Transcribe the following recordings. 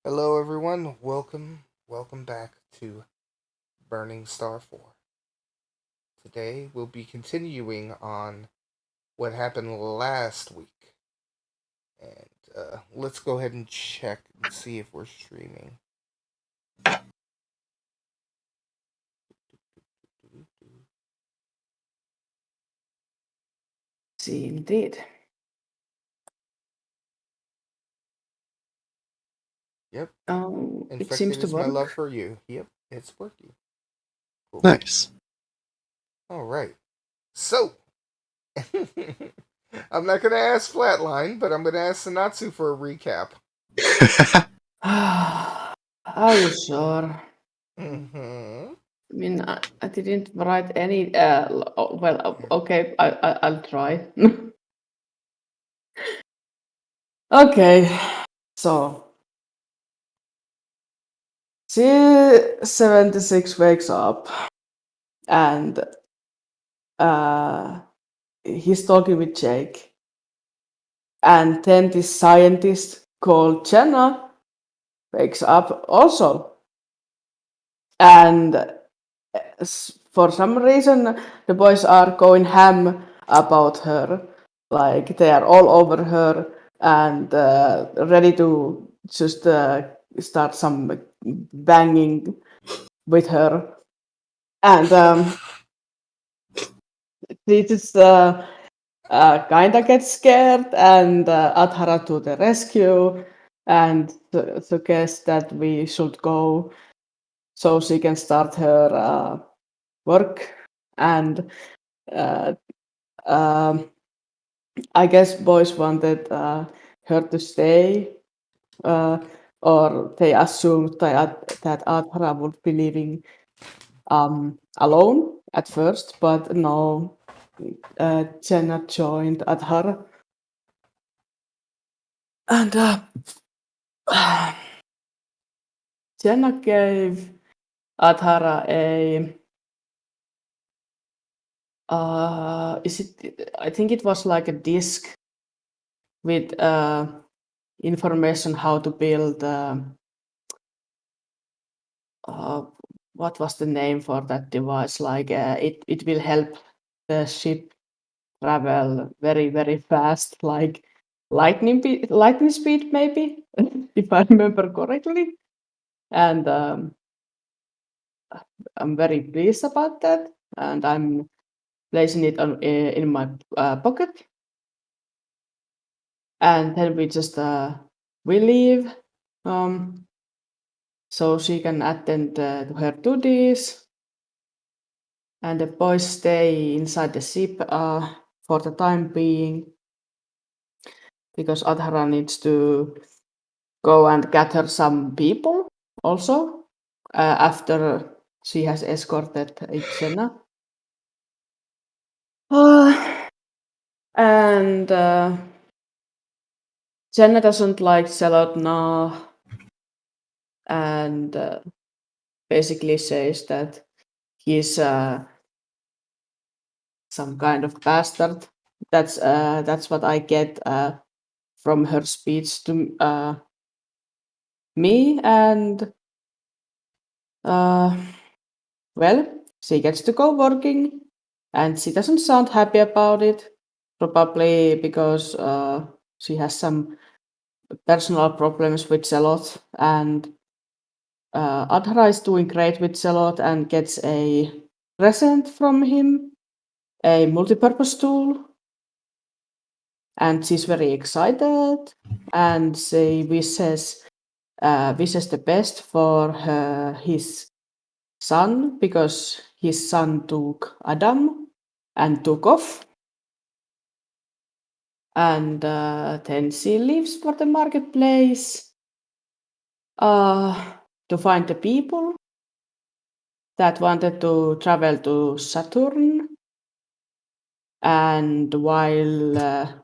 Hello, everyone. Welcome back to Burningstar 4. Today, we'll be continuing on what happened last week. And let's go ahead and check and see if we're streaming. See, indeed. Yep. It seems Infected to is my love work. for you. Yep, it's working. Cool. Nice. All right. So, I'm not going to ask Flatline, but I'm going to ask Sanatsu for a recap. Are you sure? Mm-hmm. I mean, I didn't write any. Okay, I'll try. Okay, so C76 wakes up and uh, he's talking with Jake, and then this scientist called Jenna wakes up also, and for some reason the boys are going ham about her, like they are all over her and ready to just start some banging with her, and she just kind of gets scared, and Adhara to the rescue and suggests that we should go so she can start her work. And uh, um, I guess boys wanted her to stay, uh, or they assumed that Adhara would be leaving alone at first, but no, Jenna joined Adhara. And Jenna gave Adhara a is it? I think it was like a disc with information how to build. What was the name for that device? Like it will help the ship travel very fast, like lightning speed maybe, if I remember correctly. And I'm very pleased about that, and I'm placing it on in my pocket. And then we just we leave, so she can attend to her duties, and the boys stay inside the ship for the time being, because Adhara needs to go and gather some people also after she has escorted Jenna. And Jenna doesn't like Zelotna, and basically says that he's some kind of bastard. That's what I get from her speech to me, and well, she gets to go working, and she doesn't sound happy about it, probably because she has some personal problems with Zelot, and Adhara is doing great with Zelot and gets a present from him, a multipurpose tool, and she's very excited, and she wishes the best for his son, because his son took Adam and took off. And then she leaves for the marketplace to find the people that wanted to travel to Saturn. And while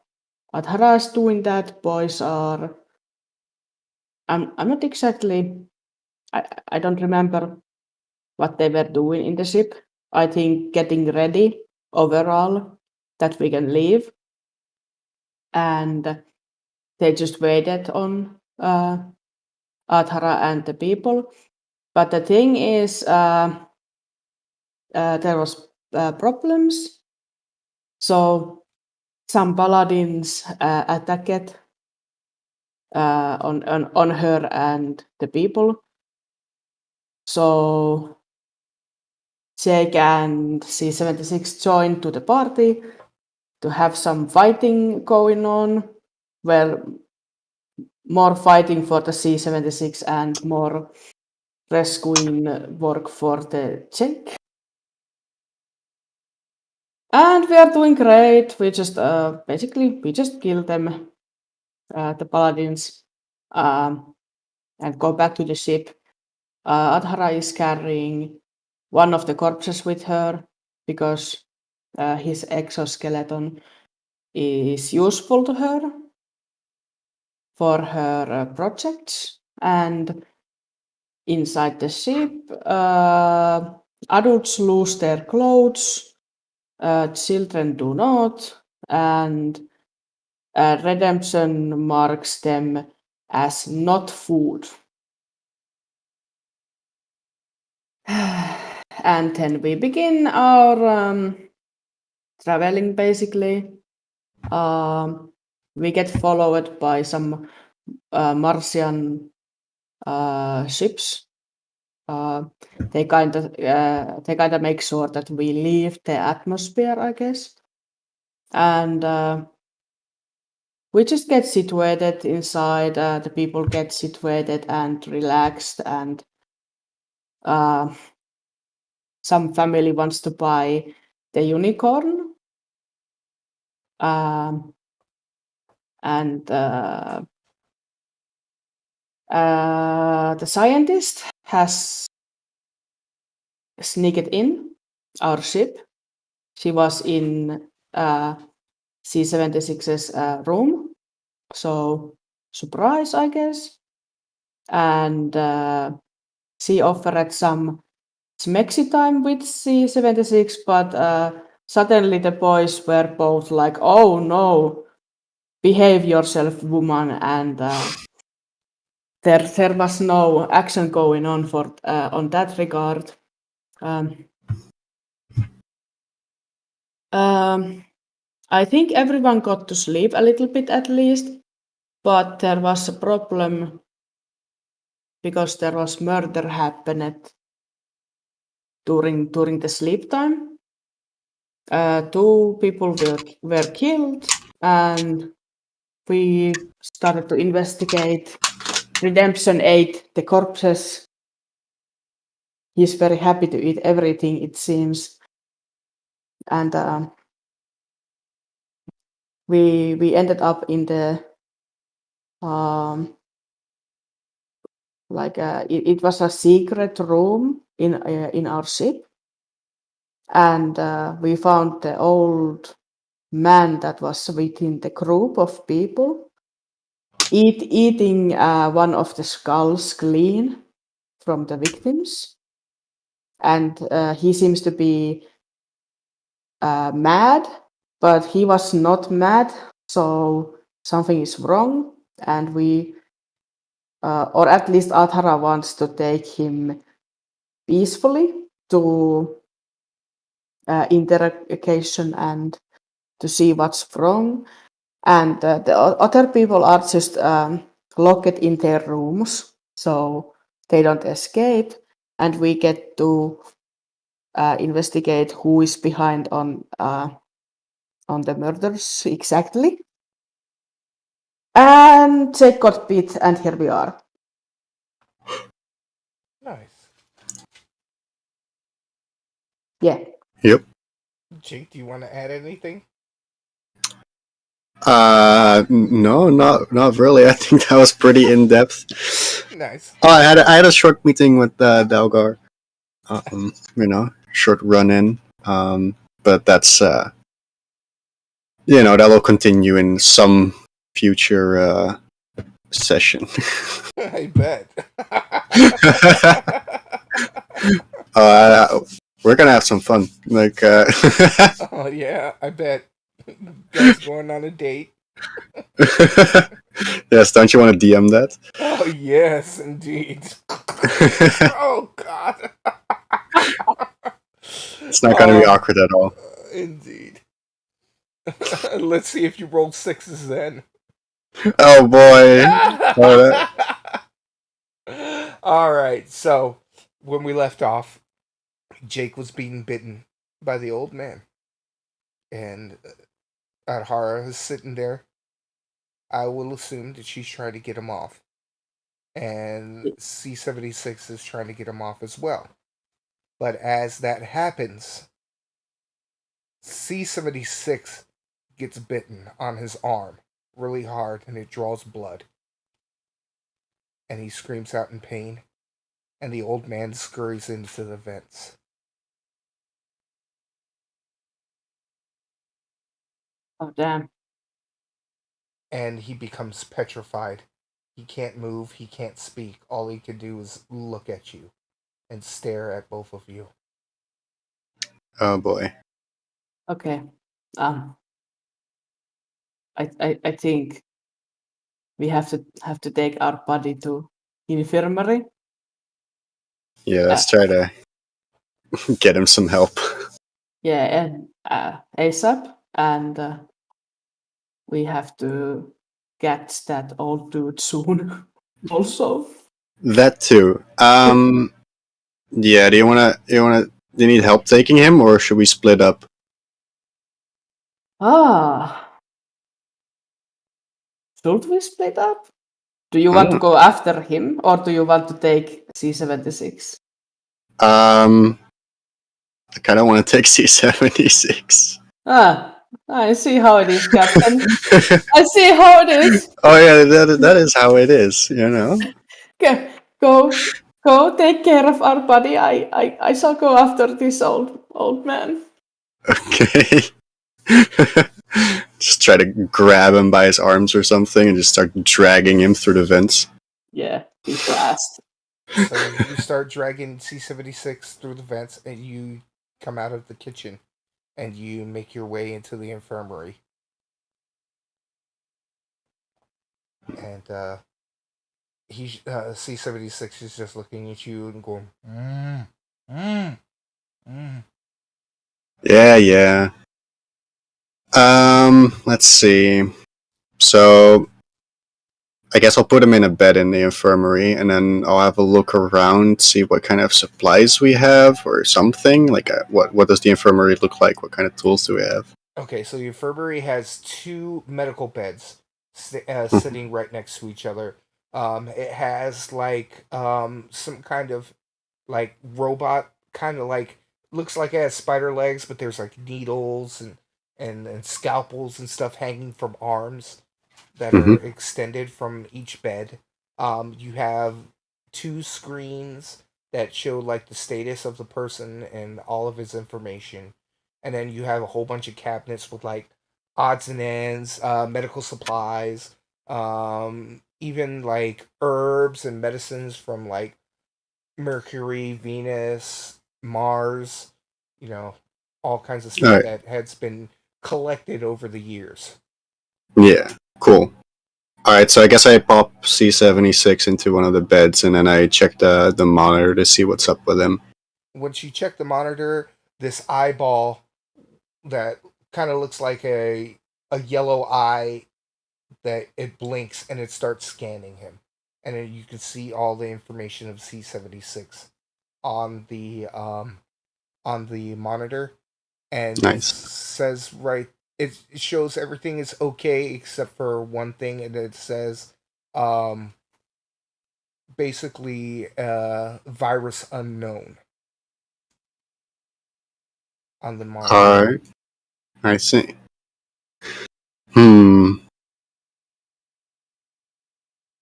Adhara is doing that, boys are. I'm not exactly. I don't remember what they were doing in the ship. I think getting ready overall that we can leave. And they just waited on Adhara and the people. But the thing is, there was problems. So some paladins attacked on her and the people. So Jake and C76 joined to the party to have some fighting going on, where more fighting for the C76 and more rescuing work for the Jake. And we are doing great. We just basically we just kill them, the paladins, and go back to the ship. Adhara is carrying one of the corpses with her because his exoskeleton is useful to her for her projects. And inside the ship, adults lose their clothes, children do not, and redemption marks them as not food. And then we begin our traveling basically. We get followed by some Martian ships. They kind of make sure that we leave the atmosphere, I guess. And we just get situated inside. The people get situated and relaxed, and some family wants to buy the unicorn. And the scientist has sneaked in our ship. She was in C76's room, so surprise, I guess. And she offered some smexy time with C76, but suddenly the boys were both like, "Oh no, behave yourself, woman," and there was no action going on for on that regard. I think everyone got to sleep a little bit at least, but there was a problem because there was murder happened during the sleep time. 2 people were killed, and we started to investigate. Redemption ate the corpses. He's very happy to eat everything, it seems. And we ended up in the it was a secret room in our ship, and we found the old man that was within the group of people eating one of the skulls clean from the victims, and he seems to be mad, but he was not mad, so something is wrong, and we or at least Adhara wants to take him peacefully to interrogation and to see what's wrong. And the other people are just locked in their rooms, so they don't escape. And we get to investigate who is behind on the murders exactly. And Jake got beat, and here we are. Nice. Yeah. Yep. Jake, do you want to add anything? No, not really. I think that was pretty in depth. Nice. Oh, I had a short meeting with Dalgar. Short run in. But that's that will continue in some future session. I bet. We're gonna have some fun. Like, Oh yeah, I bet. Guys going on a date. Yes, don't you want to DM that? Oh yes, indeed. Oh God. It's not gonna be Oh, awkward at all. indeed. Let's see if you rolled sixes then. Oh boy. Oh, All right. So when we left off, Jake was being bitten by the old man, and Adhara is sitting there. I will assume that she's trying to get him off, and C-76 is trying to get him off as well. But as that happens, C-76 gets bitten on his arm really hard, and it draws blood. And he screams out in pain, and the old man scurries into the vents. Oh, damn. And he becomes petrified. He can't move, he can't speak. All he can do is look at you and stare at both of you. oh boy. Okay. Um, I think we have to take our buddy to infirmary. Yeah, let's try to get him some help. Yeah, and ASAP, and we have to catch that old dude soon. Also, That too. Yeah. Do you need help taking him, or should we split up? should we split up? Do you I want to don't go after him, or do you want to take C-76? I kind of want to take C-76. I see how it is, Captain. I see how it is. Oh yeah, that is how it is. You know. Go take care of our buddy. I shall go after this old man. Okay. Just try to grab him by his arms or something and just start dragging him through the vents. Yeah, be fast. So you start dragging C-76 through the vents, and you come out of the kitchen, and you make your way into the infirmary. And C-76 is just looking at you and going, mm. Yeah. Let's see. So I guess I'll put him in a bed in the infirmary, and then I'll have a look around, see what kind of supplies we have, or something. Like, what does the infirmary look like? What kind of tools do we have? Okay, so the infirmary has two medical beds Hmm. sitting right next to each other. It has like some kind of like robot, kind of like looks like it has spider legs, but there's like needles and scalpels and stuff hanging from arms that are Hmm. extended from each bed. You have two screens that show like the status of the person and all of his information, and then you have a whole bunch of cabinets with like odds and ends, medical supplies, even like herbs and medicines from like Mercury, Venus, Mars, you know, all kinds of All stuff right. that has been collected over the years. Yeah. Cool. All right. So I guess I pop C-76 into one of the beds, and then I check the monitor to see what's up with him. Once you check the monitor, this eyeball that kind of looks like a yellow eye, that it blinks and it starts scanning him, and then you can see all the information of C-76 on the monitor, and it Nice. says right, it shows everything is okay except for one thing, and it says um basically virus unknown on the monitor. All right. I see. Hmm.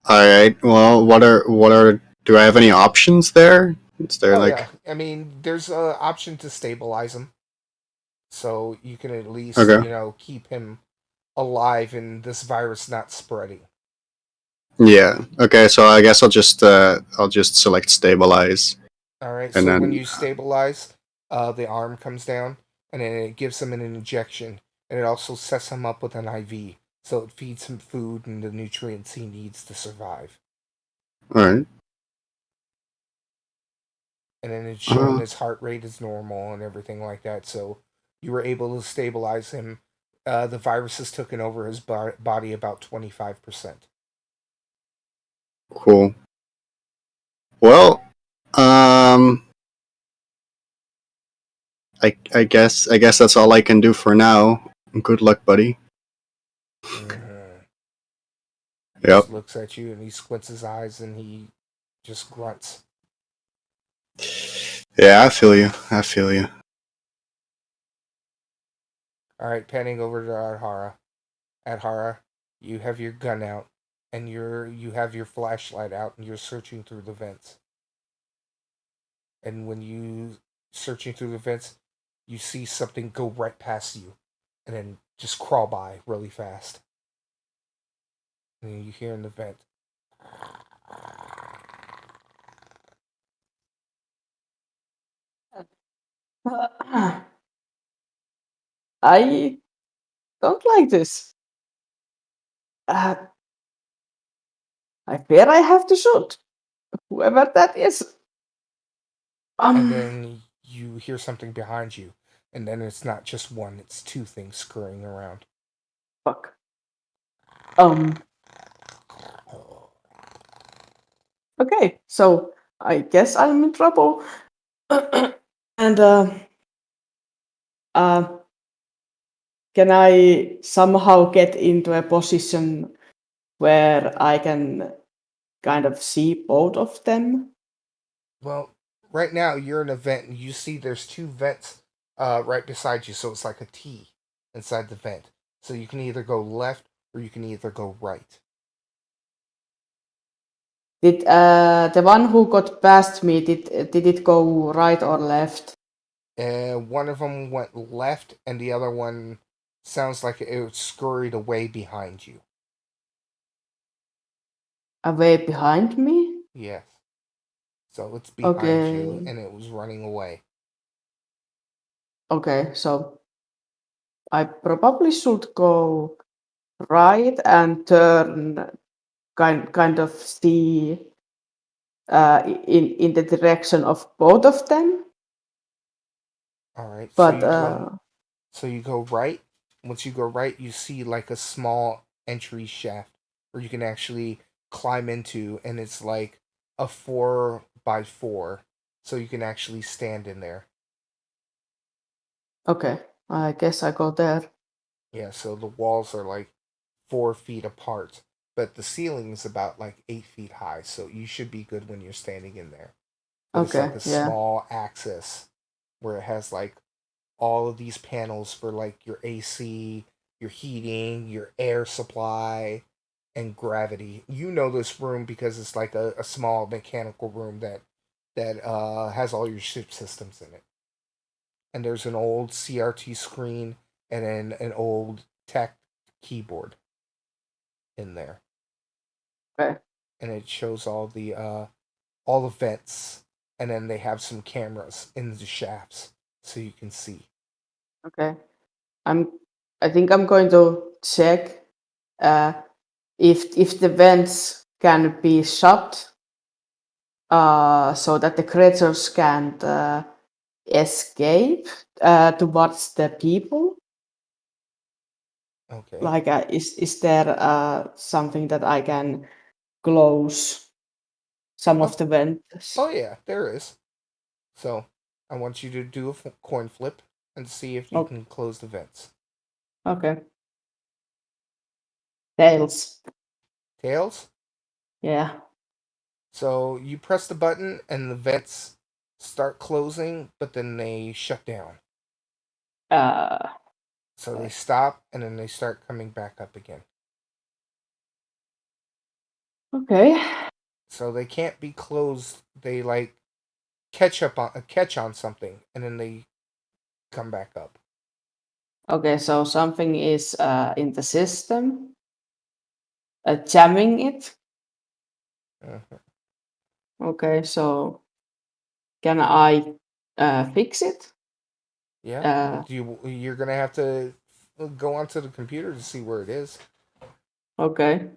All right. Well, what are? Do I have any options there? Is there Oh like? yeah, I mean there's a option to stabilize him, so you can at least Okay. keep him alive and this virus not spreading. Yeah. Okay. So I guess I'll just select stabilize, All right, and so when then you stabilize, the arm comes down, and then it gives him an injection, and it also sets him up with an IV. so it feeds him food and the nutrients he needs to survive. All right. And then it's showing his heart rate is normal and everything like that. So you were able to stabilize him. The virus has taken over his body about 25%. Cool. Well, I guess that's all I can do for now. Good luck, buddy. Mm-hmm. He Yep. just looks at you and he squints his eyes and he just grunts. Yeah, I feel you. I feel you. All right, panning over to Adhara. Adhara, you have your gun out and you have your flashlight out and you're searching through the vents. And when you searching through the vents, you see something go right past you and then just crawl by really fast. And then you hear in the vent. I don't like this. I fear I have to shoot whoever that is. And then you hear something behind you. And then it's not just one, it's two things scurrying around. Fuck. Okay, so I guess I'm in trouble. And can I somehow get into a position where I can kind of see both of them? Well, right now you're in a vent and you see there's two vents right beside you, so it's like a T inside the vent. So you can either go left or you can either go right. Did the one who got past me, did it go right or left? One of them went left, and the other one sounds like it scurried away behind you. Away behind me? Yes. So it's behind you, Okay. and it was running away. Okay, so I probably should go right and turn kind of see in the direction of both of them. All right. But So you go right. Once you go right, you see like a small entry shaft where you can actually climb into, and it's like a 4x4, so you can actually stand in there. okay, I guess I go there. Yeah. So the walls are like 4 feet apart, but the ceiling is about like 8 feet high, so you should be good when you're standing in there. But it's like Okay, a yeah. small access where it has like all of these panels for like your AC, your heating, your air supply, and gravity. You know this room because it's like a small mechanical room that has all your ship systems in it. And there's an old CRT screen and then an old tech keyboard in there. Okay, And it shows all the vents, and then they have some cameras in the shafts so you can see. okay. I think I'm going to check uh, if the vents can be shut so that the creatures can't escape towards the people. Okay. Like, is there something that I can close some Oh, of the vents? oh yeah, there is. So I want you to do a coin flip and see if you Oh, can close the vents. okay. Tails. Tails. Yeah. So you press the button and the vents start closing, but then they shut down. Uh, So they stop and then they start coming back up again. okay. So they can't be closed. They like catch on something and then they come back up. Okay, so something is in the system, jamming it. Mhm. Okay, so can I fix it? Yeah, Uh, you're gonna have to go onto the computer to see where it is. Okay.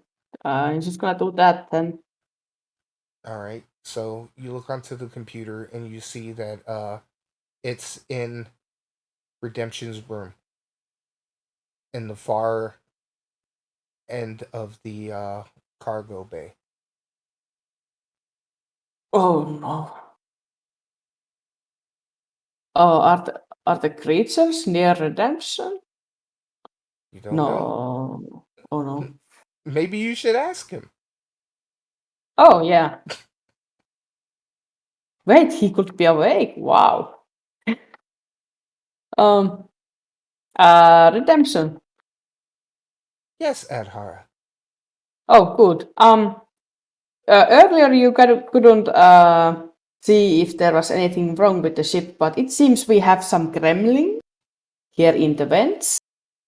I'm just gonna do that then. All right. So you look onto the computer and you see that it's in Redemption's room in the far end of the cargo bay. Oh no. Oh, are the creatures near redemption? You don't know. No. Oh no. Maybe you should ask him. Oh yeah. Wait, he could be awake. Wow. Um. Redemption. Yes, Adhara. Oh, good. Earlier you couldn't see if there was anything wrong with the ship, but it seems we have some gremlin here in the vents.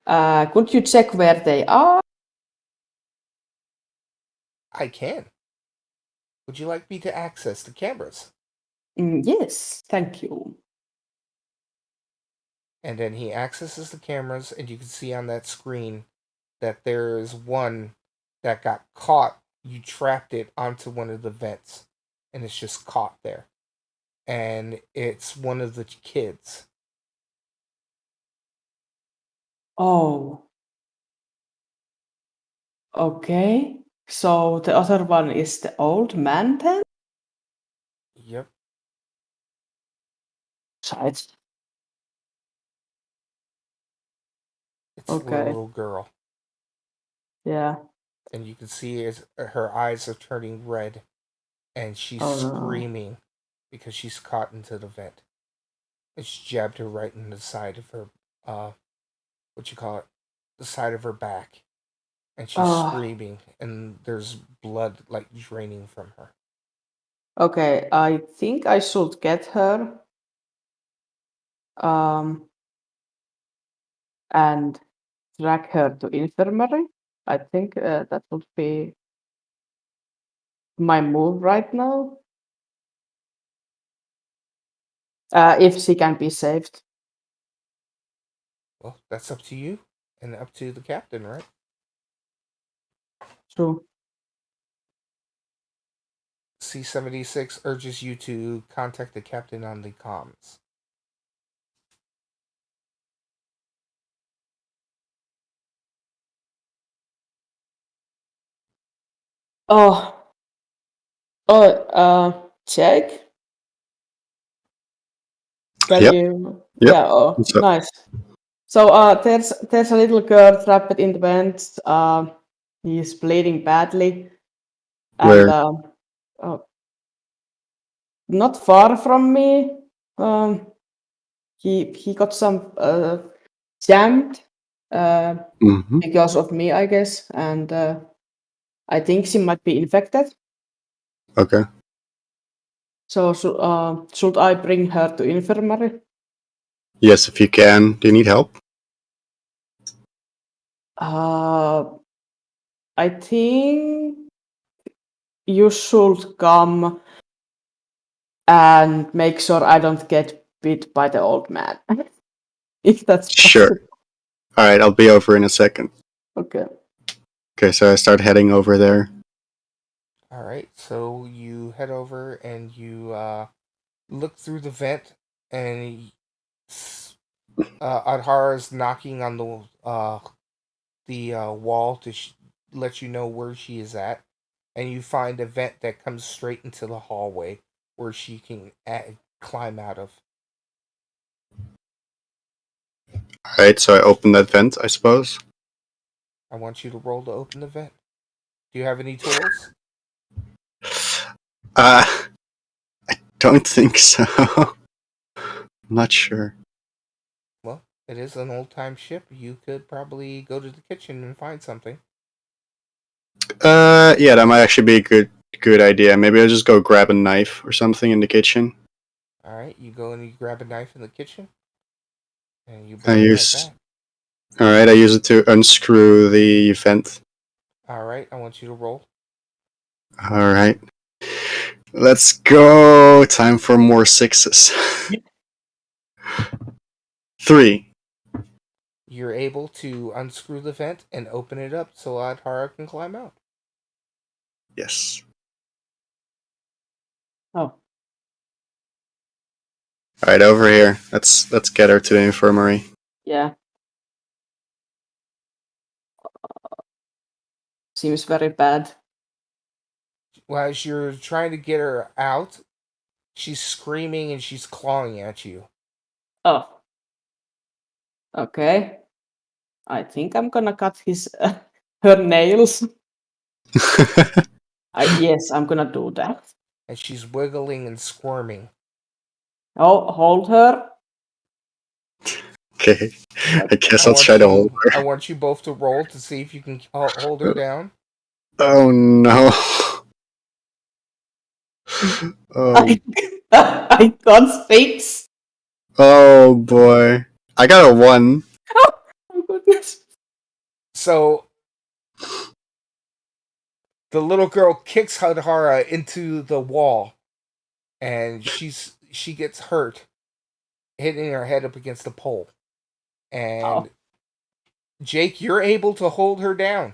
Could you check where they are? I can. Would you like me to access the cameras? Yes, thank you. And then he accesses the cameras, and you can see on that screen that there is one that got caught. You trapped it onto one of the vents, and it's just caught there. And it's one of the kids. Oh, okay. So the other one is the old man then? Yep. Right. It's the Okay. little girl. Yeah. And you can see as her eyes are turning red, and she's Oh no. screaming because she's caught into the vent. It's jabbed her right in the side of her, what you call it, the side of her back, and she's Oh, screaming, and there's blood like draining from her. okay. I think I should get her. And drag her to infirmary. I think that would be my move right now. If she can be saved. Well, that's up to you and up to the captain, right? True. C-76 urges you to contact the captain on the comms. Oh, check. Can Yep. you? Yep. Yeah. Oh, What's up? nice. So there's a little girl trapped in the vent. He's bleeding badly, and Where? oh, not far from me. Um, he got some jammed Mm-hmm. because of me, I guess, and I think she might be infected. Okay. So should I bring her to infirmary? Yes, if you can. Do you need help? Uh, I think you should come and make sure I don't get bit by the old man, if that's Sure. possible. All right, I'll be over in a second. Okay. Okay, so I start heading over there. All right, so you head over and you look through the vent, and Adhara's knocking on the wall to let you know where she is at, and you find a vent that comes straight into the hallway where she can climb out of. All right, so I open that vent, I suppose. I want you to roll to open the vent. Do you have any tools? Uh, I don't think so. I'm not sure. Well, it is an old time ship. You could probably go to the kitchen and find something. Yeah, that might actually be a good idea. Maybe I'll just go grab a knife or something in the kitchen. All right, you go and you grab a knife in the kitchen, and you I bring it right use. back. All right, I use it to unscrew the vent. All right, I want you to roll. All right, let's go. Time for more sixes. 3. you're able to unscrew the vent and open it up so Adhara can climb out. Yes. Oh, All right, over here. Let's get her to the infirmary. yeah. Seems very bad. Well, as you're trying to get her out, she's screaming and she's clawing at you. Oh. Okay. I think I'm gonna cut her nails. Yes, I'm gonna do that. And she's wiggling and squirming. Oh, hold her. Okay. I guess I I'll try to hold I her. want you both to roll to see if you can hold her down. Oh no. Oh. I got 6. Oh boy. I got a 1. Oh goodness. So the little girl kicks Hadhara into the wall, and she gets hurt, hitting her head up against the pole. And Oh. Jake, you're able to hold her down.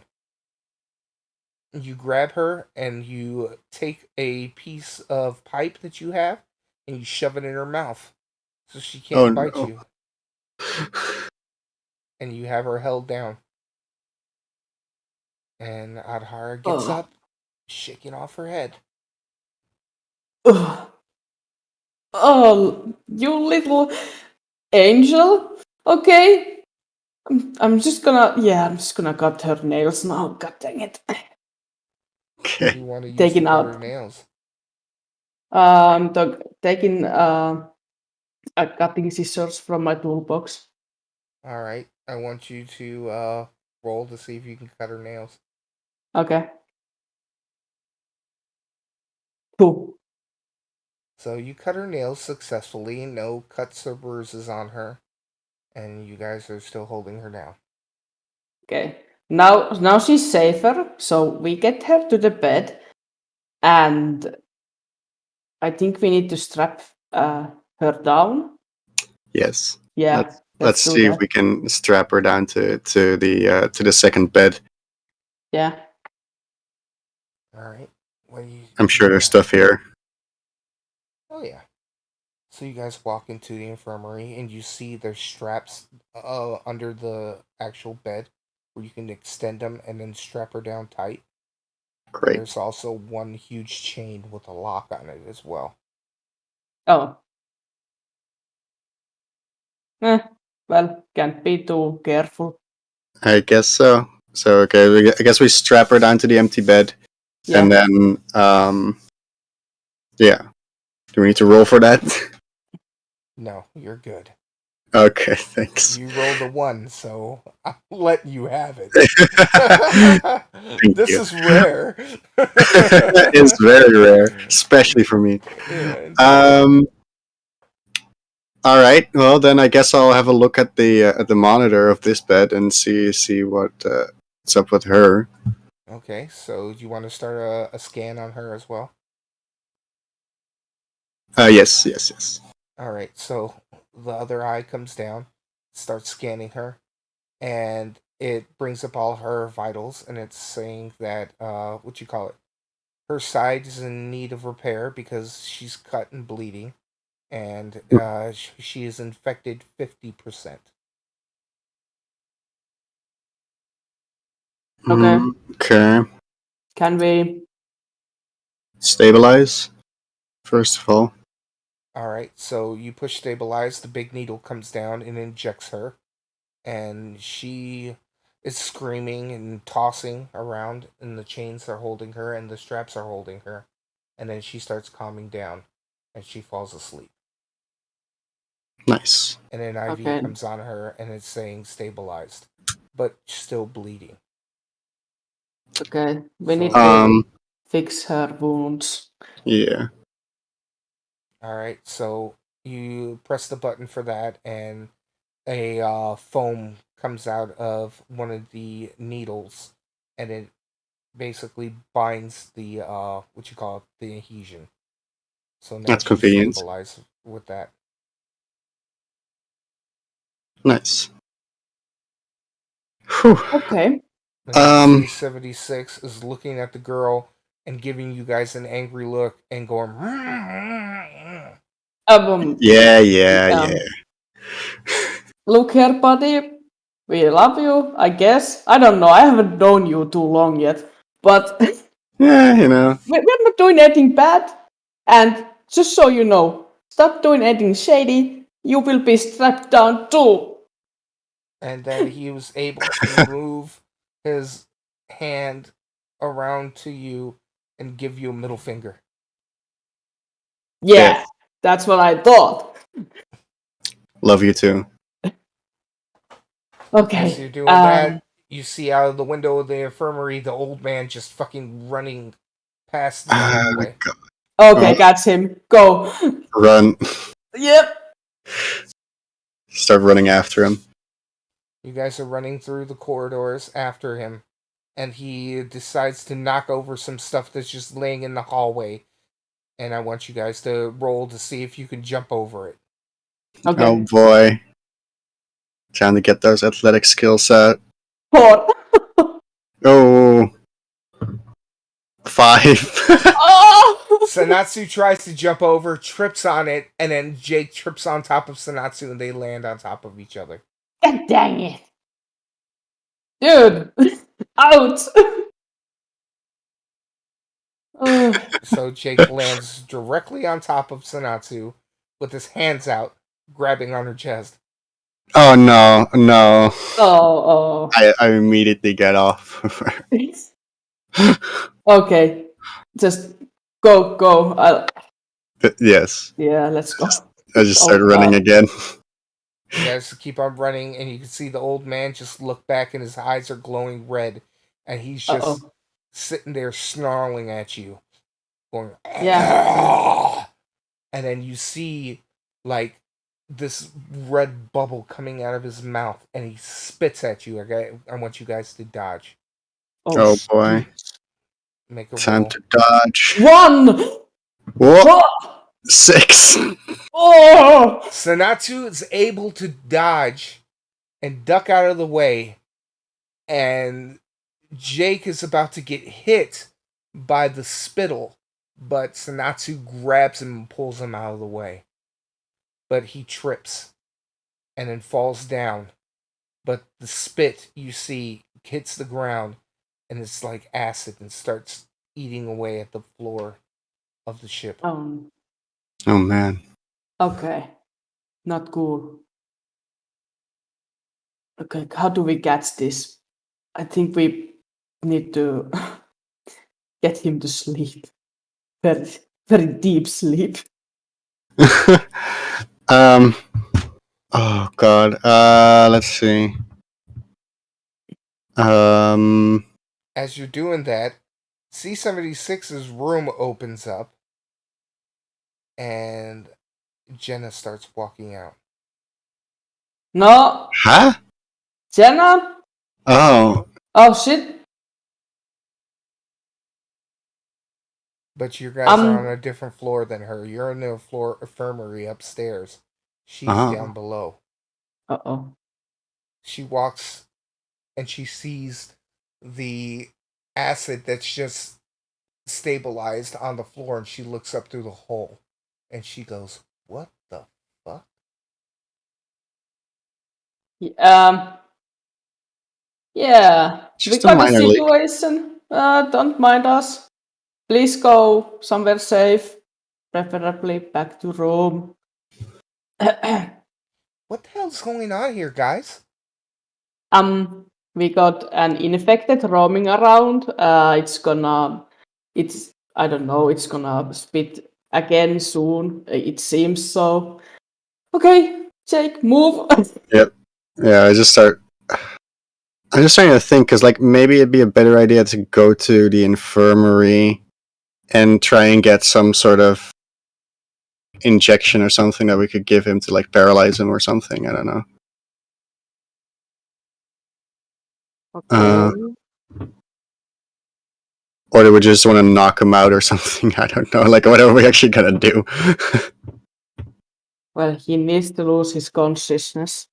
You grab her and you take a piece of pipe that you have and you shove it in her mouth so she Oh can't bite no. you. And you have her held down. And Adhara gets Oh. up, shaking off her head. Ugh. Oh, you little angel. Okay. I'm just gonna cut her nails now. God dang it. What do Okay. you want to use Taking to cut her out. nails? Taking a cutting scissors from my toolbox. Alright, I want you to roll to see if you can cut her nails. Okay. 2. So you cut her nails successfully, no cuts or bruises on her, and you guys are still holding her down. Okay. Now she's safer, so we get her to the bed, and I think we need to strap her down. Yes. Yeah, Let's do see if that. we can strap her down to the second bed. Yeah. Alright, what do you I'm sure there's stuff here. Oh yeah. So you guys walk into the infirmary and you see there's straps under the actual bed where you can extend them and then strap her down tight. And Great. there's also one huge chain with a lock on it as well. Oh. Well, can't be too careful. I guess so. So okay, I guess we strap her down to the empty bed, Yeah. and then yeah. Do we need to roll for that? No, you're good. Okay, thanks. You rolled a 1, so I'll let you have it. Thank This you. is rare. It's very rare, especially for me. Yeah, Um. All right. Well, then I guess I'll have a look at the monitor of this bed and see what's up with her. okay, so do you want to start a scan on her as well? Yes. Alright, so the other eye comes down, starts scanning her, and it brings up all her vitals, and it's saying that, what you call it? Her side is in need of repair because she's cut and bleeding, and she is infected 50%. Okay. Okay. Can we? Stabilize first of all. Alright, so you push stabilize, the big needle comes down and injects her, and she is screaming and tossing around, and the chains are holding her, and the straps are holding her, and then she starts calming down, and she falls asleep. Nice. And an IV Okay. comes on her, and it's saying stabilized, but still bleeding. Okay. We So, need to fix her wounds. Yeah. all right, so you press the button for that, and a foam comes out of one of the needles, and it basically binds the what you call it, the adhesion. So now That's she's convenient. stabilized with that. Nice. Whew. Okay. Um, C76 is looking at the girl and giving you guys an angry look and going. Um, yeah. Look here, buddy. We love you, I guess. I don't know. I haven't known you too long yet. But Yeah, you know. we're not doing anything bad. And just so you know, stop doing anything shady. You will be strapped down too. And then he was able to move his hand around to you and give you a middle finger. Yeah, Yeah. that's what I thought. Love you too. Okay. As you're doing that, you see out of the window of the infirmary the old man just fucking running past the alleyway. God. Okay, got him. Go. Run. Yep. Start running after him. You guys are running through the corridors after him, and he decides to knock over some stuff that's just laying in the hallway. And I want you guys to roll to see if you can jump over it. Okay. Oh boy. Trying to get those athletic skills out. 4. Oh. 5. Oh! Sanatsu tries to jump over, trips on it, and then Jake trips on top of Sanatsu and they land on top of each other. God dang it. Dude. Out. So Jake lands directly on top of Sanatsu with his hands out, grabbing on her chest. Oh no. Oh. I immediately get off. Okay. Just go. Yes. Yeah, let's go. I just started running again. You guys keep on running, and you can see the old man just look back, and his eyes are glowing red, and he's just sitting there snarling at you, going, Yeah. And then you see like this red bubble coming out of his mouth, and he spits at you. Okay, I want you guys to dodge. Oh boy. Make a Time roll. to dodge. 1. Whoa. 6. Oh! Sanatsu is able to dodge and duck out of the way, and Jake is about to get hit by the spittle, but Sanatsu grabs him and pulls him out of the way. But he trips and then falls down. But the spit, you see, hits the ground, and it's like acid and starts eating away at the floor of the ship. Oh man. Okay. Not cool. Okay, how do we catch this? I think we need to get him to sleep. Very, very deep sleep. Oh god. Let's see. As you're doing that, C76's room opens up, and Jenna starts walking out. No, Huh? Jenna? Oh. Oh shit. But you guys are on a different floor than her. You're in the floor infirmary upstairs. She's down below. Uh-oh. She walks and she sees the acid that's just stabilized on the floor, and she looks up through the hole and she goes, "What the fuck?" Yeah. Just We a got a minor leak. situation. Don't mind us. Please go somewhere safe. Preferably back to Rome. What the hell's going on here, guys? We got an infected roaming around. I don't know, it's gonna spit again soon. It seems so. Okay, Jake, move. Yep. Yeah, I'm just trying to think, because like maybe it'd be a better idea to go to the infirmary and try and get some sort of injection or something that we could give him to like paralyze him or something. I don't know. Okay. Or do we just want to knock him out or something? I don't know. Like, what are we actually gonna do? Well, he needs to lose his consciousness.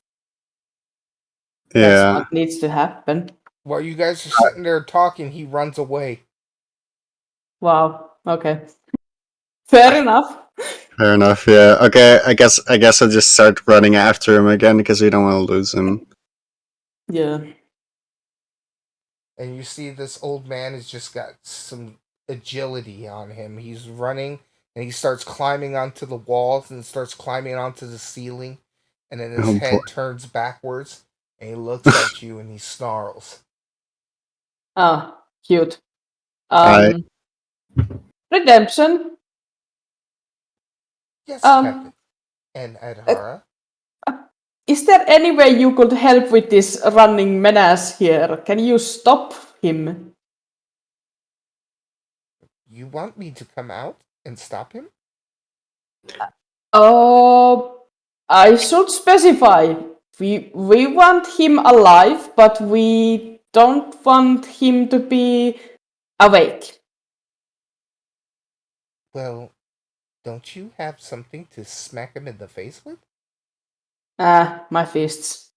That's Yeah. what needs to happen. While you guys are sitting there talking, he runs away. Wow. Okay. Fair enough. Fair enough. Yeah. Okay. I guess I'll just start running after him again because we don't want to lose him. Yeah. And you see this old man has just got some agility on him. He's running and he starts climbing onto the walls and starts climbing onto the ceiling. And then his Oh boy. head turns backwards and he looks at you and he snarls. Ah, cute. I Redemption. Yes, Captain. And Adhara? Is there any way you could help with this running menace here? Can you stop him? You want me to come out and stop him? Oh, I should specify. We want him alive, but we don't want him to be awake. Well, don't you have something to smack him in the face with? My fists.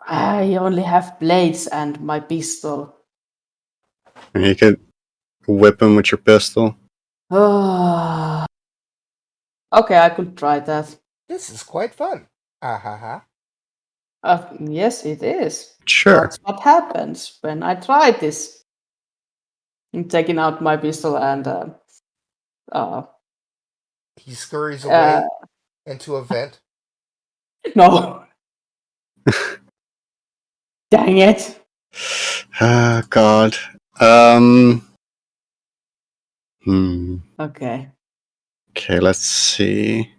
I only have blades and my pistol. And you could whip him with your pistol. Ah. Okay, I could try that. This is quite fun. Ah ha ha. Yes, it is. Sure. That's what happens when I try this. I'm taking out my pistol and He scurries away into a vent. no. Dang it. Ah, God. Okay. Okay, let's see.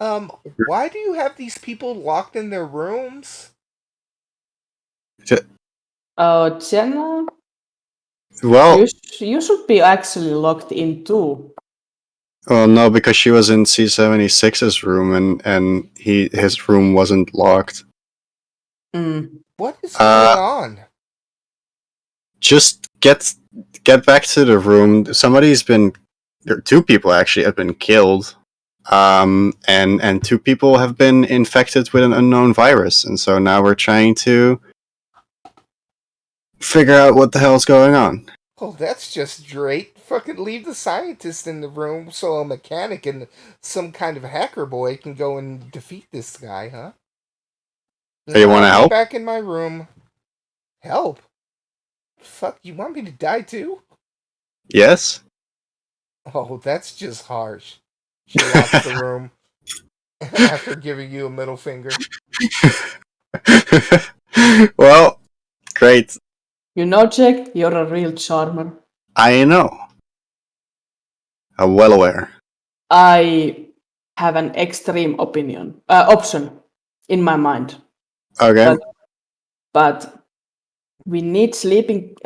Why do you have these people locked in their rooms? Oh, Jenna, Well, you should be actually locked in too. no, because she was in C76's room and his room wasn't locked. What is going on? Just get back to the room. Two people actually have been killed. And two people have been infected with an unknown virus, and so now we're trying to figure out what the hell's going on. Oh, that's just great. Fucking leave the scientist in the room so a mechanic and some kind of hacker boy can go and defeat this guy, huh? Hey, you want to I'll be help? back in my room. Help? Fuck, you want me to die too? Yes. Oh, that's just harsh. She locks the room after giving you a middle finger. Well, great. You know, Jack, you're a real charmer. I know. I'm well aware. I have an extreme option in my mind. Okay. But we need sleep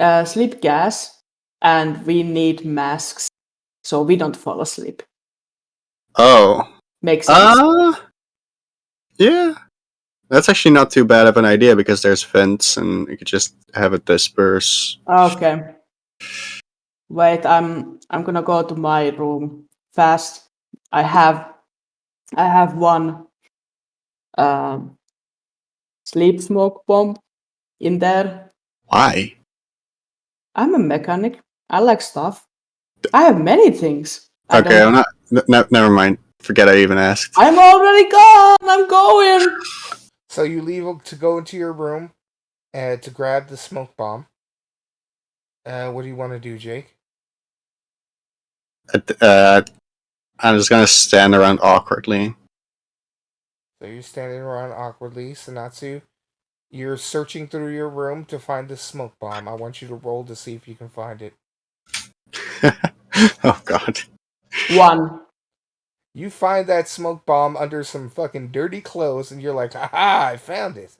gas and we need masks so we don't fall asleep. Oh. Makes sense. Yeah. That's actually not too bad of an idea because there's vents and you could just have it disperse. Okay. Wait, I'm gonna go to my room fast. I have one sleep smoke bomb in there. Why? I'm a mechanic. I like stuff. I have many things. Okay, I'm not. Never mind. Forget I even asked. I'm already gone. I'm going. So you leave to go into your room to grab the smoke bomb. What do you want to do, Jake? I'm just gonna stand around awkwardly. So you're standing around awkwardly, Sanatsu. You're searching through your room to find the smoke bomb. I want you to roll to see if you can find it. Oh God. 1. You find that smoke bomb under some fucking dirty clothes, and you're like, "Aha! I found it."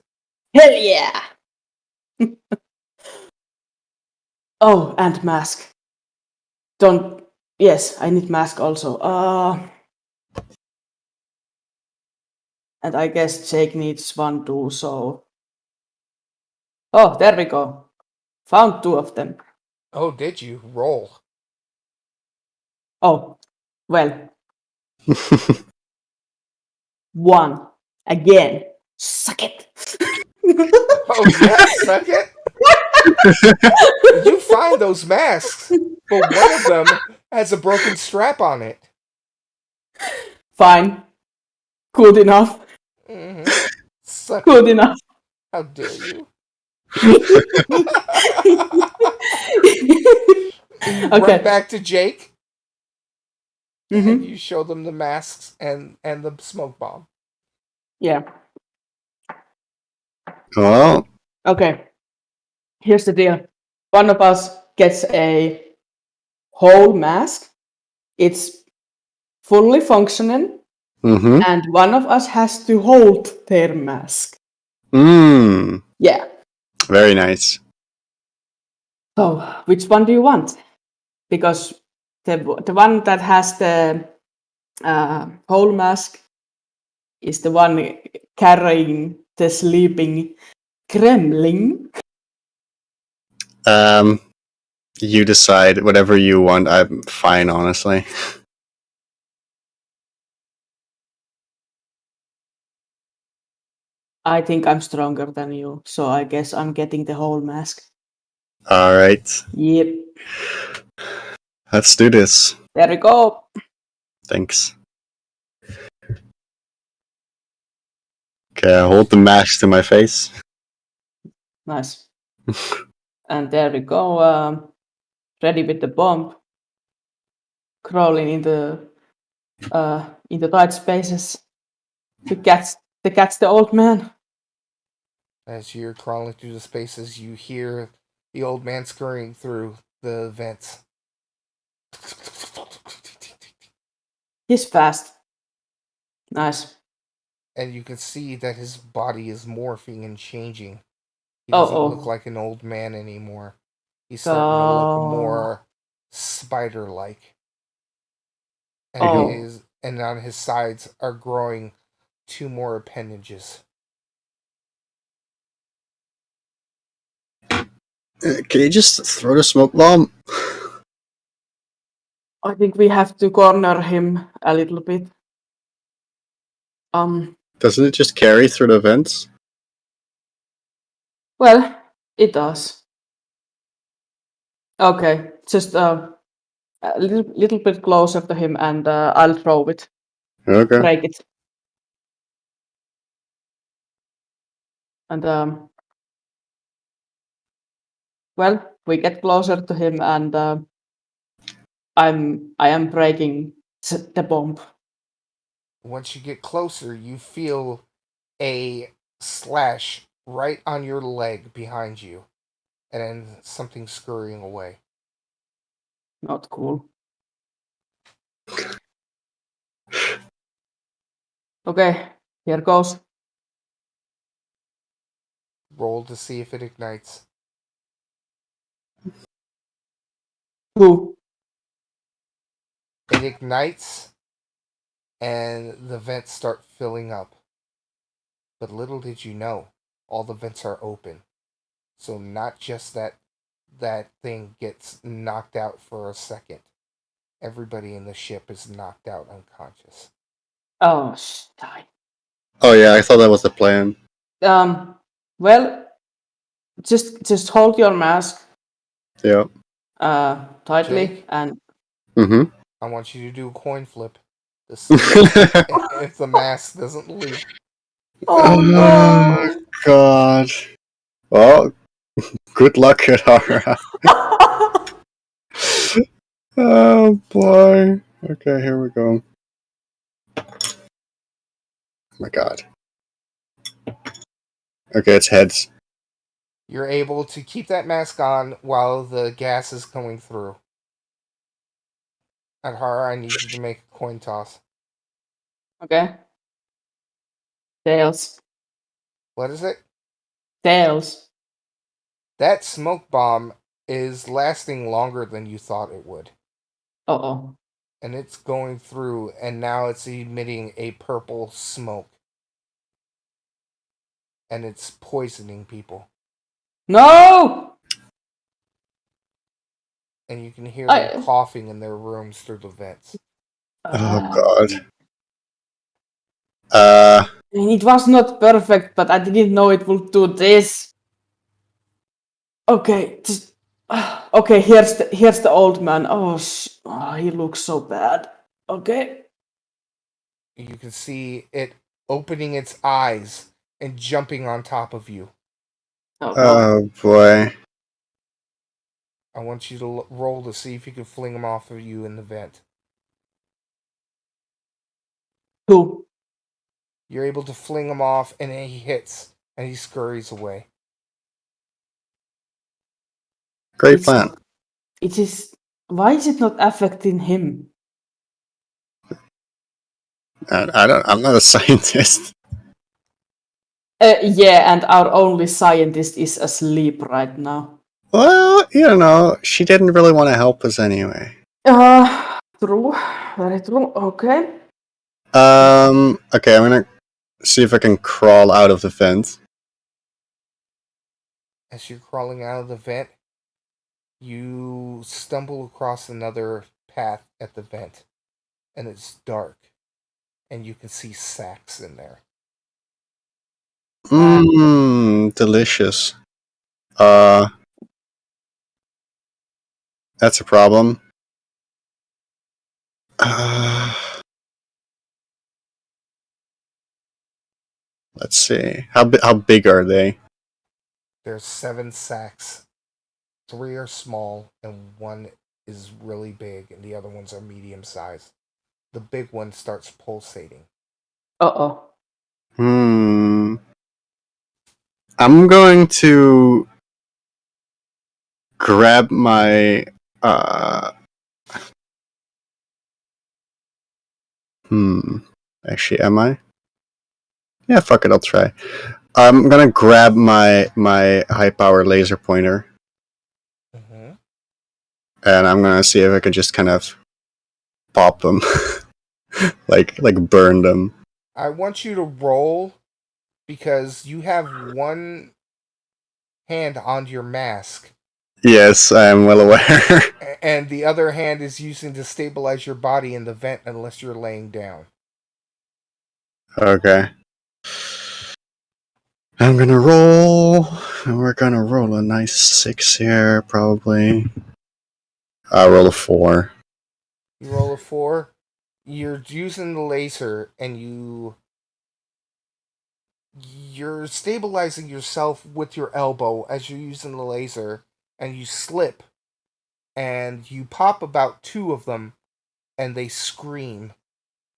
Hell yeah. Oh, and mask. Don't. Yes, I need mask also. And I guess Jake needs one too. So. Oh, there we go. Found 2 of them. Oh, did you roll? Oh, well. 1. Again. Suck it. Oh yeah, suck it. You find those masks, but one of them has a broken strap on it. Fine. Good enough. Mm-hmm. Suck Good it. enough. How dare you? You run Okay. back to Jake and Mm-hmm. you show them the masks and the smoke bomb. Yeah. Well, Okay. Here's the deal. One of us gets a whole mask. It's fully functioning, mm-hmm. and one of us has to hold their mask. Yeah. Very nice. So, which one do you want? Because the one that has the whole mask is the one carrying the sleeping gremlin. You decide whatever you want. I'm fine, honestly. I think I'm stronger than you, so I guess I'm getting the whole mask. All right, Yep. let's do this. There we go. Thanks. Okay, I hold the mask to my face. Nice. And there we go. Ready with the bomb. Crawling into tight spaces to catch the old man. As you're crawling through the spaces, you hear the old man scurrying through the vents. He's fast. Nice. And you can see that his body is morphing and changing. He doesn't look like an old man anymore. He's starting to look more spider-like. And and on his sides are growing 2 more appendages. Can you just throw the smoke bomb? I think we have to corner him a little bit. Doesn't it just carry through the vents? Well, it does. Okay, just a little bit closer to him, and I'll throw it. Okay. Break it. And well, we get closer to him, and I am breaking the bomb. Once you get closer, you feel a slash right on your leg behind you, and then something scurrying away. Not cool. Okay, here goes. Roll to see if it ignites. Who? It ignites, and the vents start filling up. But little did you know, all the vents are open. So not just that thing gets knocked out for a second. Everybody in the ship is knocked out unconscious. Oh, die. Oh yeah, I thought that was the plan. Well, just hold your mask. Yeah. Tightly Jake? and. Mm-hmm. I want you to do a coin flip to see if the mask doesn't leak. Oh no! God. Well, good luck, Hidara. Oh boy. Okay, here we go. Oh my God. Okay, it's heads. You're able to keep that mask on while the gas is going through. Adhara, I need you to make a coin toss. Okay. Tails. What is it? Tails. That smoke bomb is lasting longer than you thought it would. Uh-oh. And it's going through, and now it's emitting a purple smoke. And it's poisoning people. No! And you can hear them coughing in their rooms through the vents. Oh God. Uh, And it was not perfect, but I didn't know it would do this. Okay, okay. Here's the old man. Oh, he looks so bad. Okay. You can see it opening its eyes and jumping on top of you. Oh, oh boy. I want you to roll to see if you can fling him off of you in the vent. 2. You're able to fling him off, and then he hits, and he scurries away. Great plan. It is. Why is it not affecting him? I'm not a scientist. Yeah, and our only scientist is asleep right now. Well, she didn't really want to help us anyway. True. Very true. Okay. Okay, I'm gonna see if I can crawl out of the vent. As you're crawling out of the vent, you stumble across another path at the vent, and it's dark, and you can see sacks in there. Delicious. That's a problem. Let's see. How big are they? There's 7 sacks. 3 are small, and 1 is really big, and the other ones are medium sized. The big one starts pulsating. Uh-oh. I'm going to grab my Actually, am I? Yeah, fuck it, I'll try. I'm gonna grab my high power laser pointer. Mm-hmm. And I'm gonna see if I can just kind of pop them. like burn them. I want you to roll because you have one hand on your mask. Yes, I am well aware. And the other hand is using to stabilize your body in the vent unless you're laying down. Okay. I'm gonna roll. And we're gonna roll a nice 6 here, probably. I'll roll a 4. You roll a 4. You're using the laser, and you're stabilizing yourself with your elbow as you're using the laser, and you slip, and you pop about 2 of them, and they scream,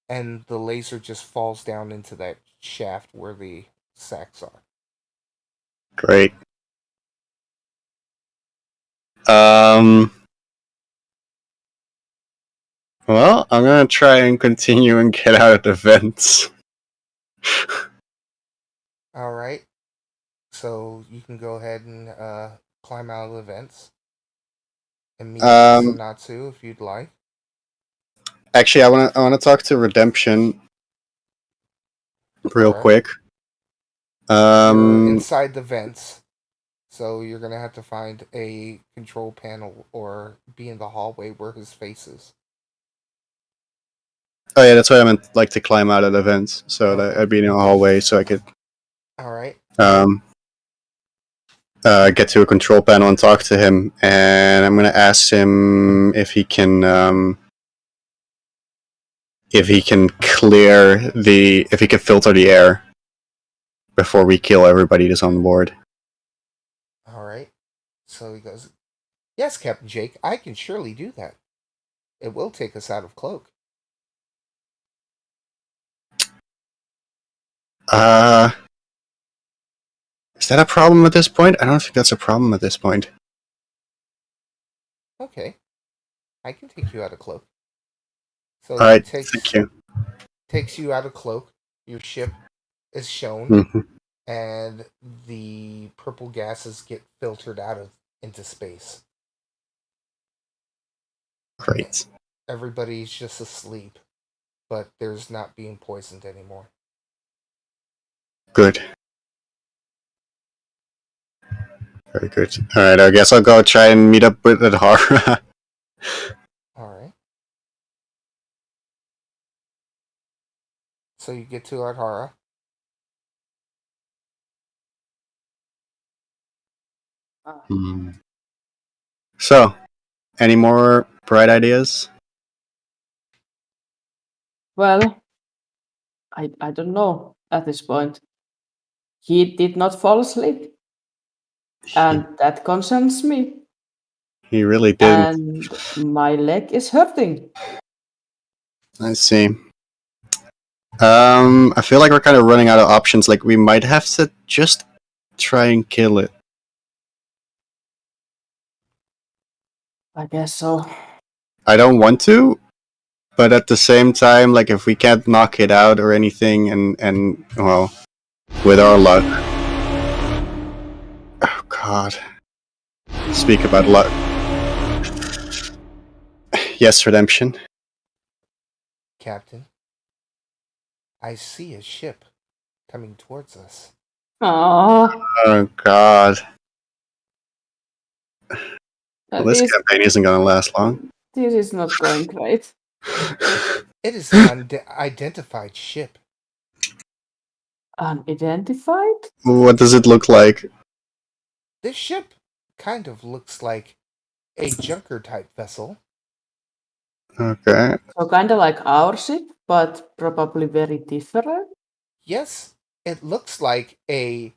and the laser just falls down into that shaft where the sacks are. Great. Well, I'm gonna try and continue and get out of the vents. Alright. So you can go ahead and climb out of the vents and meet up with Sanatsu if you'd like. Actually, I wanna talk to Redemption real quick. You're inside the vents, so you're gonna have to find a control panel or be in the hallway where his face is. Oh yeah, that's why I meant like to climb out of the vents, so that I'd be in a hallway, so I could. All right. Get to a control panel and talk to him, and I'm gonna ask him if he can filter the air before we kill everybody that's on board. All right. So he goes, "Yes, Captain Jake, I can surely do that. It will take us out of cloak." Is that a problem at this point? I don't think that's a problem at this point. Okay, I can take you out of cloak. So all right, thank you. Takes you out of cloak. Your ship is shown, Mm-hmm. and the purple gases get filtered out into space. Great. Everybody's just asleep, but there's not being poisoned anymore. Good. Very good. Alright, I guess I'll go try and meet up with Adhara. Alright. So you get to Ardhara. Hmm. So, any more bright ideas? Well, I don't know at this point. He did not fall asleep, He, and that concerns me. he really didn't. And my leg is hurting. I see. I feel like we're kind of running out of options. Like, we might have to just try and kill it. I guess so. I don't want to, but at the same time, like, if we can't knock it out or anything, and well, with our luck. Oh, God. Speak about luck. Yes, Redemption. Captain, I see a ship coming towards us. Ah, Oh, God. Well, this this campaign isn't going to last long. this is not going great. It is an unidentified ship. Unidentified? What does it look like? This ship kind of looks like a junker type vessel. Okay. So kind of like our ship, but probably very different. Yes, it looks like a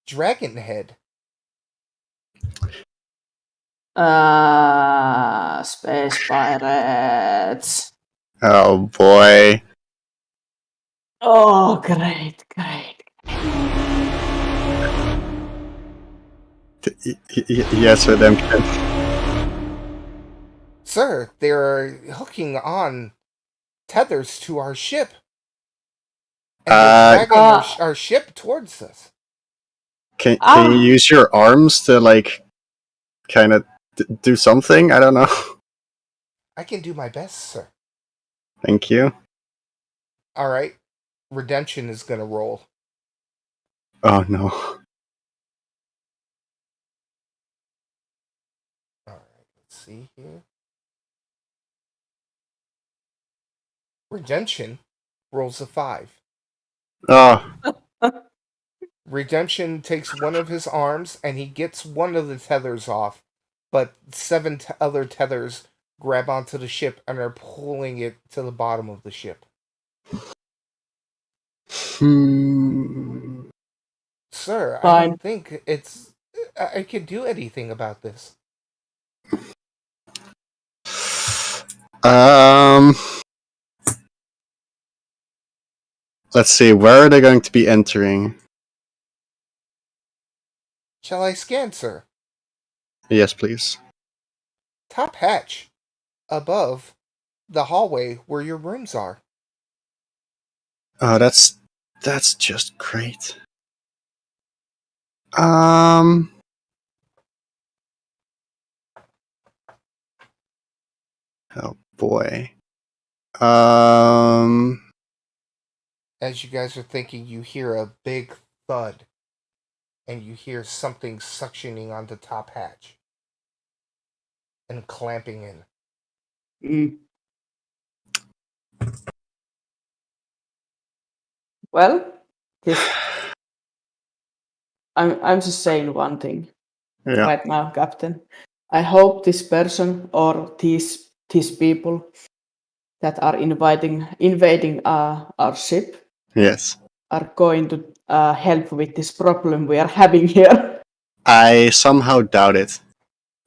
dragon head. Space pirates. Oh, boy. Oh, great. Yes, Redemption. Sir, they're hooking on tethers to our ship. And they're dragging our ship towards us. Can you use your arms to, like, kind of do something? I don't know. I can do my best, sir. Thank you. Alright. Redemption is gonna roll. Oh, no. Alright, let's see here. Redemption rolls a 5. Oh, Redemption takes one of his arms and he gets one of the tethers off, but 7 other tethers grab onto the ship and are pulling it to the bottom of the ship. Sir, I Fine. don't think I can do anything about this. Um, let's see. Where are they going to be entering? Shall I scan, sir? Yes, please. Top hatch, above the hallway where your rooms are. Oh, that's just great. Oh boy. As you guys are thinking, you hear a big thud, and you hear something suctioning on the top hatch and clamping in. Well, this. I'm just saying one thing Yeah. right now, Captain. I hope this person or these people that are invading our ship Yes. are going to help with this problem we are having here. I somehow doubt it.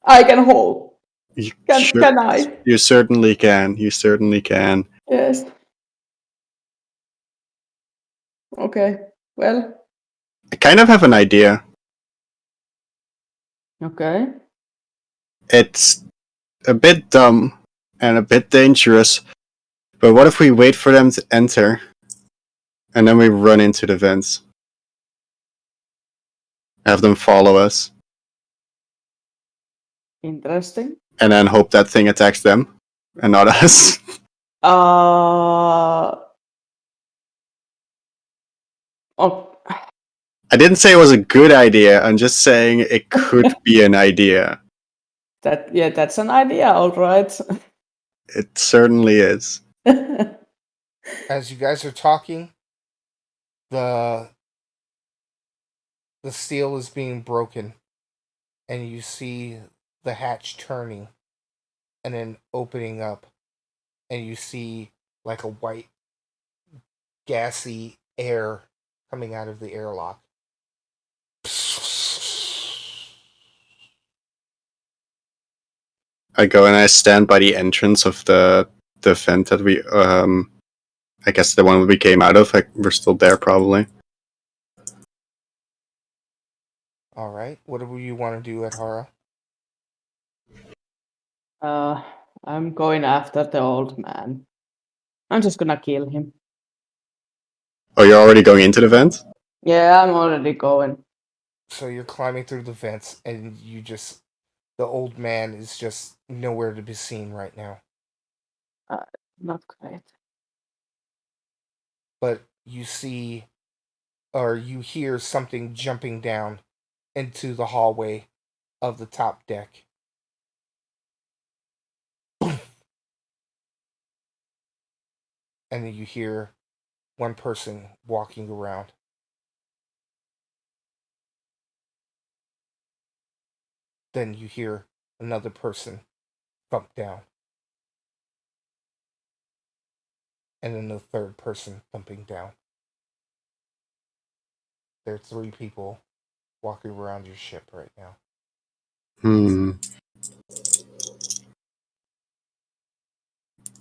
I can hope. You Can I? You certainly can. You certainly can. Yes. Okay. Well. I kind of have an idea. Okay. It's a bit dumb and a bit dangerous, but what if we wait for them to enter and then we run into the vents? Have them follow us Interesting. and then hope that thing attacks them and not us. Oh. I didn't say it was a good idea. I'm just saying it could be an idea. That's an idea, all right. It certainly is. As you guys are talking, the the steel is being broken, and you see the hatch turning and then opening up, and you see like a white, gassy air coming out of the airlock. I go and I stand by the entrance of the vent that we I guess the one we came out of. We're still there probably. All right, what do you want to do at Hara? Uh, I'm going after the old man. I'm just gonna kill him. Oh, you're already going into the vent? Yeah, I'm already going. So you're climbing through the vents, and the old man is just nowhere to be seen right now. Not great. But you see, or you hear something jumping down into the hallway of the top deck. And then you hear one person walking around. Then you hear another person thump down. And then the third person thumping down. There are 3 people walking around your ship right now. You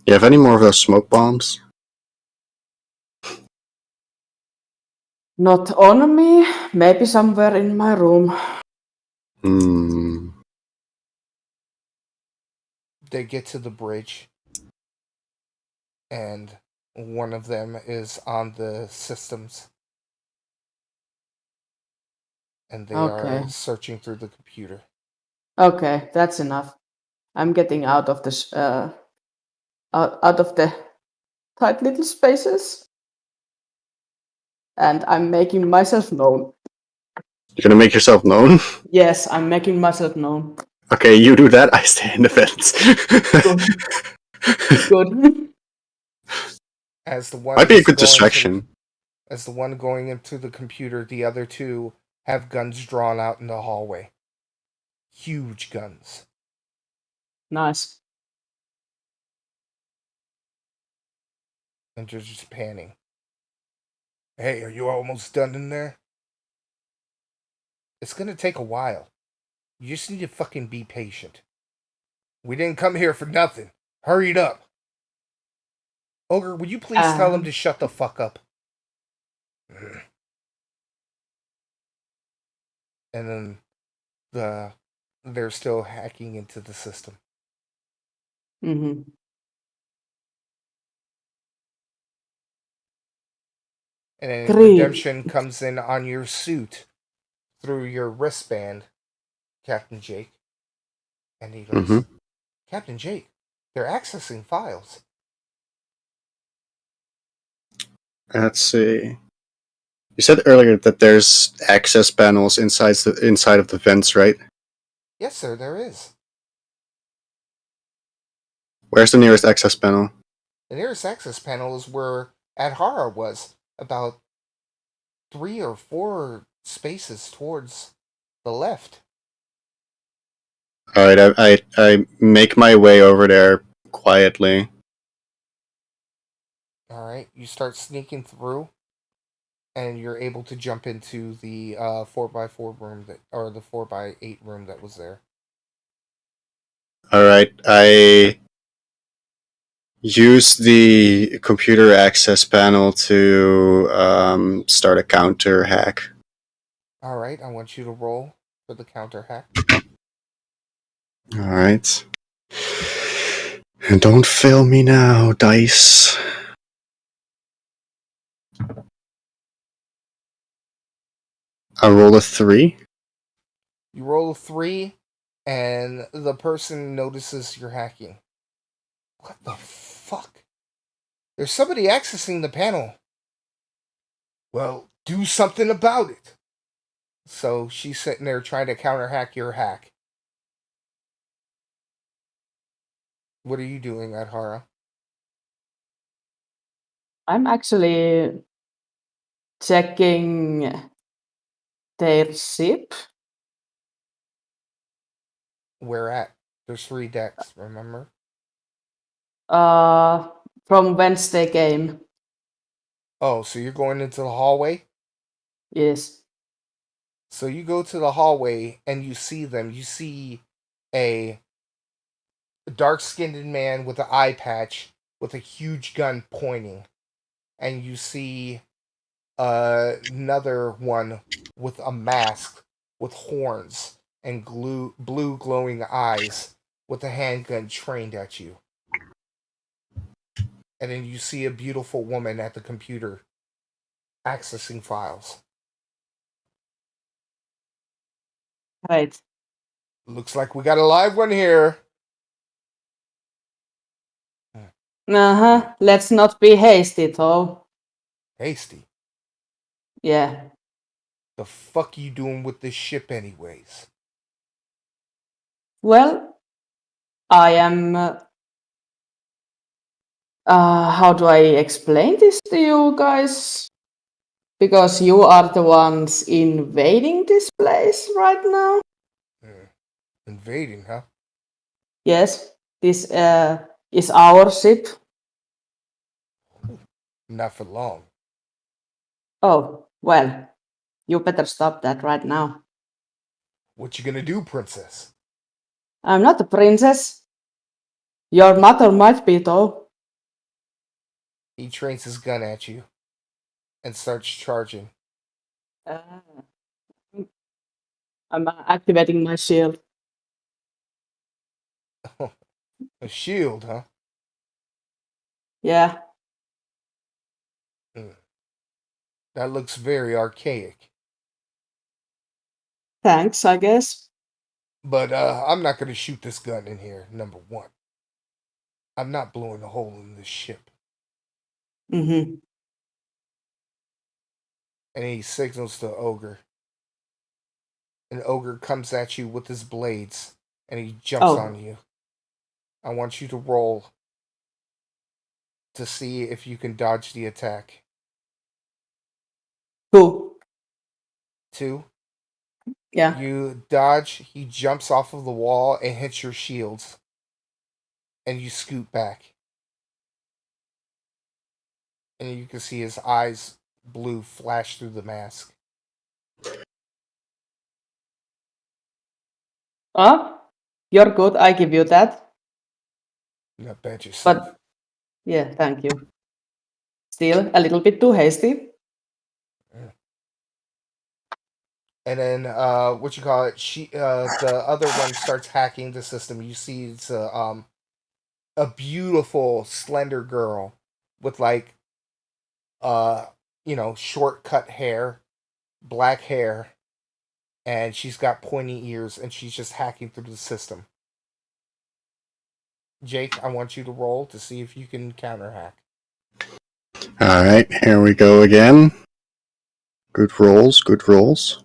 have any more of those smoke bombs? Not on me, maybe somewhere in my room. They get to the bridge, and one of them is on the systems, and they Okay. are searching through the computer. Okay, that's enough. I'm getting out of this out of the tight little spaces. And I'm making myself known. You're gonna make yourself known? Yes, I'm making myself known. Okay, you do that, I stay in the vents. Good. As the one Might be a is good going to distraction. as the one going into the computer, the other 2 have guns drawn out in the hallway. Huge guns. Nice. And they're just panning. Hey, are you almost done in there? It's gonna take a while. You just need to fucking be patient. We didn't come here for nothing. Hurry it up. Ogre, would you please tell him to shut the fuck up? And then they're still hacking into the system. Mm-hmm. And then 3. redemption comes in on your suit through your wristband, Captain Jake. And he goes, Captain Jake, they're accessing files. Let's see. You said earlier that there's access panels inside of the vents, right? Yes, sir, there is. Where's the nearest access panel? The nearest access panel is where Adhara was, about 3 or 4 spaces towards the left. Alright, I make my way over there quietly. Alright, you start sneaking through, and you're able to jump into the 4x4 room or the 4x8 room that was there. Alright, I use the computer access panel to start a counter hack. Alright, I want you to roll for the counter hack. Alright. And don't fail me now, dice. I roll a 3. You roll a 3, and the person notices you're hacking. What the fuck? There's somebody accessing the panel. Well, do something about it. So she's sitting there trying to counter hack your hack. What are you doing, Adhara? I'm actually checking their ship. Where at? There's 3 decks, remember? From Wednesday game. Oh, so you're going into the hallway? Yes. So you go to the hallway and you see them. You see a dark-skinned man with an eye patch with a huge gun pointing, and you see another one with a mask with horns and blue glowing eyes with a handgun trained at you. And then you see a beautiful woman at the computer accessing files. Right. Looks like we got a live one here. Let's not be hasty, though. Hasty. Yeah. The fuck you doing with this ship anyways? Well, I am. How do I explain this to you guys? Because you are the ones invading this place right now. Invading, huh? Yes, this is our ship. Not for long. Oh, well, you better stop that right now. What you gonna do, princess? I'm not a princess. Your mother might be, though. He trains his gun at you and starts charging. I'm activating my shield. A shield, huh? Yeah. That looks very archaic. Thanks, I guess. But I'm not gonna shoot this gun in here, number one. I'm not blowing a hole in this ship. Mm-hmm. And he signals to Ogre. And Ogre comes at you with his blades and he jumps on you. I want you to roll to see if you can dodge the attack. 2. 2. Yeah. You dodge, he jumps off of the wall and hits your shields. And you scoot back. And you can see his eyes blue flash through the mask. You're good, I give you that. Not bad yourself. But, yeah, thank you. Still a little bit too hasty. And then what you call it? The other one starts hacking the system. You see it's a beautiful slender girl with like short cut hair, black hair, and she's got pointy ears, and she's just hacking through the system. Jake, I want you to roll to see if you can counter hack. Alright, here we go again. Good rolls, good rolls.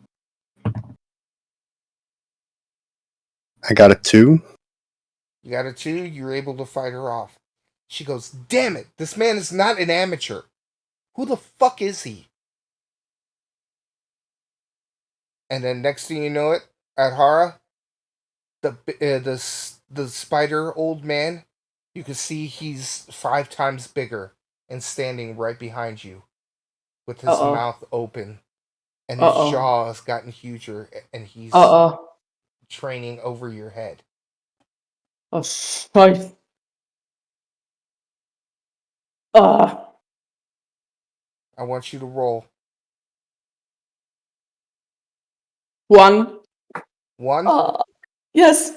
I got a 2. You got a 2, you're able to fight her off. She goes, "Damn it, this man is not an amateur. Who the fuck is he?" And then next thing you know it, Adhara, the spider old man, you can see he's 5 times bigger and standing right behind you with his mouth open. And his jaw has gotten huger and he's training over your head. Oh, sorry. I want you to roll. 1. 1. Yes.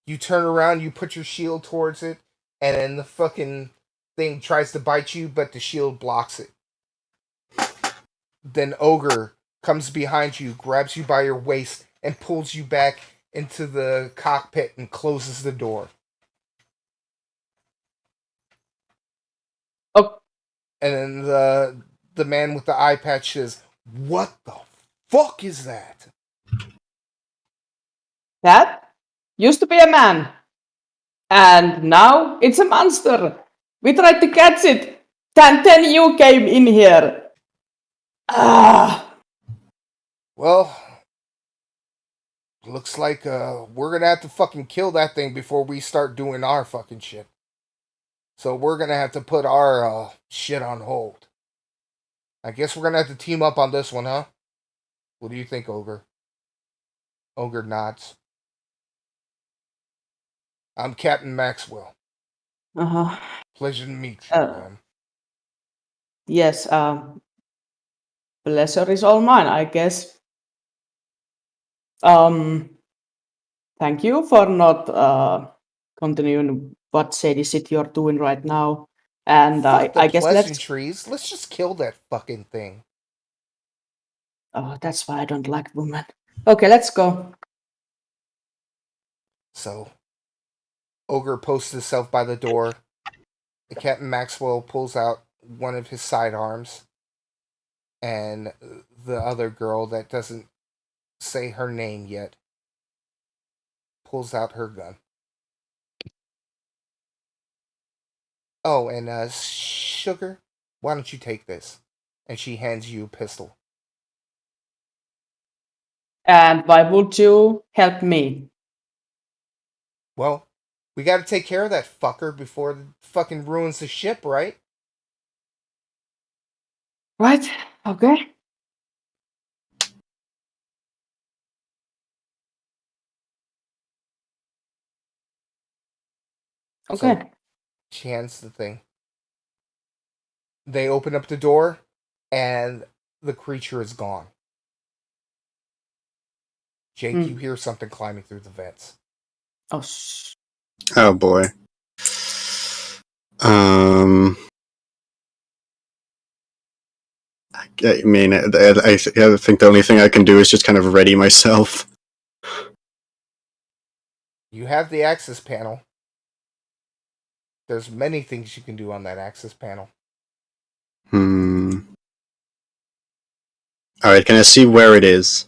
You turn around, you put your shield towards it, and then the fucking thing tries to bite you, but the shield blocks it. Then Ogre comes behind you, grabs you by your waist, and pulls you back into the cockpit and closes the door. Oh. And then the man with the eye patch says, "What the fuck is that?" That used to be a man. And now it's a monster. We tried to catch it. Then you came in here. Ah. Well, looks like we're gonna have to fucking kill that thing before we start doing our fucking shit. So we're gonna have to put our shit on hold. I guess we're gonna have to team up on this one, huh? What do you think, Ogre? Ogre nods. I'm Captain Maxwell. Uh-huh. Pleasure to meet you, man. Yes, pleasure is all mine, I guess. Thank you for not continuing what shady shit you're doing right now. And Fuck the I guess let's. pleasantries. Let's just kill that fucking thing. Oh, that's why I don't like women. Okay, let's go. So, Ogre posts himself by the door. Captain Maxwell pulls out one of his sidearms, and the other girl that doesn't say her name yet pulls out her gun. Oh, and Sugar, why don't you take this? And she hands you a pistol. And why would you help me? Well, we gotta take care of that fucker before it fucking ruins the ship, right? Right? Okay. Okay. So she hands the thing. They open up the door, and the creature is gone. Jake, you hear something climbing through the vents. Oh, Oh boy. I mean, I think the only thing I can do is just kind of ready myself. You have the access panel. There's many things you can do on that access panel. Alright, can I see where it is?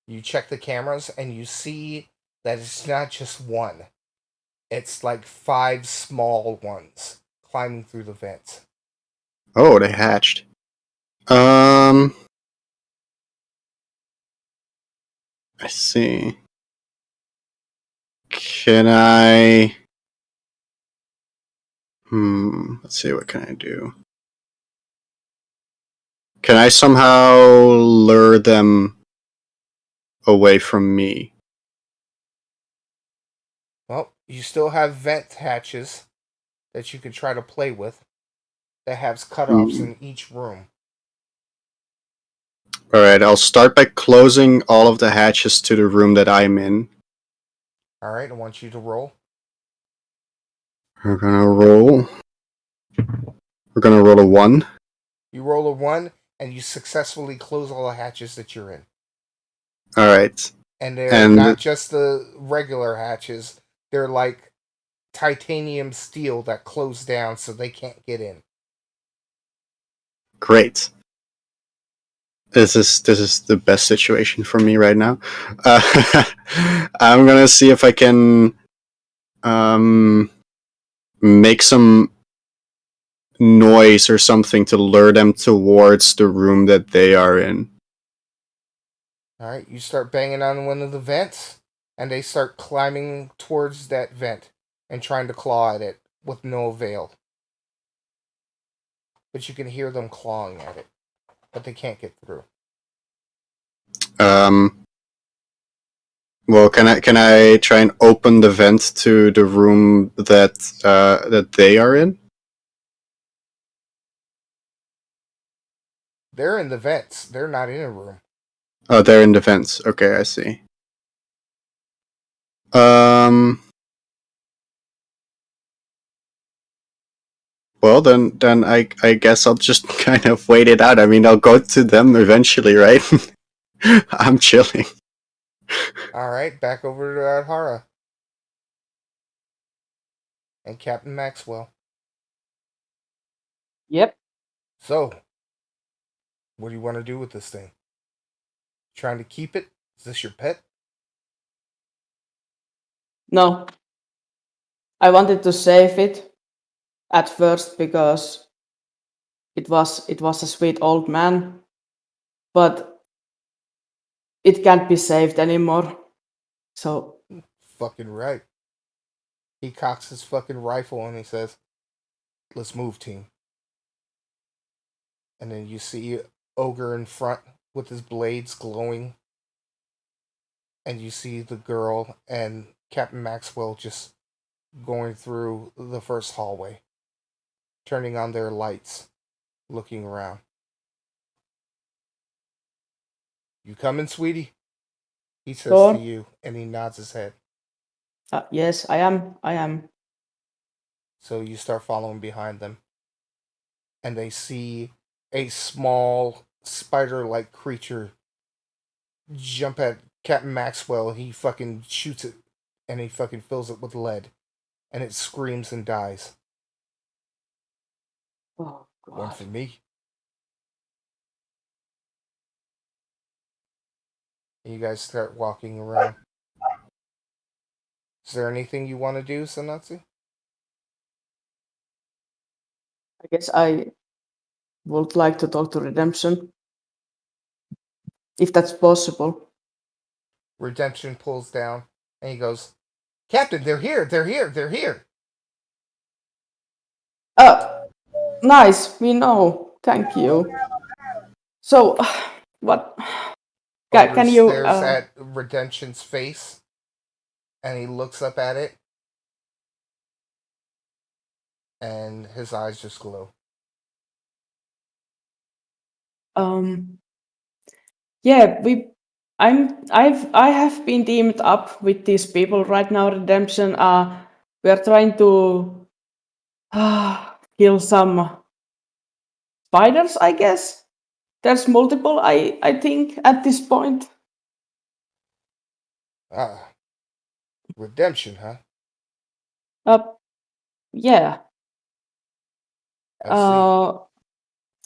You check the cameras and you see that it's not just one. It's like 5 small ones climbing through the vents. Oh, they hatched. I see. Can I... let's see, what can I do? Can I somehow lure them away from me? Well, you still have vent hatches that you can try to play with that has cutoffs in each room. Alright, I'll start by closing all of the hatches to the room that I'm in. Alright, I want you to roll. We're gonna roll. We're gonna roll a 1. You roll a 1, and you successfully close all the hatches that you're in. Alright. And they're not just the regular hatches, they're like titanium steel that close down so they can't get in. Great. This is the best situation for me right now. I'm gonna see if I can make some noise or something to lure them towards the room that they are in. Alright, you start banging on one of the vents, and they start climbing towards that vent and trying to claw at it with no avail. But you can hear them clawing at it, but they can't get through. Well, can I try and open the vent to the room that they are in? They're in the vents. They're not in a room. Oh, they're in the vents. Okay, I see. Well, then I guess I'll just kind of wait it out. I mean, I'll go to them eventually, right? I'm chilling. Alright, back over to Adhara. And Captain Maxwell. Yep. So, what do you want to do with this thing? Trying to keep it? Is this your pet? No. I wanted to save it at first because it was a sweet old man, but it can't be saved anymore. So Fucking right. He cocks his fucking rifle and he says, "Let's move, team." And then you see Ogre in front with his blades glowing, and you see the girl and Captain Maxwell just going through the first hallway, turning on their lights, looking around. "You coming, sweetie?" he says to go you, and he nods his head. on. Yes, I am. I am. So you start following behind them, and they see a small spider-like creature jump at Captain Maxwell. He fucking shoots it, and he fucking fills it with lead, and it screams and dies. Oh One God. for me. And you guys start walking around. Is there anything you want to do, Sanatsu? I guess I would like to talk to Redemption, if that's possible. Redemption pulls down, and he goes, "Captain, they're here, they're here, they're here." Nice. We know. Thank you. So, what? Ogre Can you? stares at Redemption's face, and he looks up at it, and his eyes just glow. Um. Yeah, I have been teamed up with these people right now. Redemption. We are trying to kill some spiders. I guess there's multiple. I think at this point. Ah, Redemption, huh? Uh. Yeah. I see.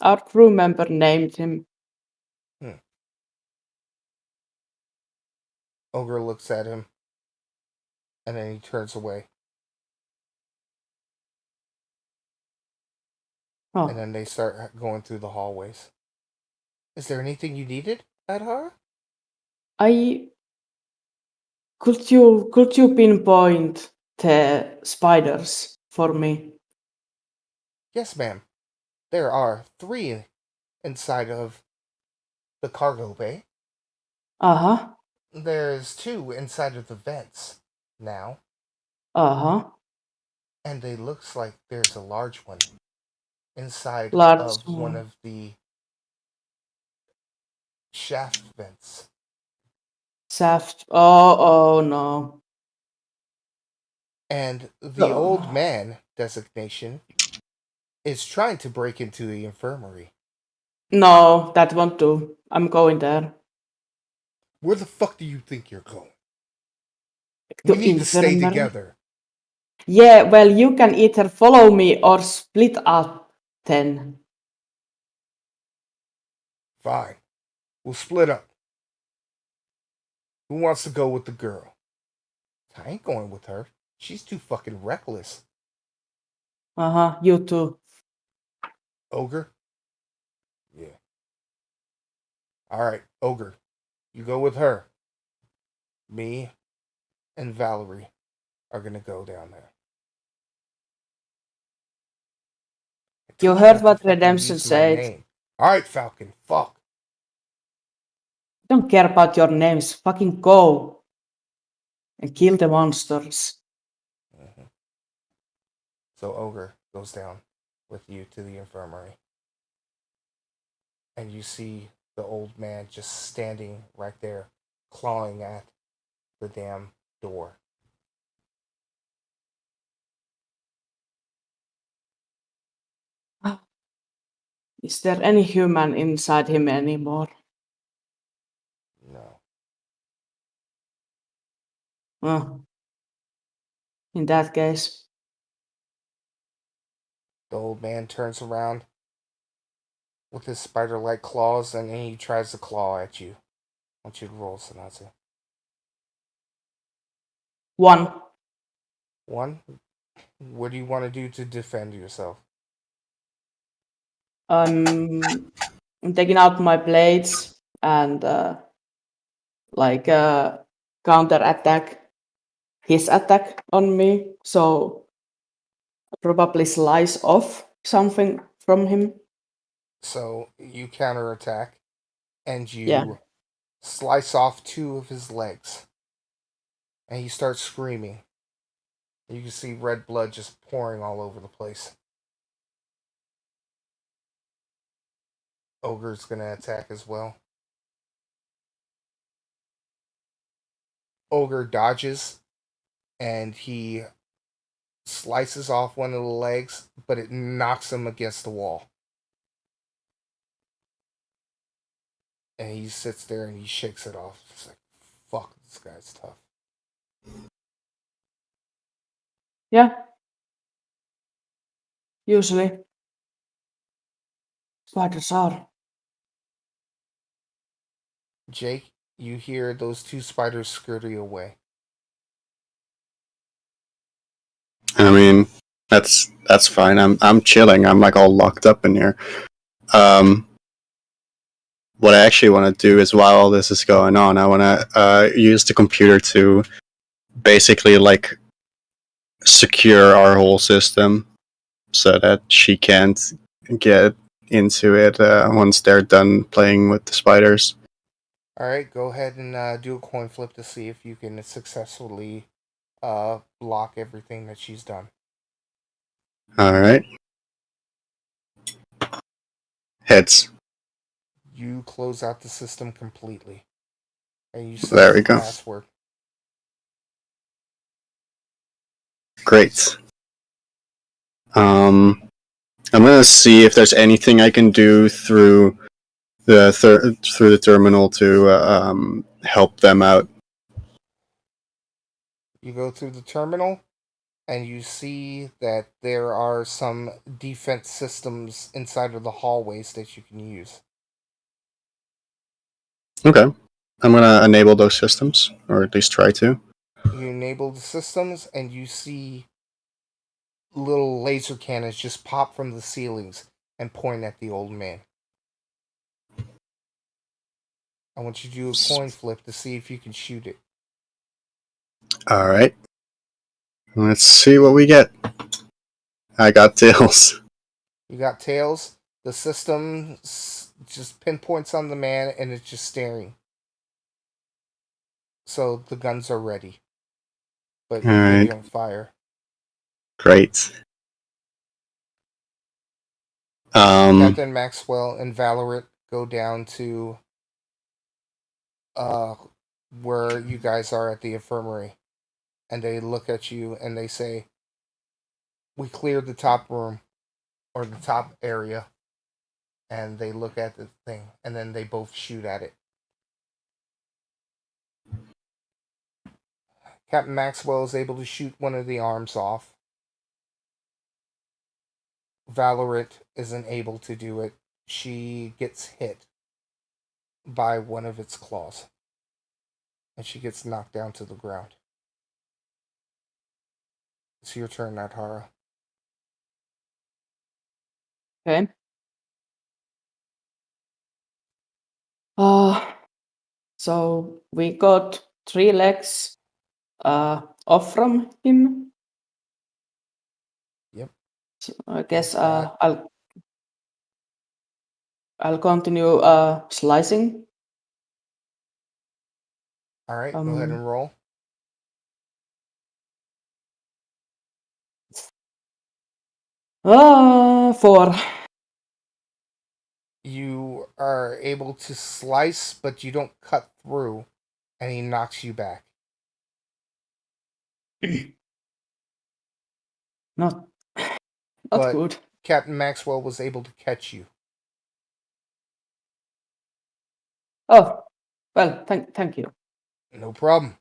Our crew member named him. Hmm. Ogre looks at him, and then he turns away. And Oh, then they start going through the hallways. "Is there anything you needed, Adhara?" I could you pinpoint the spiders for me? "Yes, ma'am. There are 3 inside of the cargo bay. Uh-huh. There's 2 inside of the vents now, Uh-huh. and it looks like there's a large one inside Large of one one. of the shaft vents. Shaft. Oh no. And the Oh old no. man designation is trying to break into the infirmary." No, that won't do. I'm going there. "Where the fuck do you think you're going? We To need to stay infirmary? together." Yeah, well, you can either follow me or split up then. "Fine. We'll split up. Who wants to go with the girl?" "I ain't going with her. She's too fucking reckless." Uh-huh, you too. "Ogre?" "Yeah." "Alright, Ogre. You go with her. Me and Valerie are gonna go down there." "I You told you heard not to what fucking Redemption use my said. name." "Alright, Falcon. Fuck." Don't care about your names. Fucking go and kill the monsters. Mhm. So Ogre goes down with you to the infirmary. And you see the old man just standing right there, clawing at the damn door. Is there any human inside him anymore? No. Oh, in that case. The old man turns around with his spider like claws and he tries to claw at you. I want you to roll, Sanatsu. 1. 1. What do you want to do to defend yourself? I'm taking out my blades and counter attack his attack on me. So probably slice off something from him. So you counterattack and Yeah. you slice off two of his legs. And he starts screaming. You can see red blood just pouring all over the place. Ogre's gonna attack as well. Ogre dodges and he slices off one of the legs, but it knocks him against the wall. And he sits there and he shakes it off. It's like, fuck, this guy's tough. Yeah. Usually. Spiders are. Jake, you hear those two spiders scurry away. I mean, that's fine. I'm chilling. I'm like all locked up in here. What I actually want to do is while all this is going on, I want to use the computer to basically like secure our whole system so that she can't get into it once they're done playing with the spiders. Alright, go ahead and do a coin flip to see if you can successfully block everything that she's done. All right. Heads. You close out the system completely. And you set There up we the go. password. Great. I'm gonna see if there's anything I can do through the terminal to help them out. You go through the terminal, and you see that there are some defense systems inside of the hallways that you can use. Okay. I'm gonna enable those systems, or at least try to. You enable the systems, and you see little laser cannons just pop from the ceilings and point at the old man. I want you to do a coin flip to see if you can shoot it. All right. Let's see what we get. I got tails. You got tails. The system just pinpoints on the man, and it's just staring. So the guns are ready, but All they right. don't fire. Great. Captain Maxwell and Valorant go down to where you guys are at the infirmary, and they look at you and they say, "We cleared the top room or the top area," and they look at the thing, and then they both shoot at it. Captain Maxwell is able to shoot one of the arms off. Valorant isn't able to do it. She gets hit by one of its claws, and she gets knocked down to the ground. It's your turn, Nadhara. Okay. So we got 3 legs off from him. Yep. So I guess He's got- I'll continue slicing. All right, go ahead and roll. Four. You are able to slice, but you don't cut through, and he knocks you back. Not But good. Captain Maxwell was able to catch you. Oh, well, thank you. No problem.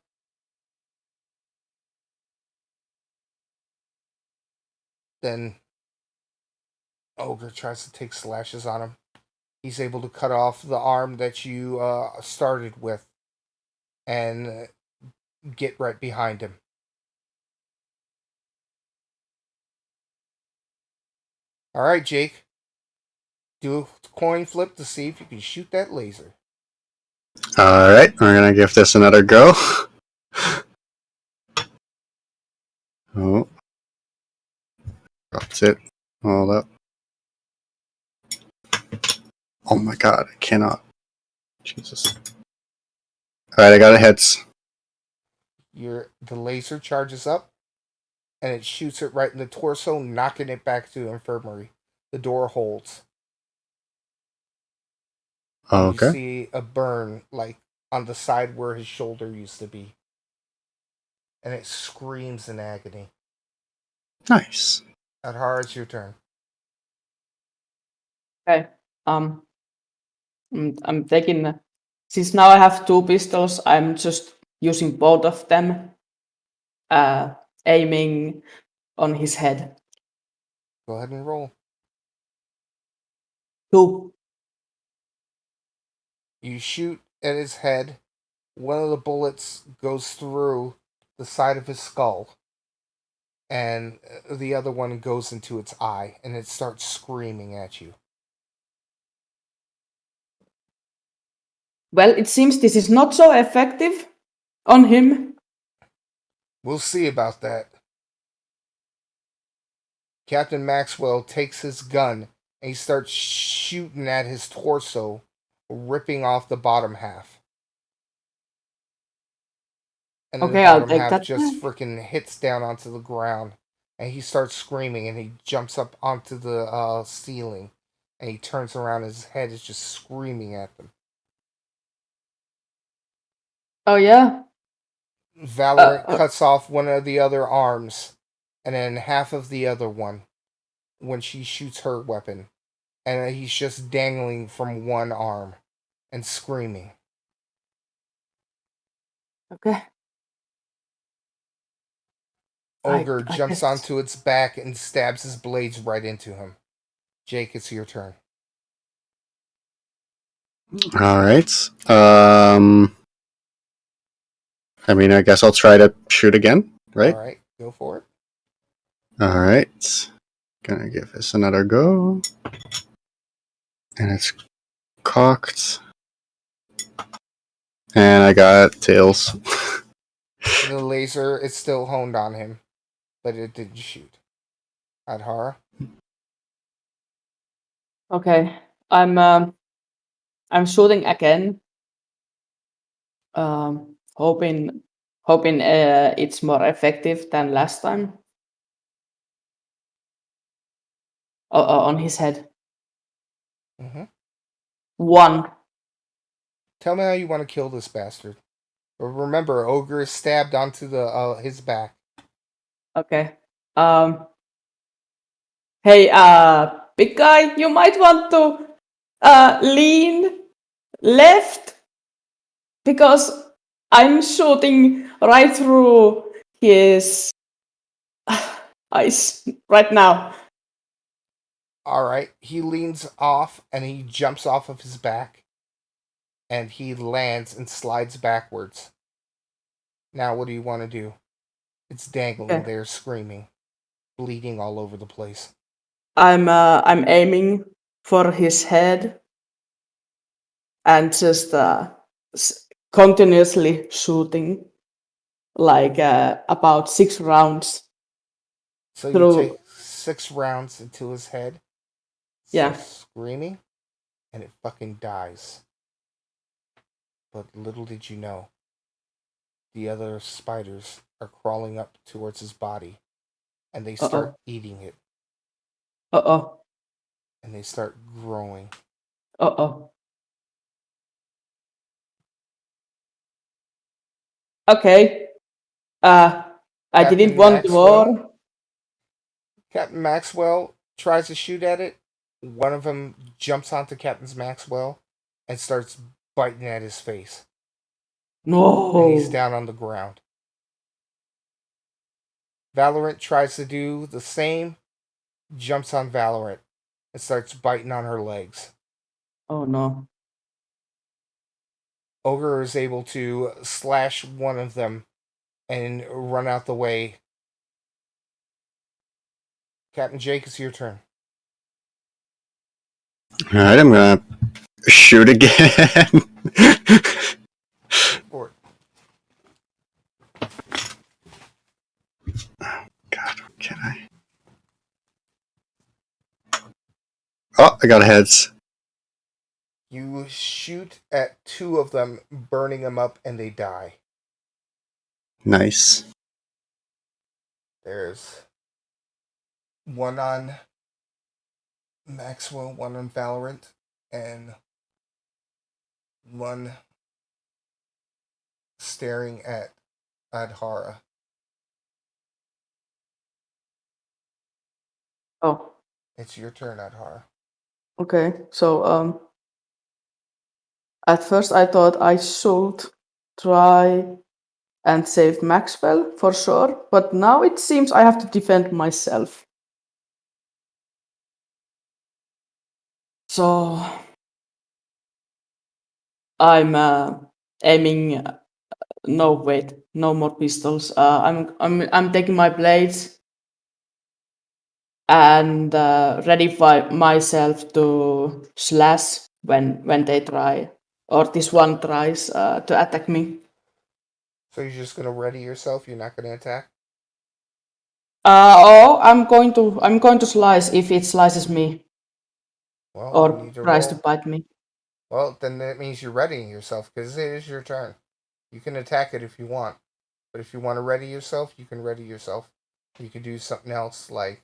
Then Ogre tries to take slashes on him. He's able to cut off the arm that you started with and get right behind him. All right, Jake. Do a coin flip to see if you can shoot that laser. Alright, we're gonna give this another go. Oh. Dropped it. Hold up. Oh my god, I cannot. Jesus. Alright, I got a hits. The laser charges up, and it shoots it right in the torso, knocking it back to the infirmary. The door holds. And you Okay. see a burn, like, on the side where his shoulder used to be. And it screams in agony. Nice. Adhara, it's your turn. Okay. I'm taking. Since now I have 2 pistols, I'm just using both of them, aiming on his head. Go ahead and roll. 2. You shoot at his head. One of the bullets goes through the side of his skull, and the other one goes into its eye, and it starts screaming at you. Well, it seems this is not so effective on him. We'll see about that. Captain Maxwell takes his gun and he starts shooting at his torso, ripping off the bottom half. And then Okay, the I'll bottom take half that just back. freaking hits down onto the ground. And he starts screaming and he jumps up onto the ceiling. And he turns around, his head is just screaming at them. Oh yeah. Valorant cuts off one of the other arms, and then half of the other one when she shoots her weapon. And he's just dangling from one arm and screaming. Okay. Ogre I jumps guess. onto its back and stabs his blades right into him. Jake, it's your turn. Alright. I mean, I guess I'll try to shoot again, right? Alright, go for it. Alright. Gonna give this another go. And it's cocked. And I got tails. The laser is still honed on him, but it didn't shoot. Adhara? Okay. I'm shooting again. Hoping it's more effective than last time. On his head. Mm-hmm. 1. Tell me how you want to kill this bastard. But remember, Ogre is stabbed onto his back. Okay. Hey, big guy, you might want to lean left because I'm shooting right through his eyes right now. Alright, he leans off and he jumps off of his back. And he lands and slides backwards. Now, what do you want to do? It's dangling there, screaming, bleeding all over the place. I'm aiming for his head and just continuously shooting like about 6 rounds. So you through. take 6 rounds into his head, Yeah. starts screaming, and it fucking dies. But little did you know, the other spiders are crawling up towards his body, and they start eating it, Uh-oh. and they start growing. Uh-oh. Okay. I didn't want war. Captain Maxwell tries to shoot at it. One of them jumps onto Captain Maxwell and starts biting at his face. No. And he's down on the ground. Valorant tries to do the same, jumps on Valorant, and starts biting on her legs. Oh no. Ogre is able to slash one of them and run out the way. Captain Jake, it's your turn. Alright, I'm gonna shoot again. For God, can I? Oh, I got heads. you shoot at 2 of them, burning them up, and they die. Nice. There's one on Maxwell, one on Valorant, and one staring at Adhara. Oh, It's your turn, Adhara. okay. So at first I thought I should try and save Maxwell for sure, but now it seems I have to defend myself. So I'm aiming. No, wait, no more pistols. I'm taking my blades and ready for myself to slash when they try, or this one tries to attack me. So you're just gonna ready yourself. You're not gonna attack. Oh, I'm going to slice if it slices me Well, you or need to tries to roll. bite me. Well, then that means you're readying yourself because it is your turn. You can attack it if you want, but if you want to ready yourself, you can ready yourself. You can do something else like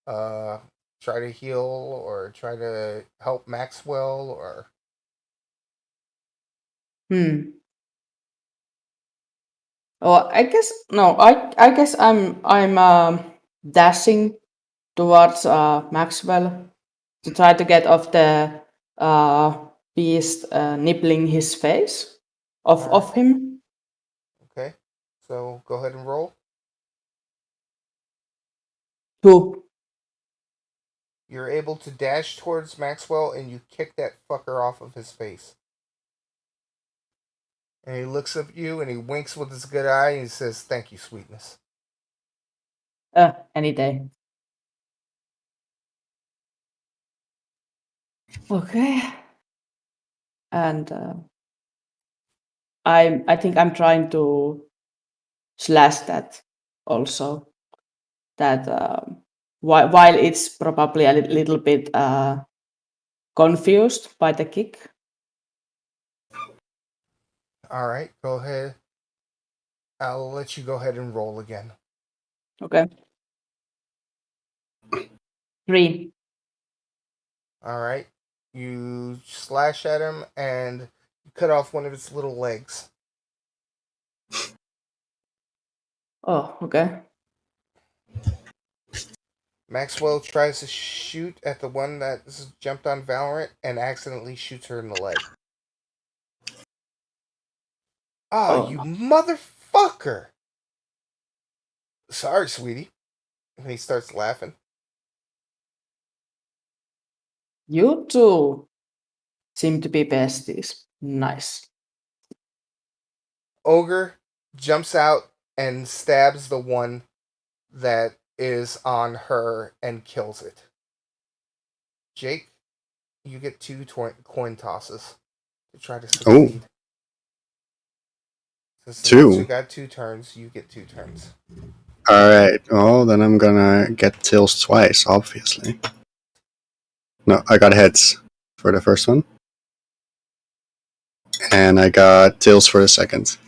uh, try to heal or try to help Maxwell or Hmm. Oh, I guess no. I guess I'm dashing towards Maxwell to try to get off the uh, beast nibbling his face all right. of him. Okay, so go ahead and roll. Two. You're able to dash towards Maxwell and you kick that fucker off of his face. And he looks at you and he winks with his good eye and he says, "Thank you, sweetness." Any day. Okay. And I think I'm trying to slash that also. That while it's probably a little bit confused by the kick. All right, go ahead. I'll let you go ahead and roll again. Okay. 3. All right. You slash at him and you cut off one of his little legs. Oh, okay. Maxwell tries to shoot at the one that jumped on Valorant and accidentally shoots her in the leg. Ah, Oh you no. motherfucker! Sorry, sweetie. And he starts laughing. You two seem to be besties. Nice. Ogre jumps out and stabs the one that is on her and kills it. Jake, you get 2 coin tosses to try to Oh, succeed. Since Natsu 2. got 2 turns, you get 2 turns. Alright, well, then I'm gonna get tails twice, obviously. No, I got heads for the first one. And I got tails for the second.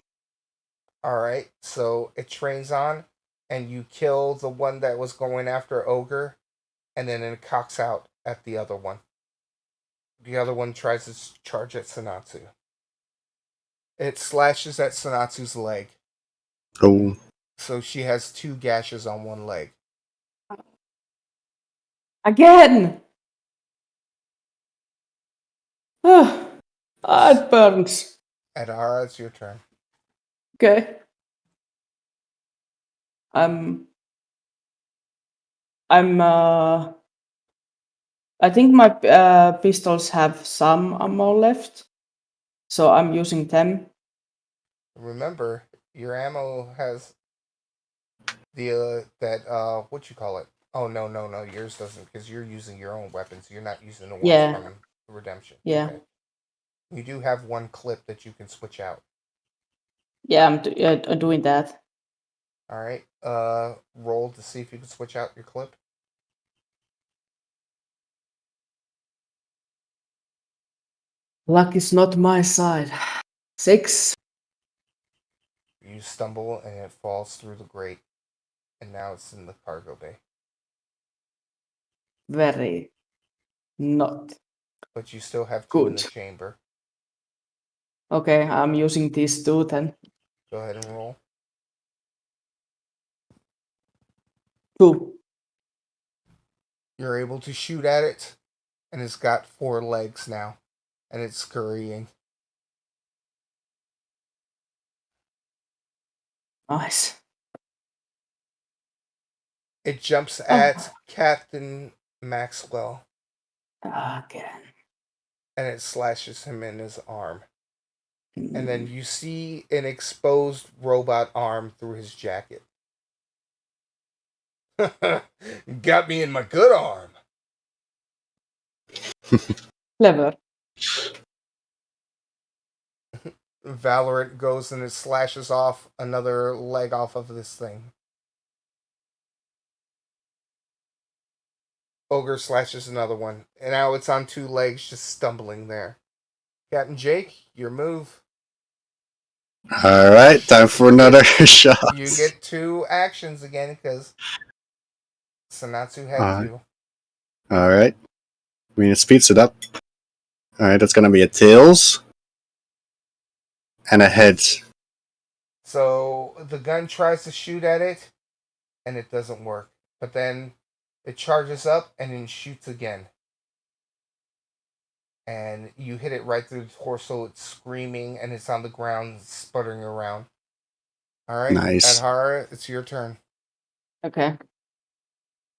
Alright, so it trains on, and you kill the one that was going after Ogre, and then it cocks out at the other one. The other one tries to charge at Sanatsu. It slashes at Sanatsu's leg, Oh, so she has 2 gashes on one leg. Again. It burns. Adara, it's your turn. Okay. I'm I think my pistols have some ammo left, so I'm using them. Remember, your ammo has the what you call it? Oh no, yours doesn't because you're using your own weapons. You're not using the ones Yeah, from Redemption. yeah, Okay. You do have one clip that you can switch out. yeah. I'm doing that. All right. Roll to see if you can switch out your clip. Luck is not my side. 6. You stumble and it falls through the grate, and now it's in the cargo bay. Very not But you still have two in the good. chamber. Okay, I'm using these 2 then. Go ahead and roll. 2. You're able to shoot at it, and it's got 4 legs now, and it's scurrying. Nice. It jumps Oh, at Captain Maxwell, again. and it slashes him in his arm. And then Mm. you see an exposed robot arm through his jacket. Got me in my good arm. Clever. Valorant goes and it slashes off another leg off of this thing. Ogre slashes another one. And now it's on 2 legs just stumbling there. Captain Jake, your move. All right, time for another shot. You get 2 actions again because Sanatsu had Uh, 2. all right. I mean, it speeds it up. All right, that's gonna be a tails and a heads. So the gun tries to shoot at it and it doesn't work. But then it charges up and then shoots again. And you hit it right through the torso. It's screaming and it's on the ground, sputtering around. All right, Nice. Adhara, it's your turn. Okay.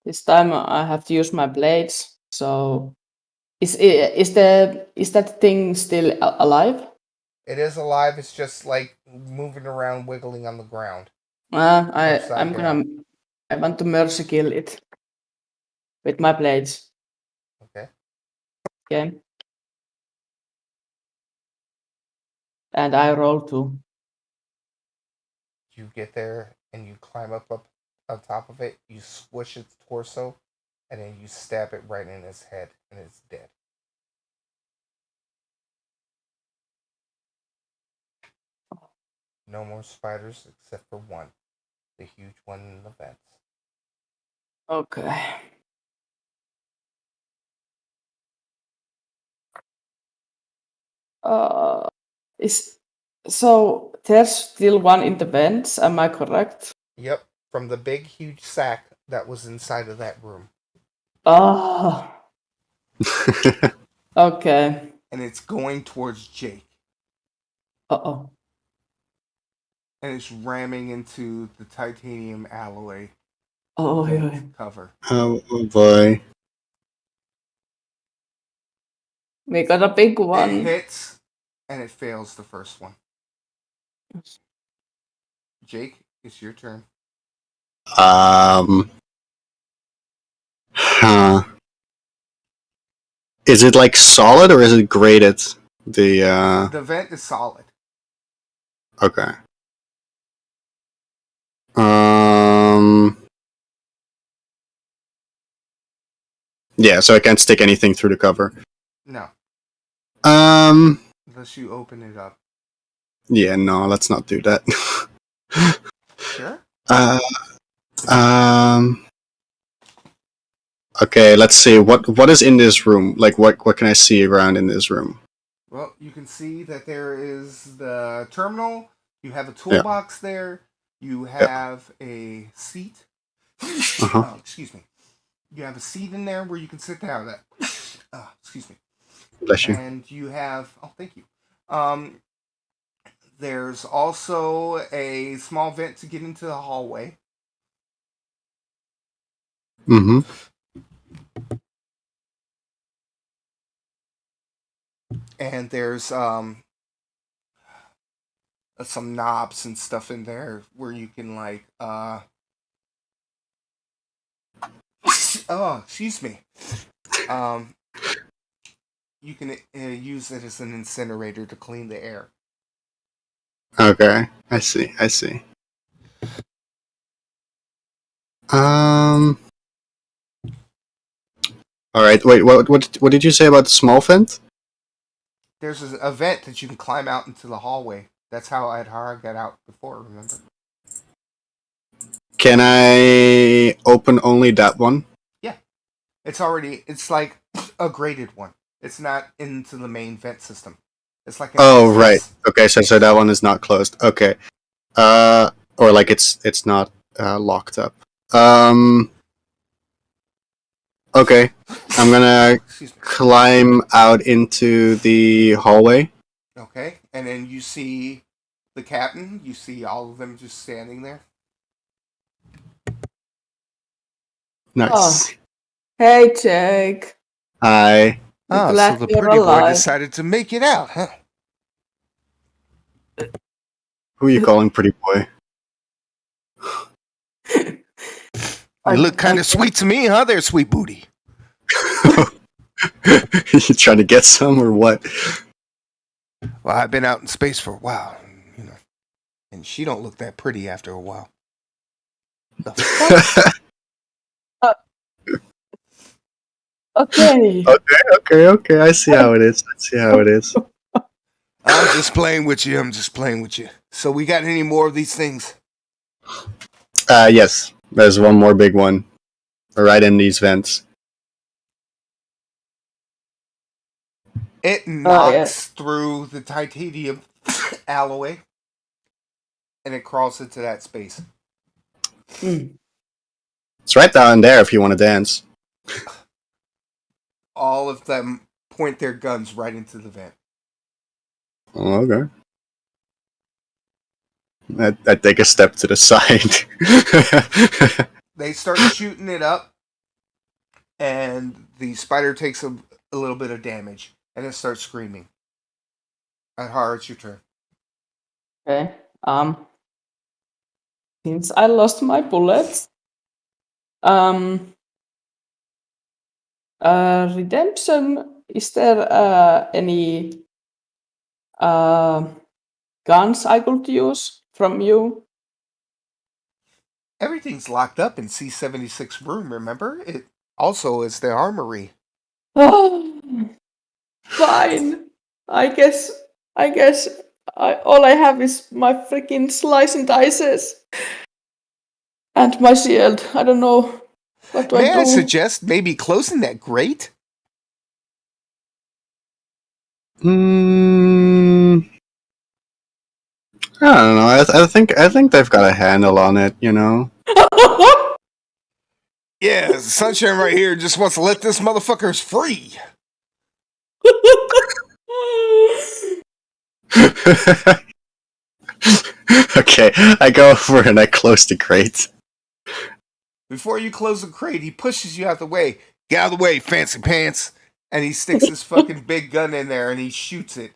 This time I have to use my blades. So is that thing still alive? It is alive. It's just like moving around, wiggling on the ground, I'm upside gonna. down. I want to mercy kill it with my blades. Okay. Okay. And I roll 2. You get there and you climb up on top of it. You squish its torso, and then you stab it right in its head, and it's dead. No more spiders except for one, the huge one in the vents. Okay. Is so there's still one in the vents, am I correct? Yep, from the big, huge sack that was inside of that room. Oh, okay. And it's going towards Jake. Uh-oh. And it's ramming into the titanium alloy Oh, vent cover. Oh boy. we got a big It one. hits, and it fails the first one. Jake, it's your turn. Huh. Is it like solid or is it grated? The vent is solid. Okay. Um. Yeah, so I can't stick anything through the cover. No, Um. unless you open it up. Yeah, no, let's not do that. Sure. uh. Um. Okay, let's see. What is in this room? Like, what can I see around in this room? Well, you can see that there is the terminal. You have a Yeah. toolbox there. You Yeah. have a seat. Uh-huh. Oh, excuse me. You have a seat in there where you can sit down. Excuse me. Bless you. And you have. Oh, thank you. There's also a small vent to get into the hallway. Mm-hmm. And there's some knobs and stuff in there where you can like Oh, excuse me. Um, you can use it as an incinerator to clean the air. Okay, I see. I see. Um. All right. Wait. What did you say about the small vent? There's a vent that you can climb out into the hallway. That's how Adhara got out before. Remember? Can I open only that one? Yeah, it's like a graded one. It's not into the main vent system. It's like an Oh, right. access. Okay, so that one is not closed. Okay. Or like it's not locked up. Um. Okay. I'm gonna Excuse me. climb out into the hallway. Okay, and then you see the captain. You see all of them just standing there. Oh, Nice. hey, Jake. Hi. Oh, so Glad the you're pretty boy alive. decided to make it out, huh? Who are you calling pretty boy? You look kind of sweet to me, huh? There, sweet booty. You trying to get some or what? Well, I've been out in space for a while, you know, and she don't look that pretty after a while. The fuck? Okay. Okay. I see how it is. I see how it is. I'm just playing with you. So we got any more of these things? Yes. There's one more big one. Right in these vents. It Yeah. knocks through the titanium alloy, and it crawls into that space. Mm. It's right down there if you want to dance. All of them point their guns right into the vent. Oh, okay. I take a step to the side. They start shooting it up, and the spider takes a little bit of damage, and it starts screaming. Adhara, it's your turn. Okay. Since I lost my bullets, um, redemption. Is there any guns I could use from you? Everything's locked up in C-76 room, remember? It also is the armory. Fine. I guess. All I have is my freaking slice and dices and my shield. I don't know what do I May I do. suggest maybe closing that grate? mm, I don't know. I think they've got a handle on it. You know. Yeah, Sunshine right here just wants to let this motherfuckers free. Okay, I go over and I close the grate. Before you close the crate, he pushes you out the way. Get out of the way, fancy pants. And he sticks his fucking big gun in there and he shoots it.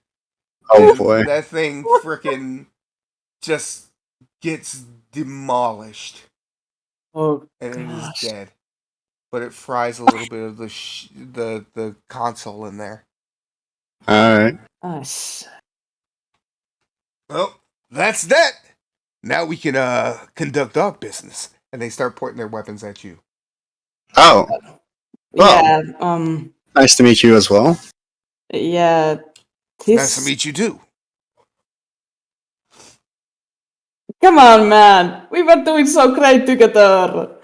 Oh And boy. that thing frickin' just gets demolished. Oh And it is gosh. dead. But it fries a little bit of the console in there. All right. Nice. Well, that's that. Now we can conduct our business. And they start pointing their weapons at you. Oh, well, Yeah. nice to meet you as well. Yeah. Nice to This. meet you too. Come on, man. We were doing so great together.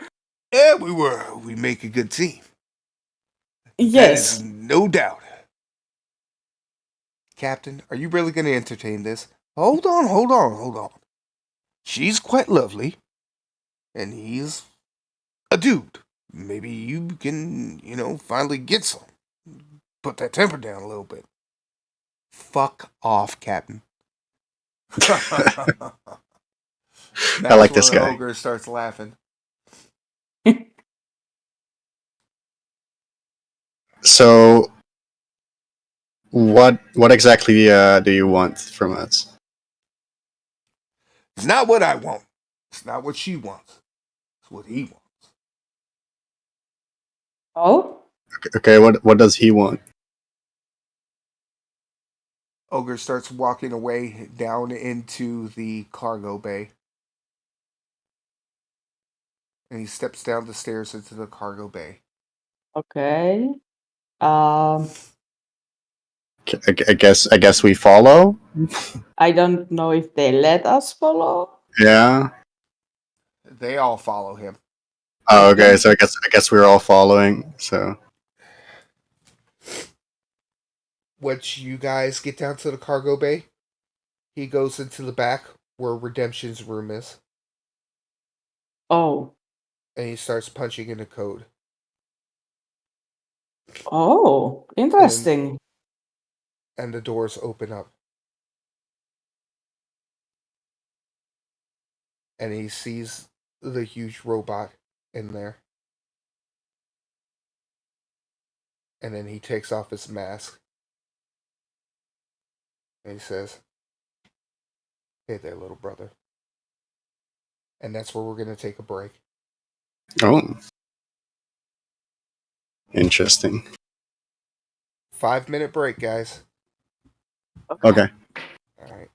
Yeah, we were. We make a good team. That is Yes. no doubt. Captain, are you really going to entertain this? Hold on. She's quite lovely, and he's a dude. Maybe you can, finally get some. Put that temper down a little bit. Fuck off, Captain. I That's like when this the guy. ogre starts laughing. So, what exactly do you want from us? It's not what I want. It's not what she wants. It's what he wants. Oh, Okay, what does he want? Ogre starts walking away down into the cargo bay. And he steps down the stairs into the cargo bay. okay. Um, I guess we follow. I don't know if they let us follow. Yeah. They all follow him. Oh, okay. So I guess we're all following. So Once you guys get down to the cargo bay, he goes into the back where Redemption's room is, Oh, and he starts punching in a code. oh, interesting. And the doors open up. And he sees the huge robot in there. And then he takes off his mask. And he says, "Hey there, little brother." And that's where we're going to take a break. oh, interesting. 5-minute break, guys. Okay. All right.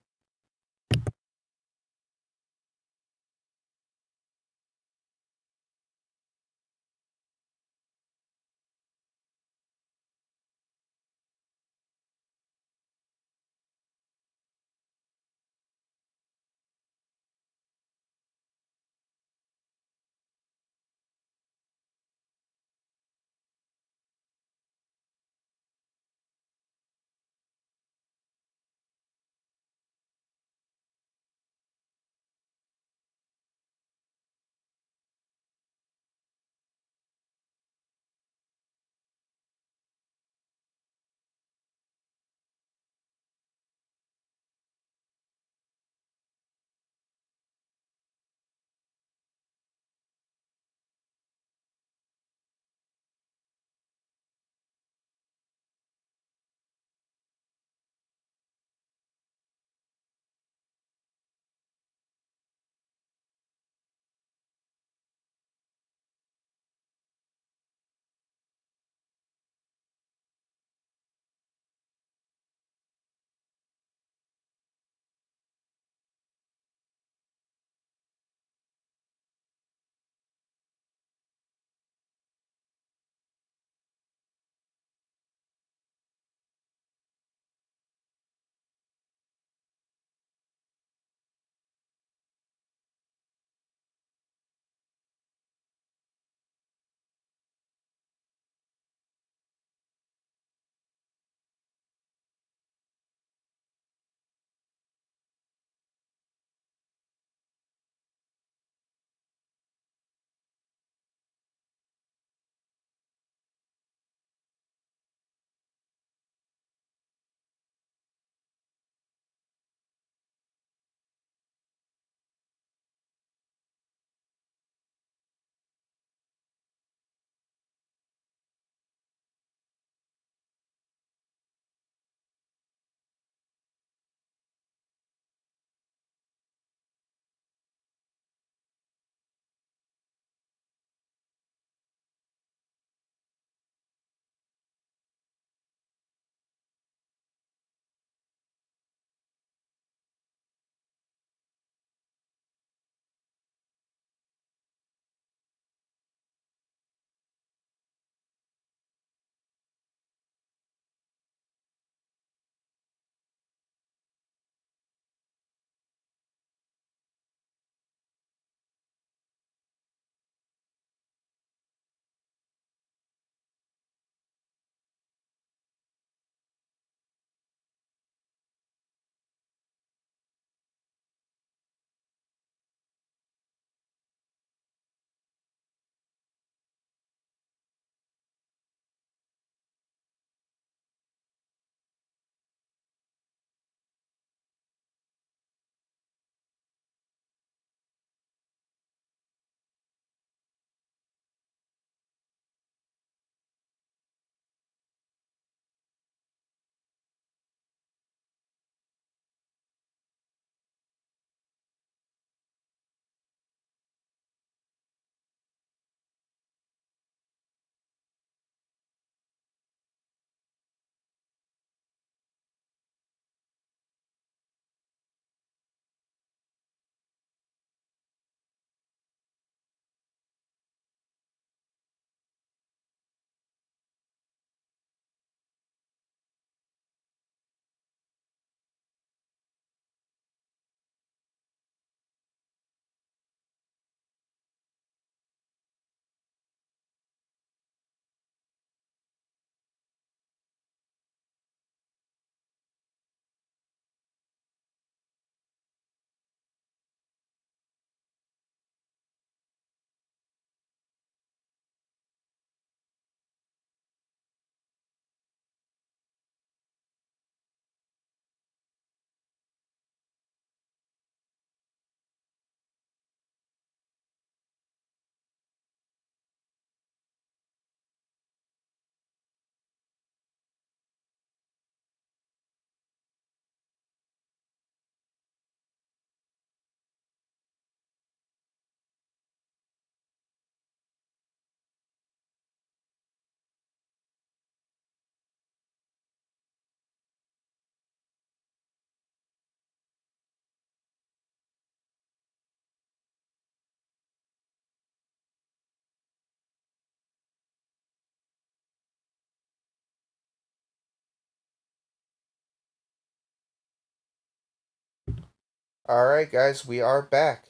Alright, guys, we are back.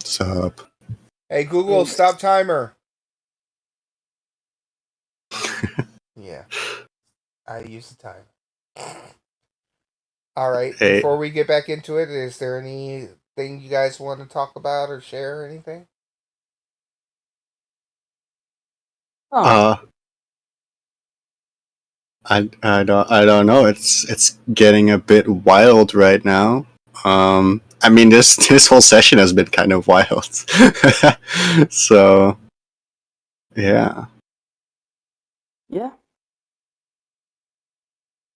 Sup? Hey, Google, stop timer. Yeah, I use the time. Alright, Hey, before we get back into it, is there anything you guys want to talk about or share or anything? Oh, uh, I don't know. It's getting a bit wild right now. I mean this whole session has been kind of wild. So yeah. yeah.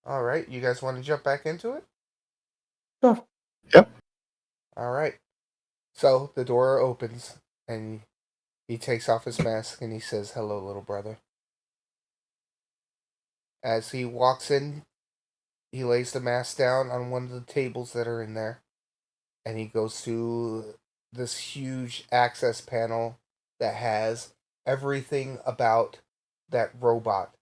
Alright, you guys want to jump back into it? Sure. Yep. Alright. So, the door opens, and he takes off his mask, and he says, "Hello, little brother." As he walks in, he lays the mask down on one of the tables that are in there, and he goes to this huge access panel that has everything about that robot,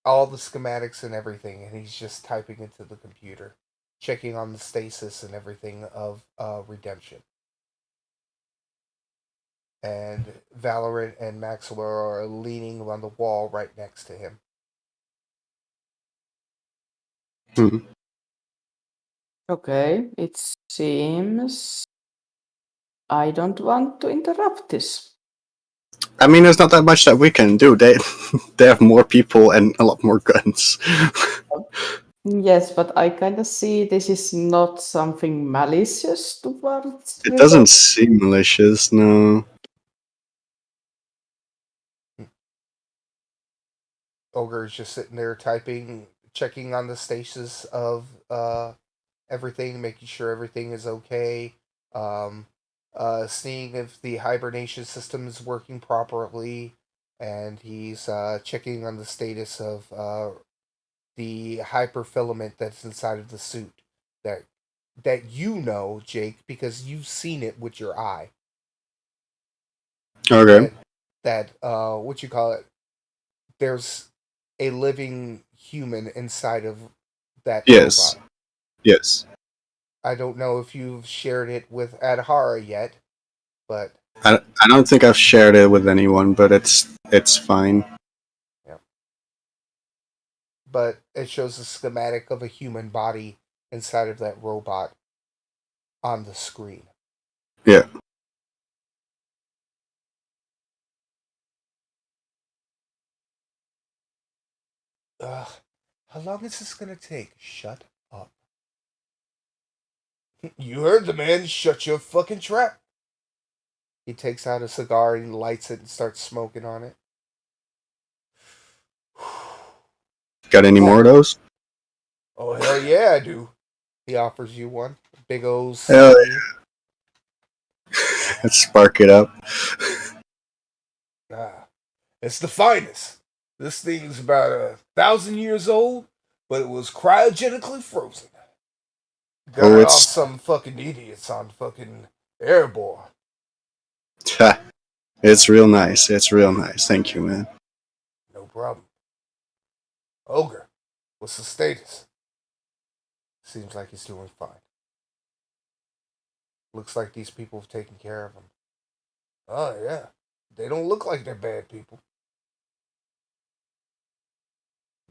all the schematics and everything, and he's just typing into the computer, checking on the stasis and everything of Redemption. And Valorant and Maxwell are leaning on the wall right next to him. Hmm. Okay, it seems I don't want to interrupt this. I mean, there's not that much that we can do. They they have more people and a lot more guns. Yes, but I kind of see this is not something malicious towards It Rebel. doesn't seem malicious, no. Ogre is just sitting there typing, checking on the stasis of everything, making sure everything is okay, um, seeing if the hibernation system is working properly, and he's checking on the status of the hyperfilament that's inside of the suit that you know, Jake, because you've seen it with your eye. Okay. That what you call it? There's a living human inside of that Yes. robot. Yes. I don't know if you've shared it with Adhara yet, but I don't think I've shared it with anyone, but it's fine. yeah. But it shows a schematic of a human body inside of that robot on the screen. Yeah. Ugh. How long is this gonna take? Shut up. You heard the man. Shut your fucking trap. He takes out a cigar and lights it and starts smoking on it. Got any more of those? Oh, hell yeah, I do. He offers you one. Big old Hell sleeve. yeah. Let's spark it up. Ah, it's the finest. This thing's about 1,000 years old, but it was cryogenically frozen. Got Oh, it off it's some fucking idiots on fucking Airborne. it's real nice. It's real nice. Thank you, man. No problem. Ogre, what's the status? Seems like he's doing fine. Looks like these people have taken care of him. Oh, yeah. They don't look like they're bad people.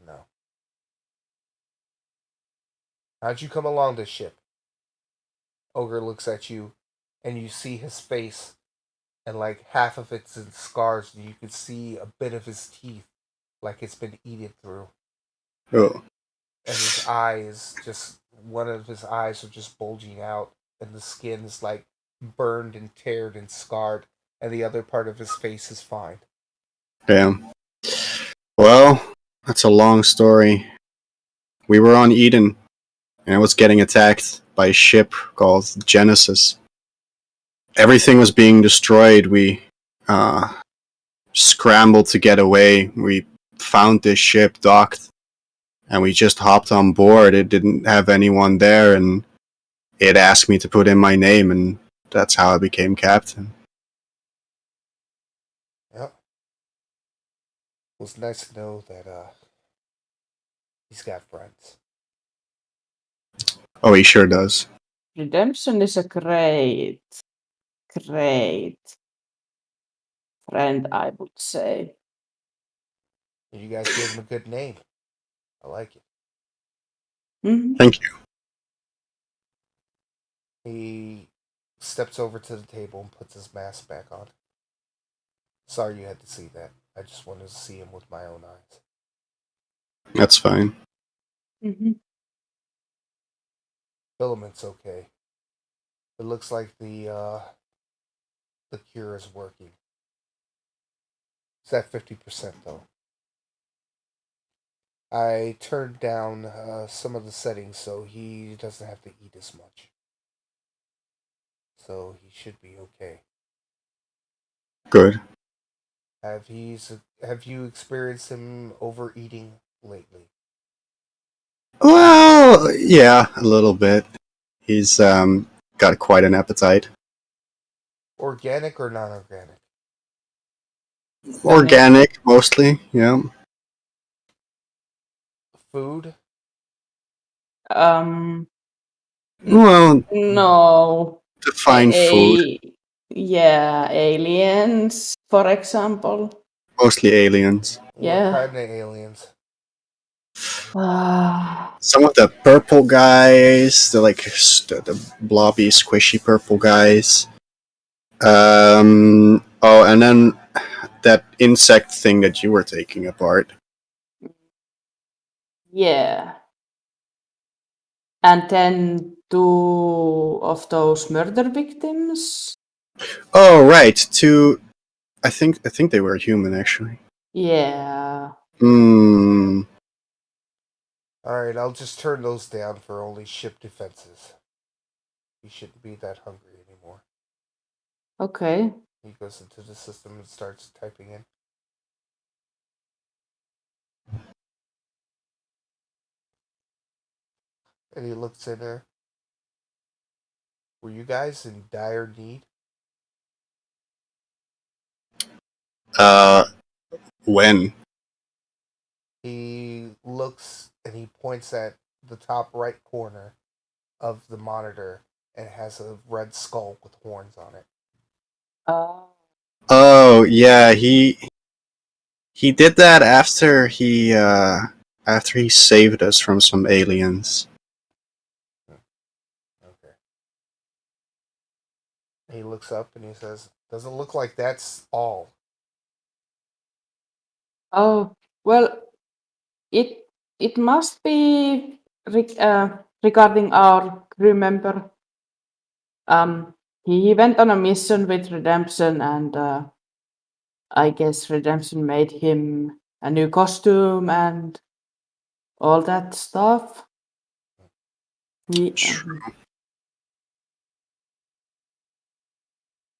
No. How'd you come along this ship? Ogre looks at you, and you see his face, and like half of it's in scars, and you can see a bit of his teeth, like it's been eaten through. Oh, And his eyes, just one of his eyes are just bulging out, and the skin is like burned and teared and scarred, and the other part of his face is fine. damn. Well, that's a long story. We were on Eden, and I was getting attacked by a ship called Genesis. Everything was being destroyed. We uh, scrambled to get away. We found this ship docked, and we just hopped on board. It didn't have anyone there, and it asked me to put in my name, and that's how I became captain. Yep. It was nice to know that he's got friends. Oh, he sure does. Redemption is a great friend, I would say. You guys gave him a good name. I like it. Mhm. Thank you. He steps over to the table and puts his mask back on. Sorry you had to see that. I just wanted to see him with my own eyes. That's fine. Mhm. Filament's okay. It looks like the cure is working. It's at 50% though. I turned down some of the settings so he doesn't have to eat as much. So he should be okay. Good. Have you experienced him overeating lately? Well, yeah, a little bit. He's got quite an appetite. Organic or non-organic? Organic, mostly. Yeah. Food? Um, Well, no. define food. Yeah, aliens, for example. Mostly aliens. What Yeah. kind of aliens? Some of the purple guys, the blobby, squishy purple guys. Oh, and then that insect thing that you were taking apart. Yeah. And then 2 of those murder victims. Oh, right. Two. I think they were human actually. Yeah. Hmm. Alright, I'll just turn those down for only ship defenses. He shouldn't be that hungry anymore. Okay. He goes into the system and starts typing in. And he looks in there. Were you guys in dire need? Uh. When? He looks and he points at the top right corner of the monitor and has a red skull with horns on it. Uh, Oh yeah, he did that after he saved us from some aliens. Okay. He looks up and he says, "Doesn't look like that's all." oh, well, it it must be regarding our crew member. He went on a mission with Redemption, and I guess Redemption made him a new costume and all that stuff. He, Sure.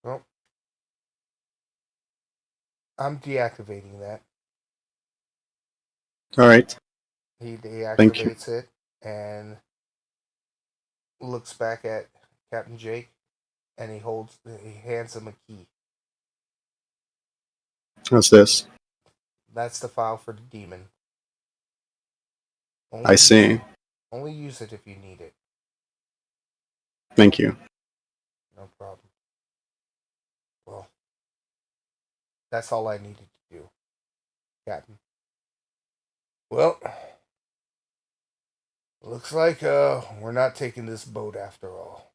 Well, I'm deactivating that. All right. He Thank you. deactivates it and looks back at Captain Jake, and he hands him a key. What's this? That's the file for the demon. I Only use see. it. Only use it if you need it. Thank you. No problem. Well, that's all I needed to do, Captain. Well, looks like we're not taking this boat after all.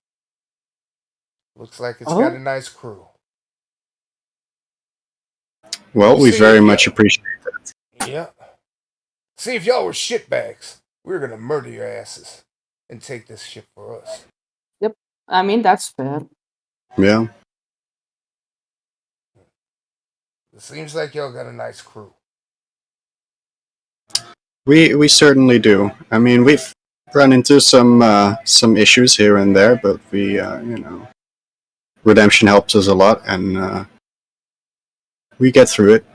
Looks like it's got a oh, nice crew. Well, We'll we see if very you. much appreciate. Yeah. See if y'all were shitbags. We're gonna murder your asses and take this ship for us. yep. I mean, that's fair. Yeah. It seems like y'all got a nice crew. We certainly do. I mean, we've run into some issues here and there, but we redemption helps us a lot, and we get through it.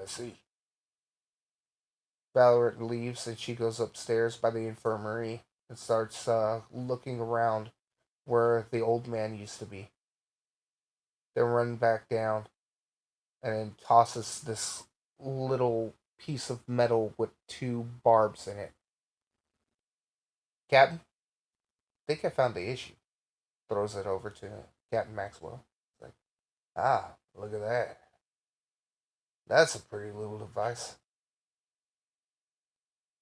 I see. Valorant leaves and she goes upstairs by the infirmary and starts looking around where the old man used to be. Then run back down and then tosses this little piece of metal with 2 barbs in it. Captain, think I found the issue. Throws it over to Captain Maxwell. It's like, look at that. That's a pretty little device.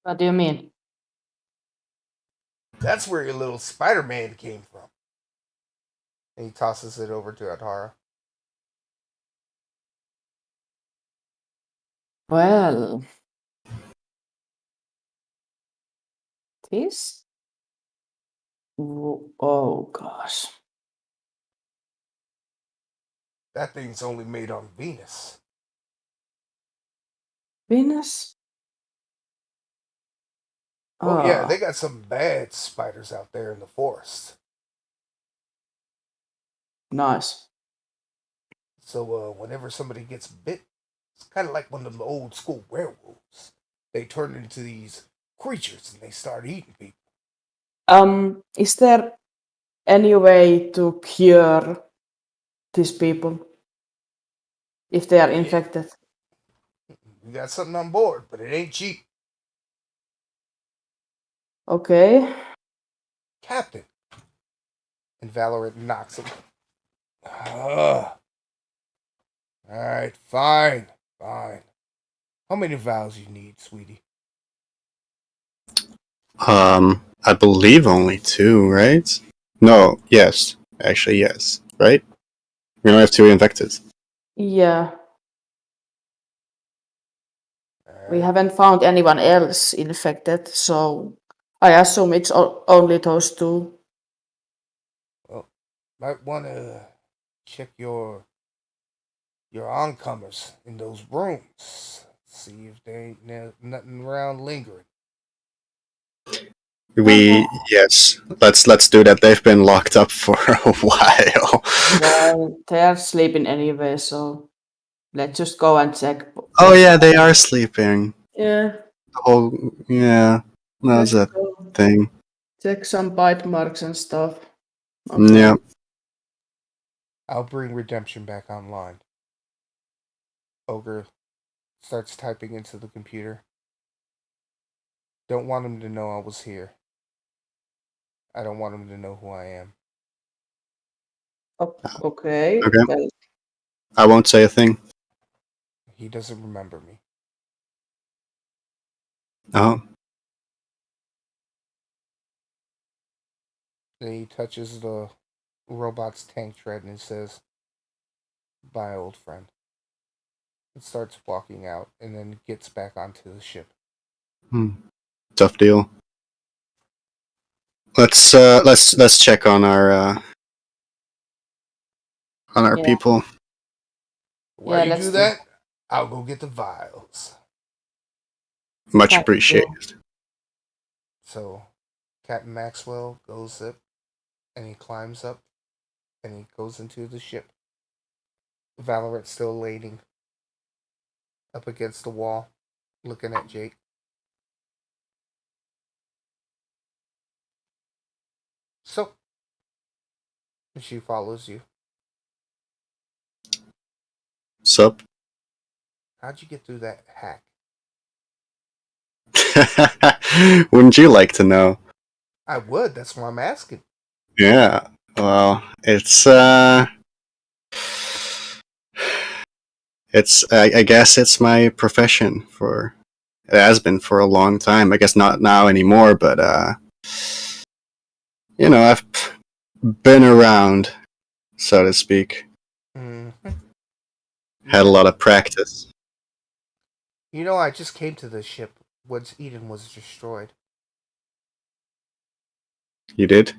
What do you mean? That's where your little Spider-Man came from. And he tosses it over to Atara. Well, this. Oh gosh. That thing's only made on Venus. Venus? Oh yeah, Ah, they got some bad spiders out there in the forest. nice. So whenever somebody gets bit, it's kind of like one of the old school werewolves. They turn into these creatures and they start eating people. Is there any way to cure these people if they are Yeah, infected? we got something on board, but it ain't cheap. Okay. Captain. And Valorant knocks him. Ugh. Alright, fine. Fine. How many vials you need, sweetie? I believe only 2, right? No, yes. Actually, yes. Right? We only have 2 infected. Yeah, we Alright. haven't found anyone else infected, so I assume it's only those two. Well, might want to check your oncomers in those rooms. See if there ain't nothing around lingering. Yes. Let's do that. They've been locked up for a while. Well, they are sleeping anyway, so let's just go and check. Oh yeah, they are sleeping. Yeah, The whole yeah, let's that's a go thing. check some bite marks and stuff. Okay. Yeah. I'll bring Redemption back online. Ogre starts typing into the computer. Don't want him to know I was here. I don't want him to know who I am. Okay. Okay. Well, I won't say a thing. He doesn't remember me. Oh. Then he touches the robot's tank tread and says, "Bye, old friend." And starts walking out and then gets back onto the ship. Tough deal. Let's check on our yeah, people. While yeah. you Let's do do. that, I'll go get the vials. Much Thank you. appreciated. So Captain Maxwell goes up and he climbs up and he goes into the ship. Valorant's still leaning up against the wall, looking at Jake. So she follows you. Sup? How'd you get through that hack? Wouldn't you like to know? I would. That's why I'm asking. Yeah. Well, it's I guess it's my profession for it has been for a long time. I guess not now anymore, but I've been around, so to speak. Mm-hmm. Had a lot of practice. I just came to this ship once Eden was destroyed. You did?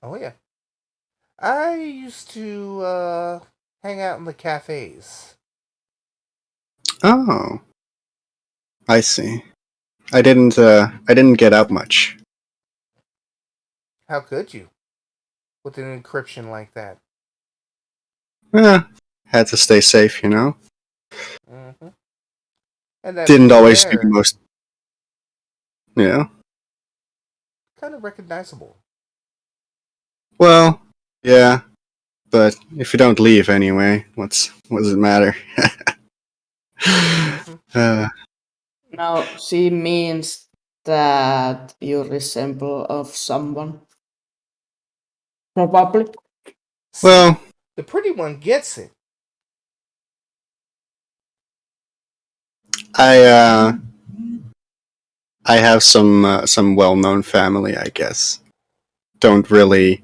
Oh yeah. I used to hang out in the cafes. Oh, I see. I didn't get out much. How could you? With an encryption like that. Had to stay safe, Mm-hmm. And that Didn't name always do the there, most. Yeah. kind of recognizable. Well, yeah, but if you don't leave anyway, what does it matter? Mm-hmm. uh, Now she means that you resemble of someone? Probably. See, Well, the pretty one gets it. I have some well-known family, I guess. Don't really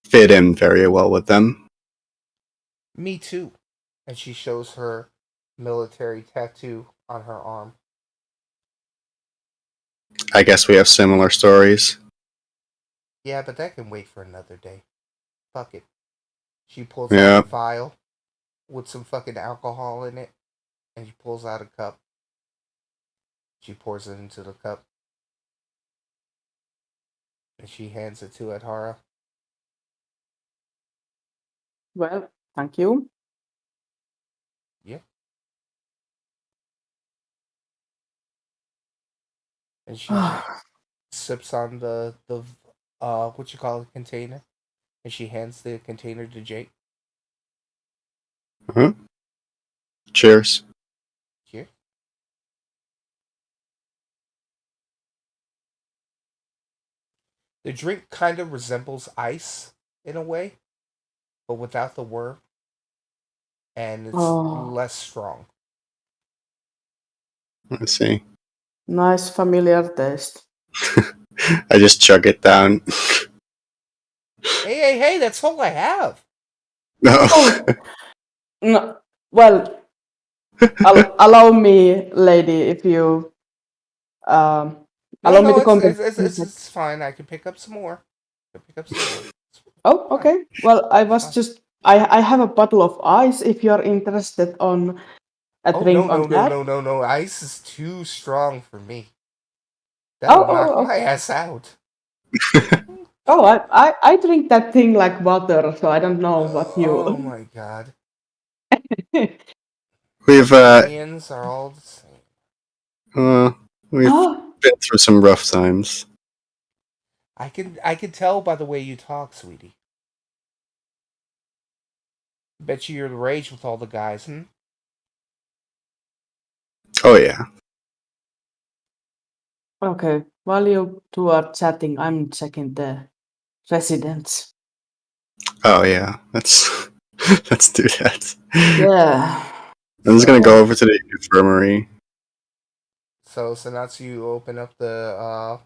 fit in very well with them. Me too. And she shows her military tattoo on her arm. I guess we have similar stories. Yeah, but that can wait for another day. Fuck it. She pulls out a Yeah. vial with some fucking alcohol in it, and she pulls out a cup. She pours it into the cup, and she hands it to Adhara. Well, thank you. Yeah. And she just sips on the what you call it, container, and she hands the container to Jake. Huh? Cheers. Here. The drink kind of resembles ice in a way, but without the worm, and it's Oh, less strong. Let's see. nice familiar taste. I just chug it down. Hey! That's all I have. No. Oh, no. Well, allow me, lady, if you um, No, allow me no, to it's comment. it's, it's, it's, it's fine. I can pick up some more. I can pick up some more. It's Oh, fine. okay. Well, I It's was fine. just I have a bottle of ice if you're interested on a Oh no drink on no no that. no no no! Ice is too strong for me. Oh, That'll oh, knock oh. my ass out. Oh, I drink that thing like water, so I don't know what Oh you. my god! we've Koreans are all the same. we've Oh, been through some rough times. I can tell by the way you talk, sweetie. Bet you're the rage with all the guys, hmm? Oh yeah. okay. While you two are chatting, I'm checking the residents. Oh yeah. Let's let's do that. Yeah. I'm just gonna So go over to the infirmary. Sanatsu, you open up the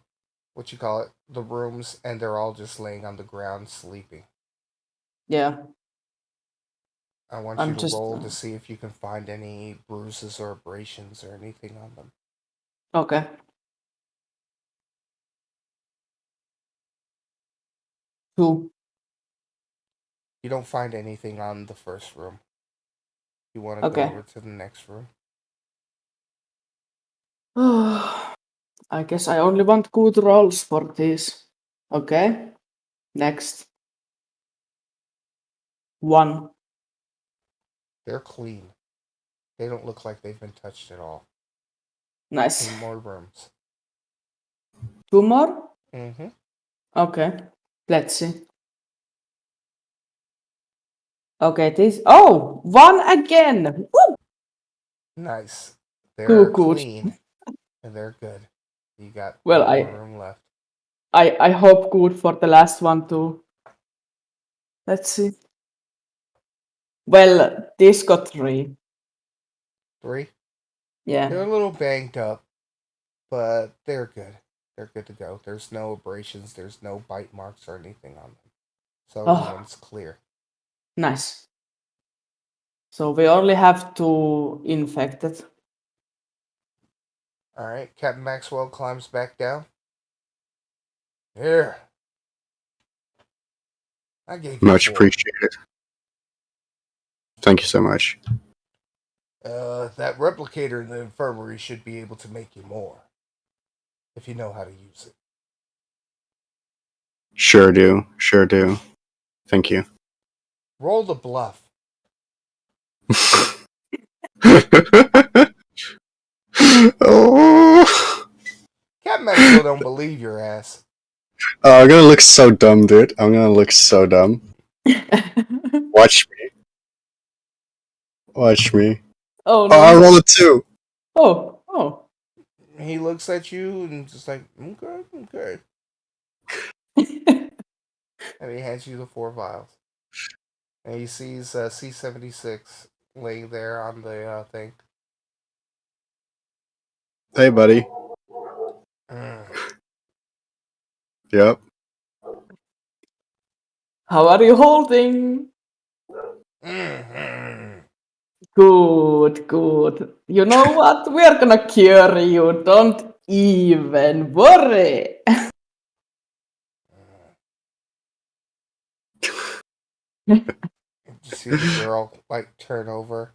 what you call it, the rooms, and they're all just laying on the ground sleeping. Yeah. I want you I'm to just roll to see if you can find any bruises or abrasions or anything on them. okay. 2. You don't find anything on the first room. You want to go Okay. over to the next room. I guess I only want good rolls for this. Okay. Next. 1. They're clean. They don't look like they've been touched at all. Nice. 2 more rooms. 2 more? Mm-hmm. Okay. Let's see. Okay, this. Oh, 1 again. Woo! Nice. Too They're good. clean and they're good. You got Well, one more room left. I hope good for the last one too. Let's see. Well, this got 3. 3. Yeah. They're a little banged up, but they're good. They're good to go. There's no abrasions, there's no bite marks or anything on them. So Oh, everyone's clear. nice. So we only have 2 infected. Alright, Captain Maxwell climbs back down. Here. I gave you Much 4. appreciated. Thank you so much. That replicator in the infirmary should be able to make you more. If you know how to use it. Sure do. Sure do. Thank you. Roll the bluff. Oh. Captain Maxwell don't believe your ass. Oh, I'm gonna look so dumb, dude. I'm gonna look so dumb. Watch me. Watch me. Oh Oh, I no. rolled a 2. Oh. He looks at you and just like, okay, okay. And he hands you the 4 vials. And he sees C-76 laying there on the thing. Hey, buddy. Mm. Yep. How are you holding? Mm-hmm. Good, good. You know what? We're gonna cure you. Don't even worry. You see the girl like turn over,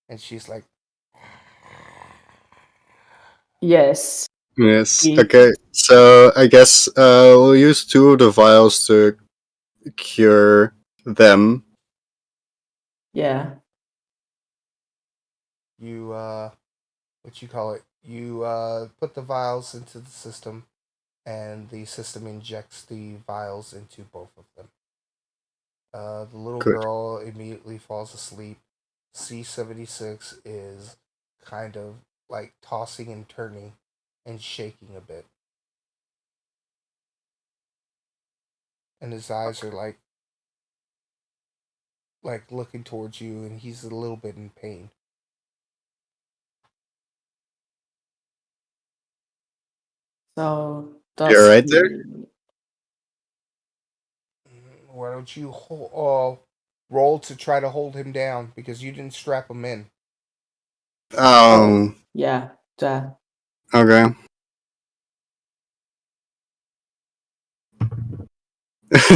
and she's like, Yes. Yes. we- Okay. So I guess we'll use 2 of the vials to cure them. Yeah. you what you call it? You put the vials into the system, and the system injects the vials into both of them. The little Good. girl immediately falls asleep. C-76 is kind of like tossing and turning and shaking a bit. And his eyes are like looking towards you, and he's a little bit in pain. So You're does right there. he? Why don't you roll to try to hold him down because you didn't strap him in. Oh, Um. yeah. That. Okay.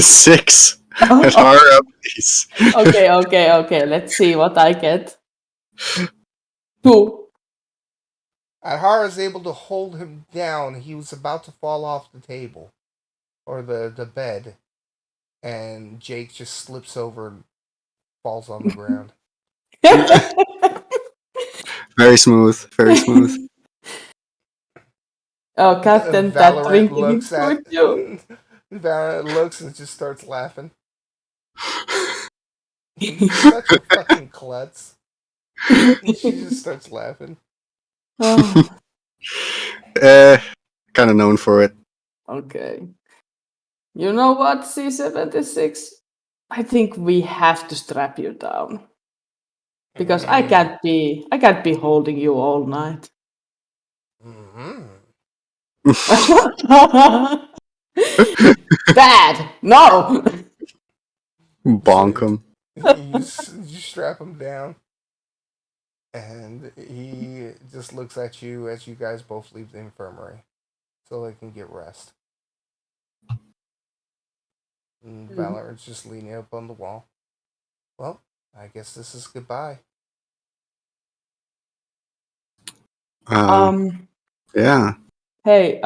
6. And hurry up, please. Okay. Let's see what I get. 2. Adhara is able to hold him down. He was about to fall off the table or the bed, and Jake just slips over and falls on the ground. Very smooth. Very smooth. Oh, Captain, that Valorant drinking is looks good at too. Valorant looks and just starts laughing. He's such a fucking klutz. And she just starts laughing. Oh, eh, kind of known for it. okay. You know what, C-76? I think we have to strap you down because Mm. I can't be holding you all night. Mm-hmm. Dad, no. So Bonk him. you strap him down, and he just looks at you as you guys both leave the infirmary, so they can get rest. And Valorant's just leaning up on the wall. Well, I guess this is goodbye. Um. Yeah. Hey.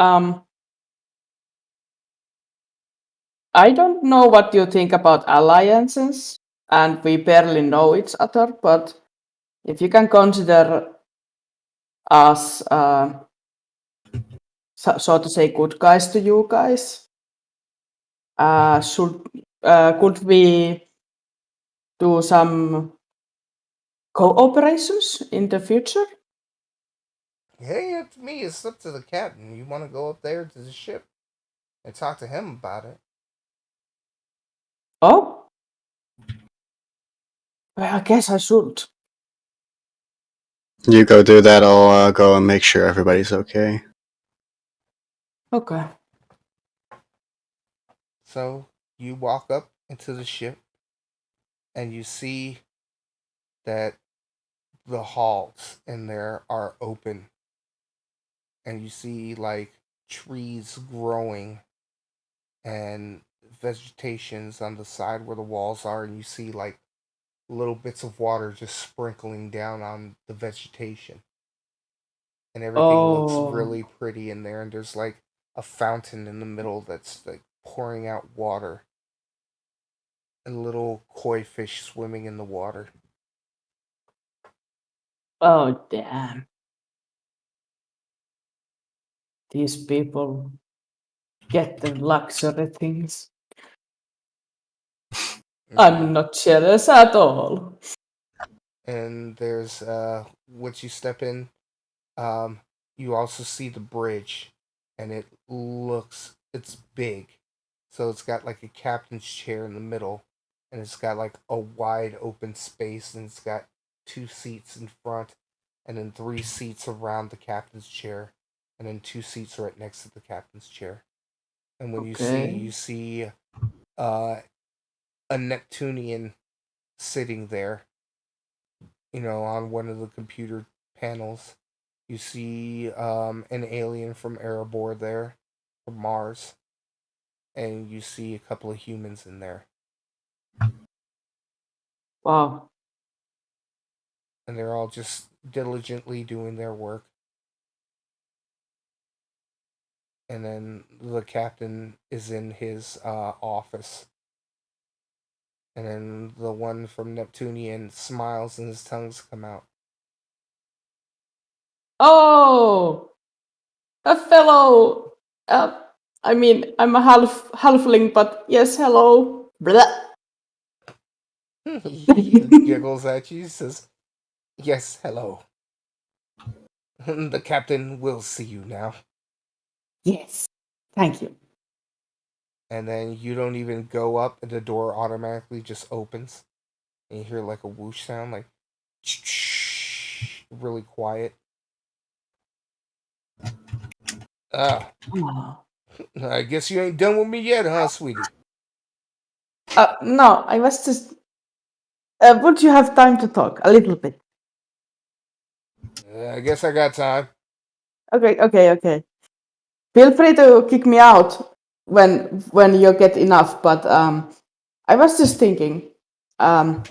I don't know what you think about alliances, and we barely know each other. But if you can consider us, so to say, good guys to you guys, should could we do some cooperations in the future? Hey, up to me. It's up to the captain. You want to go up there to the ship and talk to him about it? Oh, well, I guess I should. You go do that. I'll go and make sure everybody's okay. Okay. So you walk up into the ship, and you see that the halls in there are open, and you see like trees growing and vegetations on the side where the walls are, and you see like little bits of water just sprinkling down on the vegetation, and everything looks Oh, really pretty in there, and there's like a fountain in the middle that's like pouring out water, and little koi fish swimming in the water. oh, damn! These people get the luxury things. I'm not jealous at all. And there's once you step in, um you also see the bridge, and it's big. So it's got like a captain's chair in the middle, and it's got like a wide open space, and it's got 2 seats in front, and then 3 seats around the captain's chair, and then 2 seats right next to the captain's chair. And when Okay. you see uh, a Neptunian sitting there, on one of the computer panels. You see an alien from Erebor there, from Mars, and you see a couple of humans in there. Wow. And they're all just diligently doing their work. And then the captain is in his office. And then the one from Neptunian smiles and his tongues come out. Oh, a fellow. Uh, I mean, I'm a halfling, but yes, hello. Blah. He giggles at you, says, "Yes, hello. The captain will see you now." Yes, thank you. And then you don't even go up, and the door automatically just opens. And you hear like a whoosh sound, like really quiet. Ah, Oh. I guess you ain't done with me yet, huh, sweetie? No, I was just. Would you have time to talk a little bit? I guess I got time. Okay. Feel free to kick me out when you get enough. But I was just thinking, um,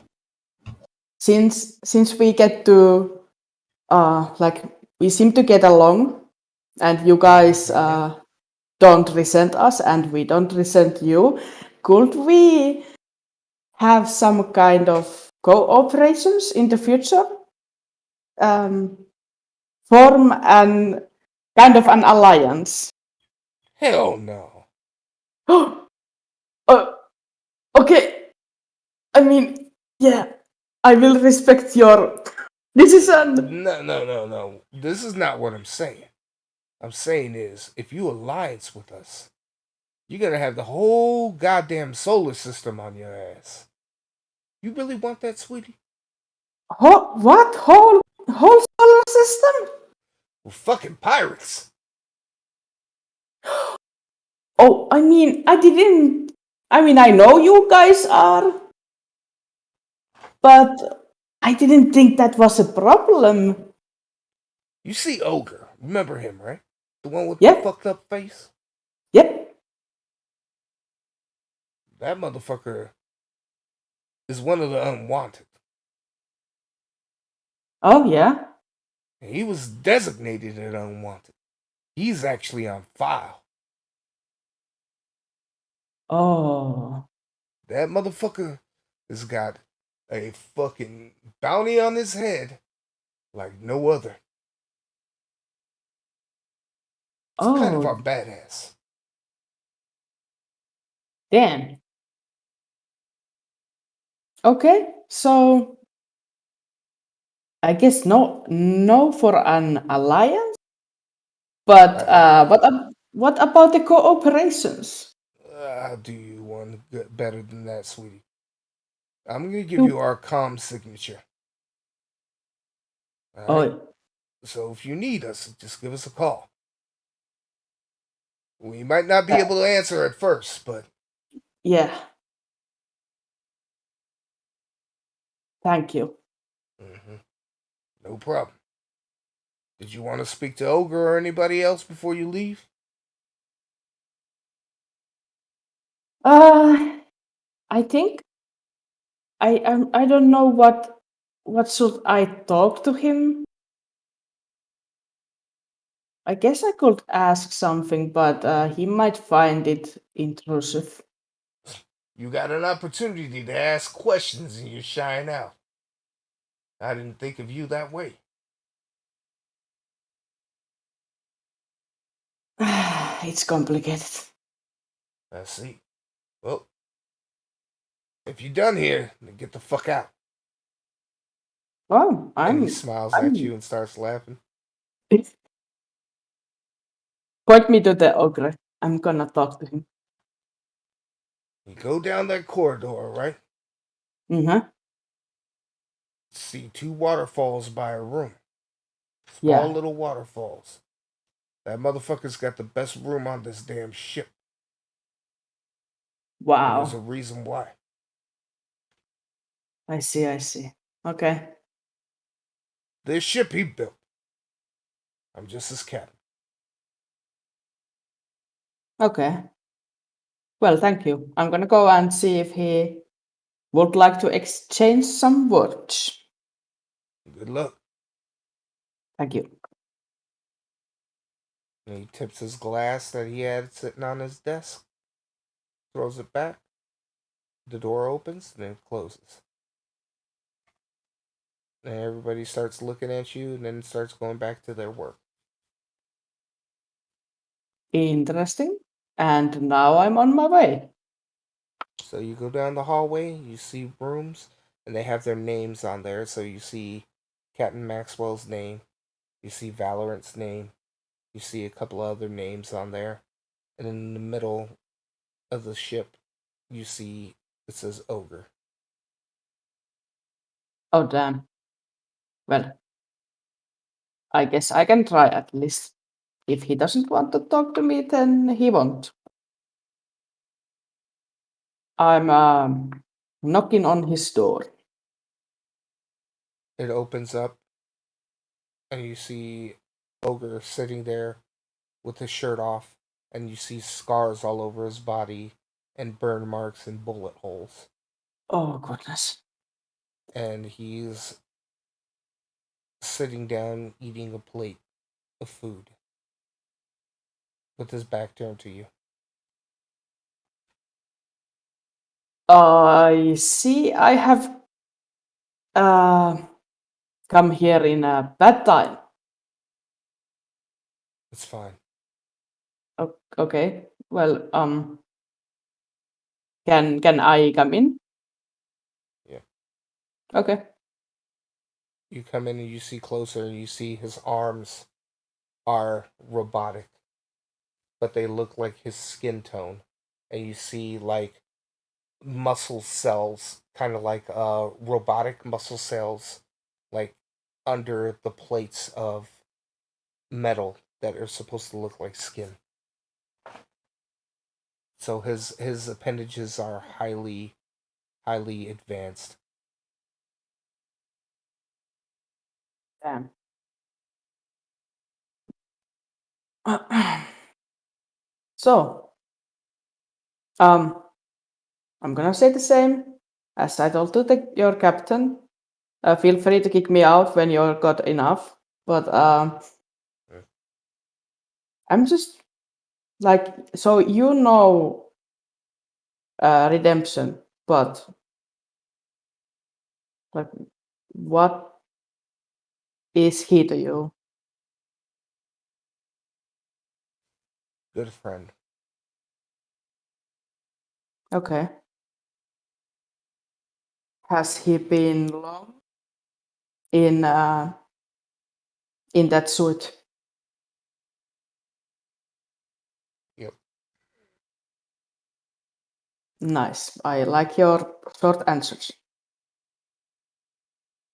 since we get to like we seem to get along, and you guys Mm-hmm. don't resent us, and we don't resent you. Could we have some kind of cooperations in the future? Um, form an kind of an alliance. Hell no. uh, okay, I mean, yeah, I will respect your decision. No. This is not what I'm saying. I'm saying is, if you alliance with us, you're gonna have the whole goddamn solar system on your ass. You really want that, sweetie? What whole solar system? We're fucking pirates. Oh, I mean, I didn't. I mean, I know you guys are, but I didn't think that was a problem. You see Ogre. Remember him, right? The one with the Yep, fucked up face? yep. That motherfucker is one of the unwanted. Oh, yeah. He was designated an unwanted. He's actually on file. Oh, That motherfucker has got a fucking bounty on his head like no other. It's kind of oh, our badass. damn. Okay, so I guess no for an alliance. But I, what about the cooperations? I'll do you one better than that, sweetie. I'm gonna give You, you our comm signature. All right. oh, So if you need us, just give us a call. We might not be uh, able to answer at first, but yeah. Thank you. mhm, no problem. Did you want to speak to Ogre or anybody else before you leave? Uh, I think I don't know what should I talk to him. I guess I could ask something, but he might find it intrusive. You got an opportunity to ask questions and you shine out. I didn't think of you that way. It's complicated. I see. Well, if you're done here, then get the fuck out. Well, And he smiles at I'm you and starts laughing. Point me to the ogre. I'm gonna talk to him. You go down that corridor, right? Mm-hmm. See two waterfalls by a room. Small Yeah. little waterfalls. That motherfucker's got the best room on this damn ship. And there's a Wow. reason why. I see. Okay. This ship he built. I'm just his captain. Okay. Well, thank you. I'm gonna go and see if he would like to exchange some words. Good luck. Thank you. And he tips his glass that he had sitting on his desk, throws it back. The door opens and then it closes. And everybody starts looking at you and then starts going back to their work. Interesting. And now I'm on my way. So you go down the hallway, you see rooms, and they have their names on there. So you see Captain Maxwell's name, you see Valorant's name, you see a couple other names on there. And in the middle of the ship, you see it says Ogre. Oh, damn. Well, I guess I can try at least. If he doesn't want to talk to me, then he won't. I'm knocking on his door. It opens up, and you see Ogre sitting there with his shirt off, and you see scars all over his body, and burn marks and bullet holes. Oh, goodness. And he's sitting down eating a plate of food with his back turned to you. I see I have come here in a bad time. It's fine. Okay. Well, can I come in? Yeah. Okay. You come in and you see closer, and you see his arms are robotic, but they look like his skin tone. And you see like muscle cells, kind of like robotic muscle cells, like under the plates of metal that are supposed to look like skin. So his appendages are highly advanced. Damn. So, I'm gonna say the same as I told to your captain. Feel free to kick me out when you're got enough. But Mm. I'm just like, so you know redemption, but like, what is he to you? Good friend. Okay. Has he been long in that suit? Yep. Nice. I like your short answers.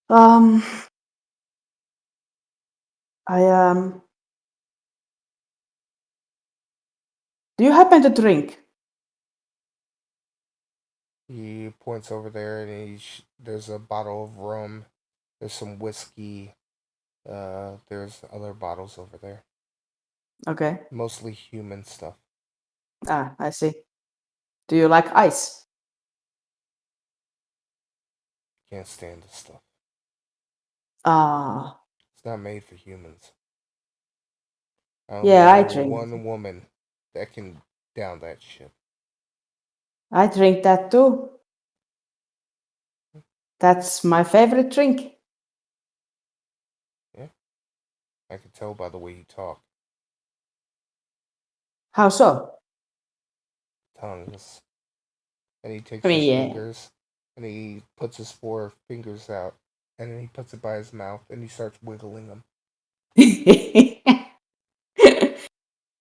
Um, I Do you happen to drink? He points over there, and there's a bottle of rum. There's some whiskey. There's other bottles over there. Okay. Mostly human stuff. Ah, I see. Do you like ice? Can't stand this stuff. Ah, It's not made for humans. I only yeah, I know drink. one woman that can down that shit. I drink that too. That's my favorite drink. Yeah, I can tell by the way you talk. How so? Tongues. And he takes I his mean, fingers and he puts his four fingers out, and then he puts it by his mouth and he starts wiggling them. yeah.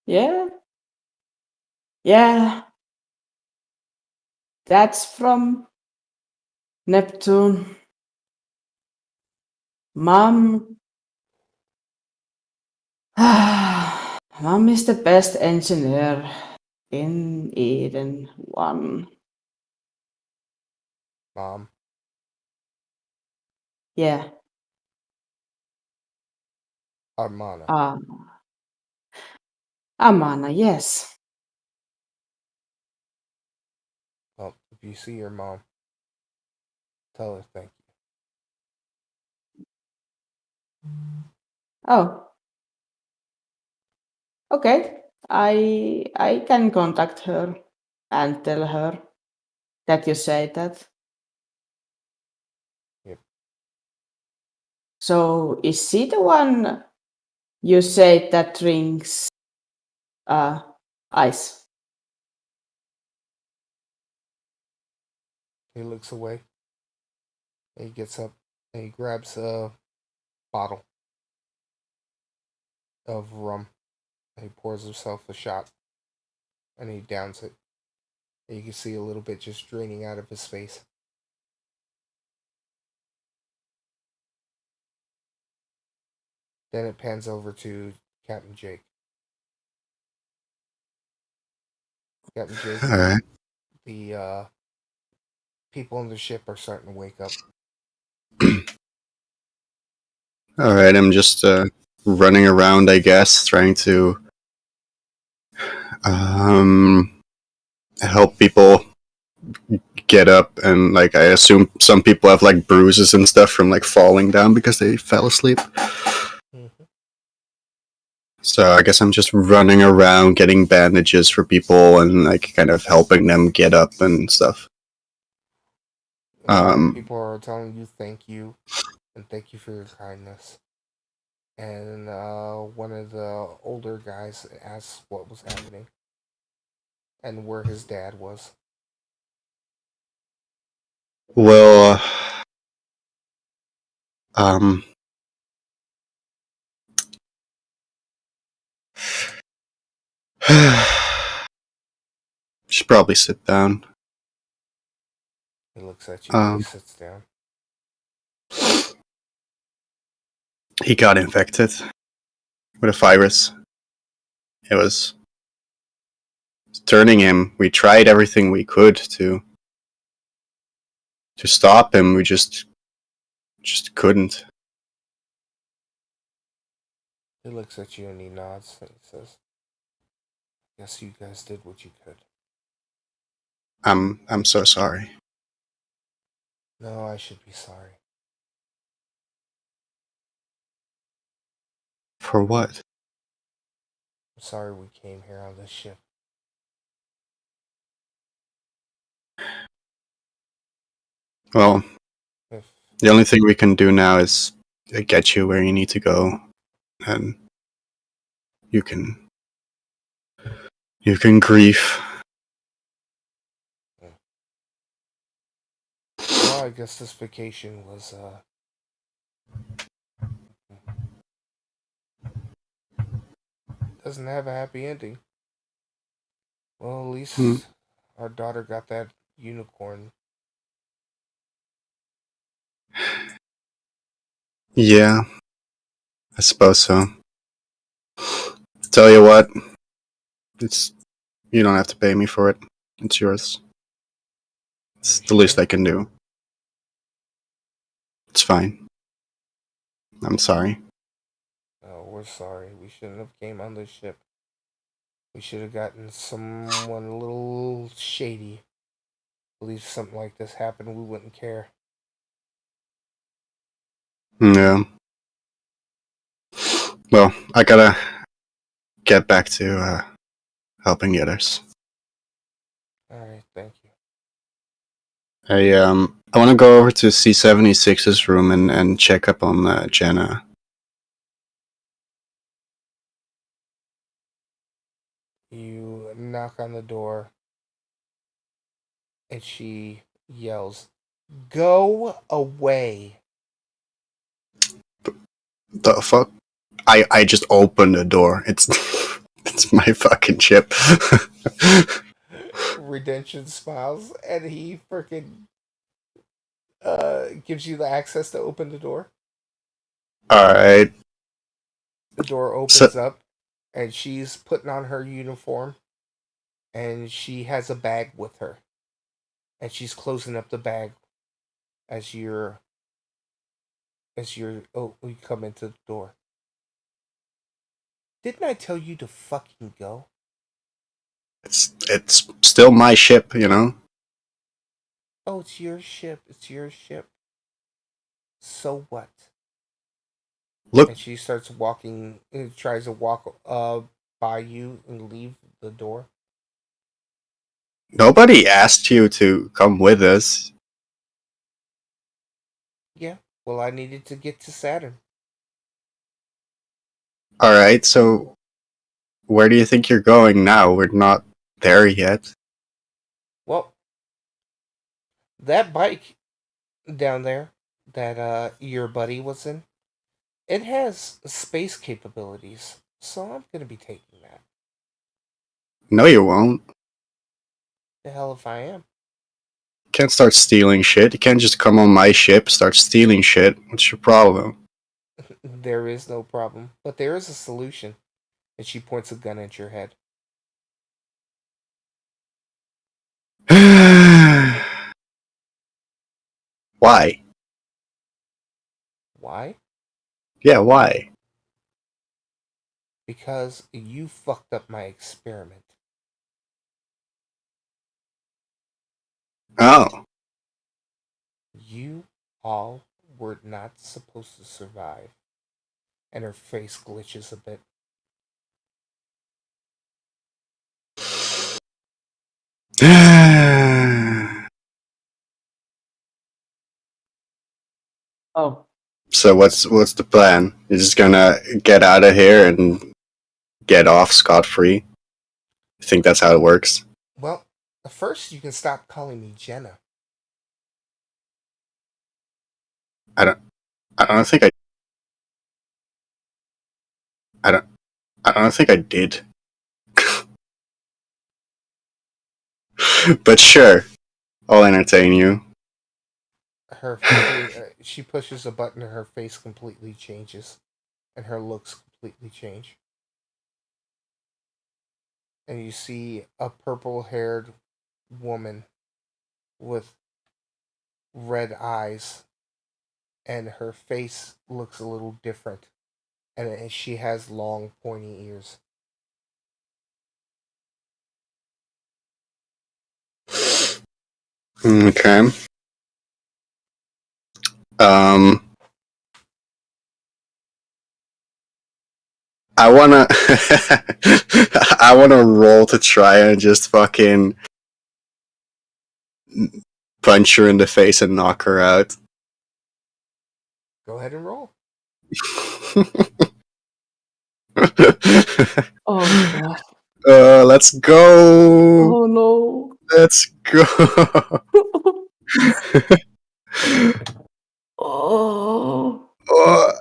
Yeah. Yeah. That's from Neptune. Mom. Mom is the best engineer in Eden 1. Mom, Yeah. Armana. Amana, yes. Well, if you see your mom, tell her thank Oh, okay. I can contact her and tell her that you say that. you. Yep. So is she the one you say that drinks ice? He looks away. And he gets up and he grabs a bottle of rum. And he pours himself a shot. And he downs it. And you can see a little bit just draining out of his face. Then it pans over to Captain Jake. Captain Jake, All right. the people on the ship are starting to wake up. All right. I'm just running around, I guess, trying to help people get up, and like I assume some people have like bruises and stuff from like falling down because they fell asleep. Mm-hmm. So I guess I'm just running around getting bandages for people and like kind of helping them get up and stuff. People are telling you thank you and thank you for your kindness. And one of the older guys asks what was happening and where his dad was. Well, um, should probably sit down. He looks at you and he sits down. He got infected with a virus. It was turning him. We tried everything we could to stop him. We just couldn't. He looks at you and he nods and he says, "Guess you guys did what you could." I'm so sorry. No, I should be sorry. For what? I'm sorry we came here on this ship. Well, If the only thing we can do now is get you where you need to go, and you can grieve. well, I guess this vacation was doesn't have a happy ending. Well, at Hmm. least our daughter got that unicorn. Yeah, I suppose so. Tell you what, it's you don't have to pay me for it. It's yours. It's the least I can do. It's fine. I'm sorry. Oh, we're sorry. We shouldn't have came on this ship. We should have gotten someone a little shady. I believe something like this happened, we wouldn't care. Yeah. Well, I gotta get back to helping the others. Alright, thank you. I want to go over to C76's room and check up on Jenna. You knock on the door, and she yells, "Go away!" The fuck? I just opened the door. It's It's my fucking ship. Redemption smiles, and he freaking gives you the access to open the door. Alright. The door So, opens up, and she's putting on her uniform, and she has a bag with her, and she's closing up the bag as you come into the door. Didn't I tell you to fucking go? it's still my ship, you know? Oh, it's your ship. It's your ship. So what? Look, And she starts walking, and tries to walk by you and leave the door. nobody asked you to come with us. Yeah. Well, I needed to get to Saturn. Alright, so where do you think you're going now? We're not there yet. Well, that bike down there that your buddy was in, it has space capabilities. So I'm gonna be taking that. No, you won't. The hell if I am. You can't start stealing shit. You can't just come on my ship, start stealing shit. What's your problem? There is no problem, but there is a solution. And she points a gun at your head. Why? Why? Yeah, why? Because you fucked up my experiment. Oh. You all were not supposed to survive. And her face glitches a bit. Oh, So what's the plan? You're just gonna get out of here and get off scot-free? You think that's how it works? Well, first you can stop calling me Jenna. I don't I don't think I don't I don't think I did. But sure, I'll entertain you. Her face, she pushes a button and her face completely changes. And her looks completely change. And you see a purple haired woman with red eyes. And her face looks a little different. And she has long, pointy ears. Okay. Um I wanna I wanna roll to try and just fucking punch her in the face and knock her out. Go ahead and roll. oh god. Let's go. Oh no. Let's go. oh. Oh,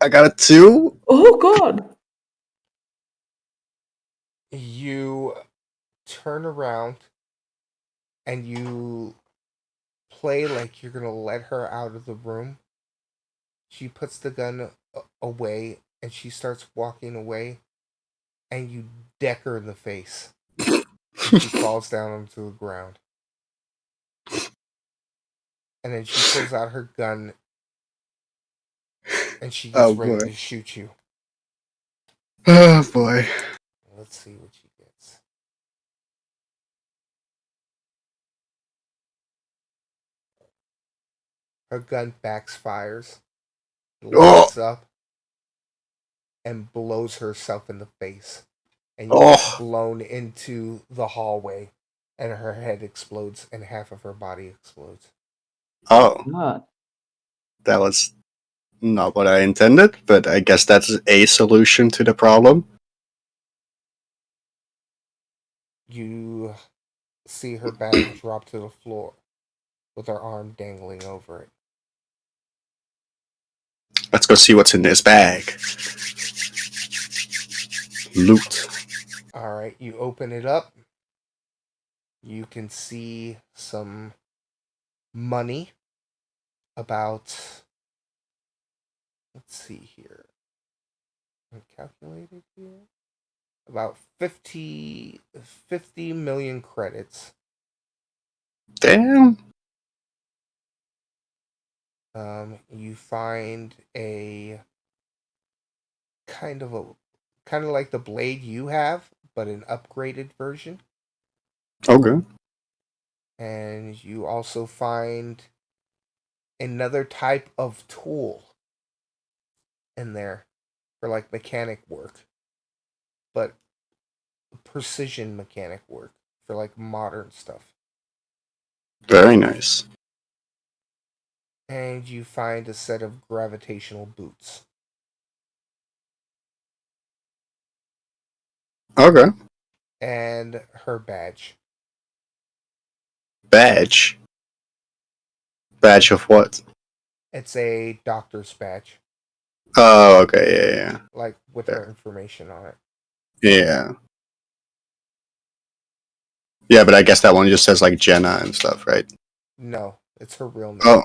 I got a 2. Oh god. You turn around and you play like you're gonna let her out of the room. She puts the gun away and she starts walking away, and you deck her in the face, and she falls down onto the ground. And then she pulls out her gun and she Oh gets ready boy. to shoot you. Oh boy. Let's see what she gets. Her gun backfires, Oh. lights up, and blows herself in the face. And you get Oh. blown into the hallway, and her head explodes, and half of her body explodes. Oh. God. That was not what I intended, but I guess that's a solution to the problem. You see her bag drop to the floor with her arm dangling over it. Let's go see what's in this bag. Loot. All right, you open it up. You can see some money about, let's see here. I calculated here. About 50 million credits. Damn. You find a kind of like the blade you have, but an upgraded version. Okay. And you also find another type of tool in there for like mechanic work, but precision mechanic work for like modern stuff. Very nice. And you find a set of gravitational boots. Okay. And her badge. Badge. Badge of what? It's a doctor's badge, Oh, okay. Yeah, like with yeah. her information on it. Yeah. Yeah, but I guess that one just says like Jenna and stuff, right? No, it's her real name. Oh.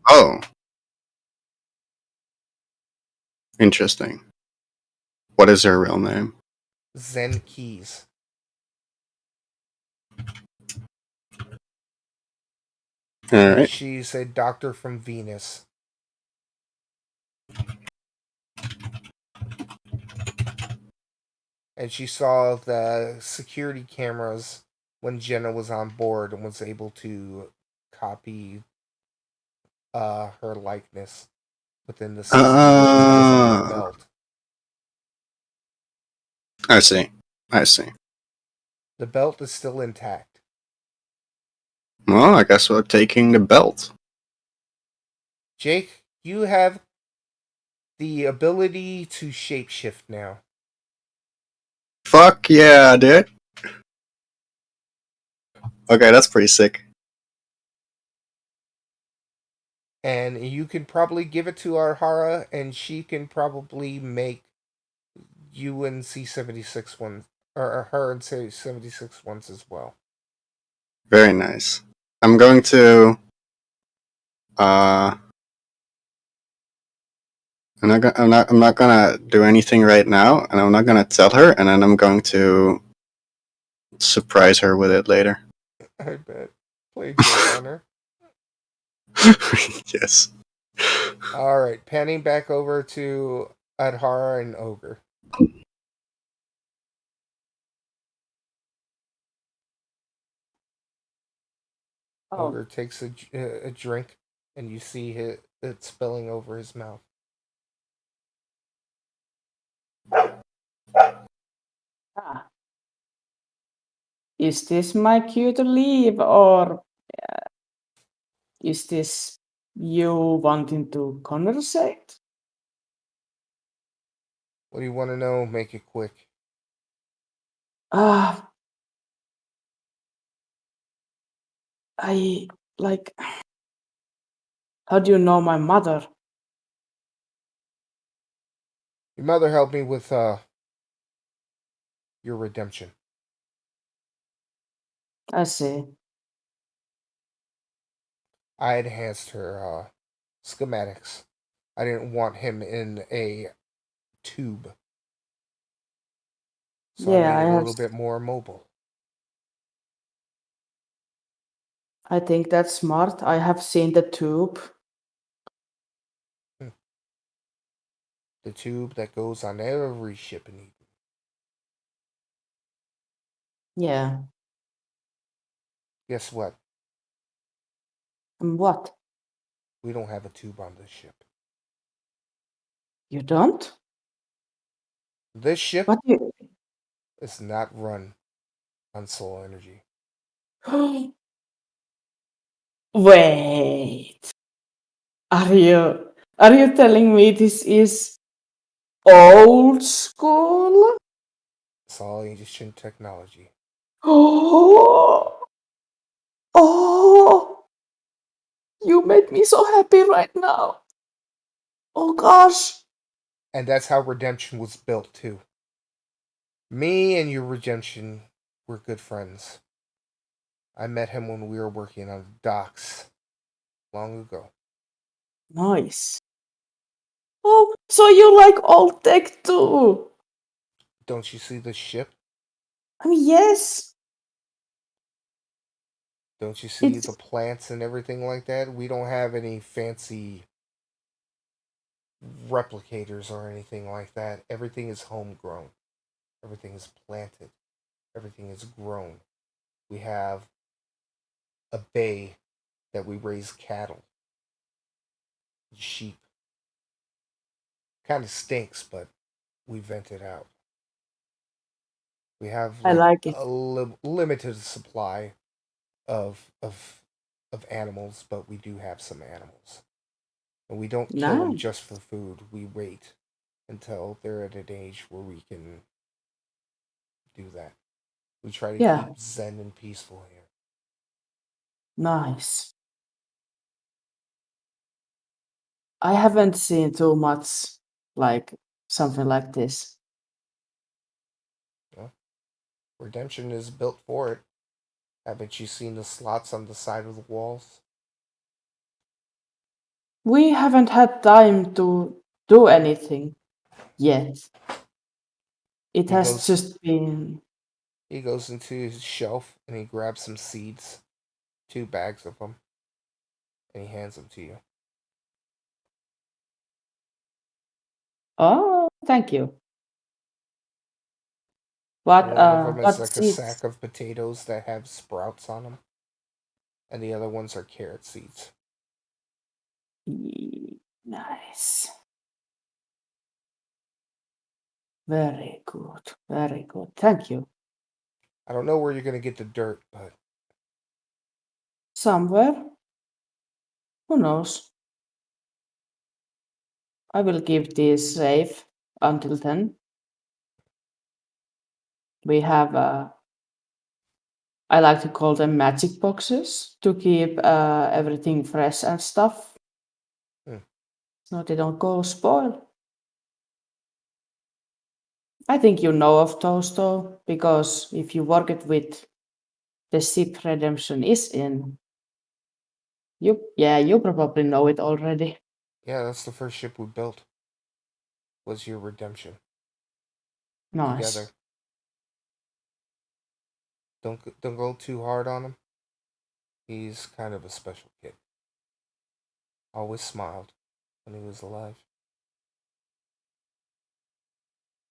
Oh. Interesting. What is her real name? Zen Keys. All And right. she's a doctor from Venus. And she saw the security cameras when Jenna was on board and was able to copy her likeness within the CCTV cameras on her Ah. belt. I see. I see. The belt is still intact. Well, I guess we're taking the belt. Jake, you have the ability to shapeshift now. Fuck yeah, dude. Okay, that's pretty sick. And you can probably give it to Arhara, and she can probably make you and C76 ones, or her and C76 ones as well. Very nice. I'm going to. Uh, I'm not gonna do anything right now, and I'm not gonna tell her, and then I'm going to surprise her with it later. I bet. Play a joke on her. Yes. Alright, panning back over to Adhara and Ogre. Oh, Ogre takes a drink, and you see it spilling over his mouth. ah. Is this my cue to leave, or is this you wanting to conversate? What do you want to know? Make it quick. Ah, I like. How do you know my mother? Your mother helped me with your redemption. I see. I enhanced her schematics. I didn't want him in a tube, so I Yeah, made I it a have. little bit more mobile. I think that's smart. I have seen the tube. The tube that goes on every ship in Eden. Yeah. Guess what? And what? We don't have a tube on this ship. You don't? This ship What you? is not run on solar energy. Wait. Are you telling me this is old school? It's all ancient technology. Oh, oh, you made me so happy right now. Oh gosh. And that's how redemption was built too. Me and your redemption were good friends. I met him when we were working on the docks long ago. Nice. Oh, so you like old tech too? Don't you see the ship? I mean, yes. Don't you see the It's plants and everything like that? We don't have any fancy replicators or anything like that. Everything is homegrown. Everything is planted. Everything is grown. We have a bay that we raise cattle, sheep. Kind of stinks, but we vent it out. We have I like like it. a limited supply of of animals, but we do have some animals, and we don't kill them Nice. just for food. We wait until they're at an age where we can do that. We try to Yeah, keep zen and peaceful here. nice. I haven't seen too much like something like this. Well, redemption is built for it. Haven't you seen the slots on the side of the walls? We haven't had time to do anything yet. It He has goes just been. he goes into his shelf and he grabs some seeds, 2 bags of them, and he hands them to you. Oh, thank you. One of them is What like a seeds? sack of potatoes that have sprouts on them, and the other ones are carrot seeds. Nice. Very good. Very good. Thank you. I don't know where you're gonna get the dirt, but Somewhere. Who knows? I will keep these safe until then. We have, I like to call them magic boxes to keep everything fresh and stuff hmm, so they don't go spoil. I think you know of those though, because if you work it with the ship redemption is in, you probably know it already. yeah, that's the first ship we built. Was your redemption together? Nice. Don't go too hard on him. He's kind of a special kid. Always smiled when he was alive,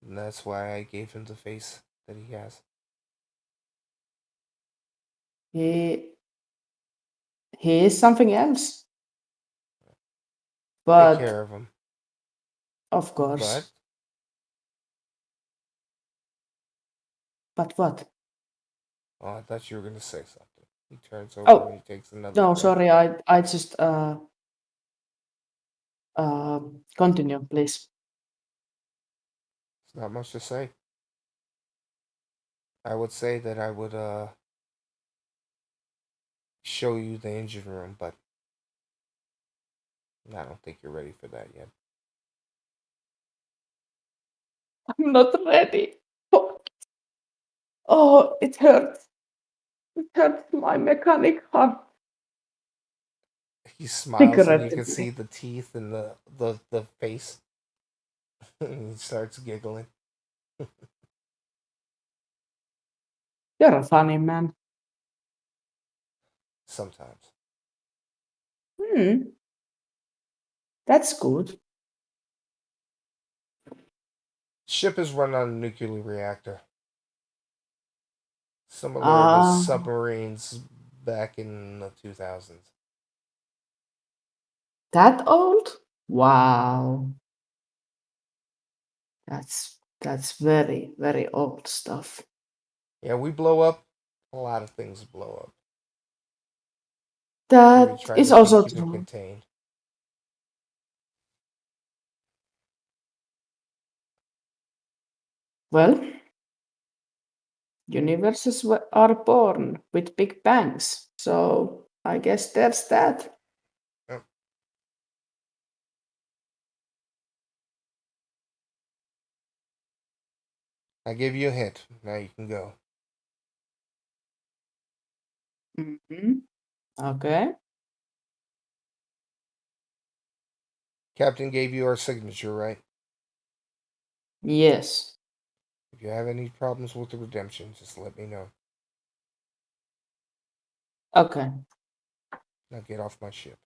and that's why I gave him the face that he has. He he is something else. Take But care of him. of But course. But what? oh, I thought you were gonna say something. He turns over and Oh, he takes another no, drink. sorry. I just continue, please. It's not much to say. I would say that I would show you the engine room, but I don't think you're ready for that yet. I'm not ready. Oh, it hurts. It hurts my mechanic heart He smiles and you can see figuratively. the teeth and the face. And he starts giggling. You're a funny man. Sometimes. Hmm, that's good. Ship is run on a nuclear reactor, similar to Ah, submarines back in the 2000s. that old? Wow. That's very, very old stuff. Yeah, we blow up. A lot of things blow up. We That try is to also keep them true. contained. Well, universes are born with big bangs. So I guess there's that. Yep. I gave you a hint. Now you can go. Mm-hmm. Okay. Captain gave you our signature, right? Yes. If you have any problems with the redemption, just let me know. Okay. Now get off my ship.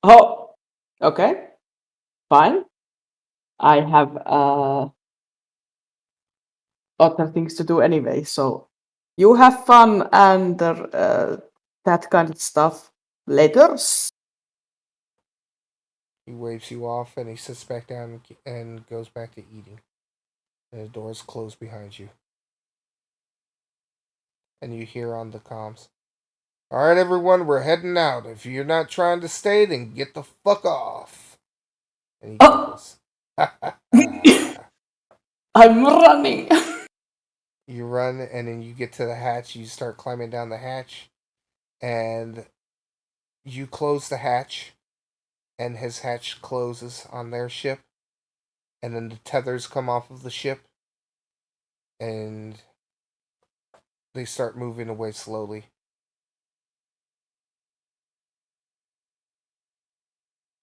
Oh, okay. Fine. I have other things to do anyway, so you have fun and that kind of stuff later. He waves you off and he sits back down and goes back to eating. And the doors close behind you. And you hear on the comms, "Alright, everyone, we're heading out. If you're not trying to stay, then get the fuck off." And he Oh, giggles. I'm running. You run and then you get to the hatch. You start climbing down the hatch. And you close the hatch. And his hatch closes on their ship. And then the tethers come off of the ship. And they start moving away slowly.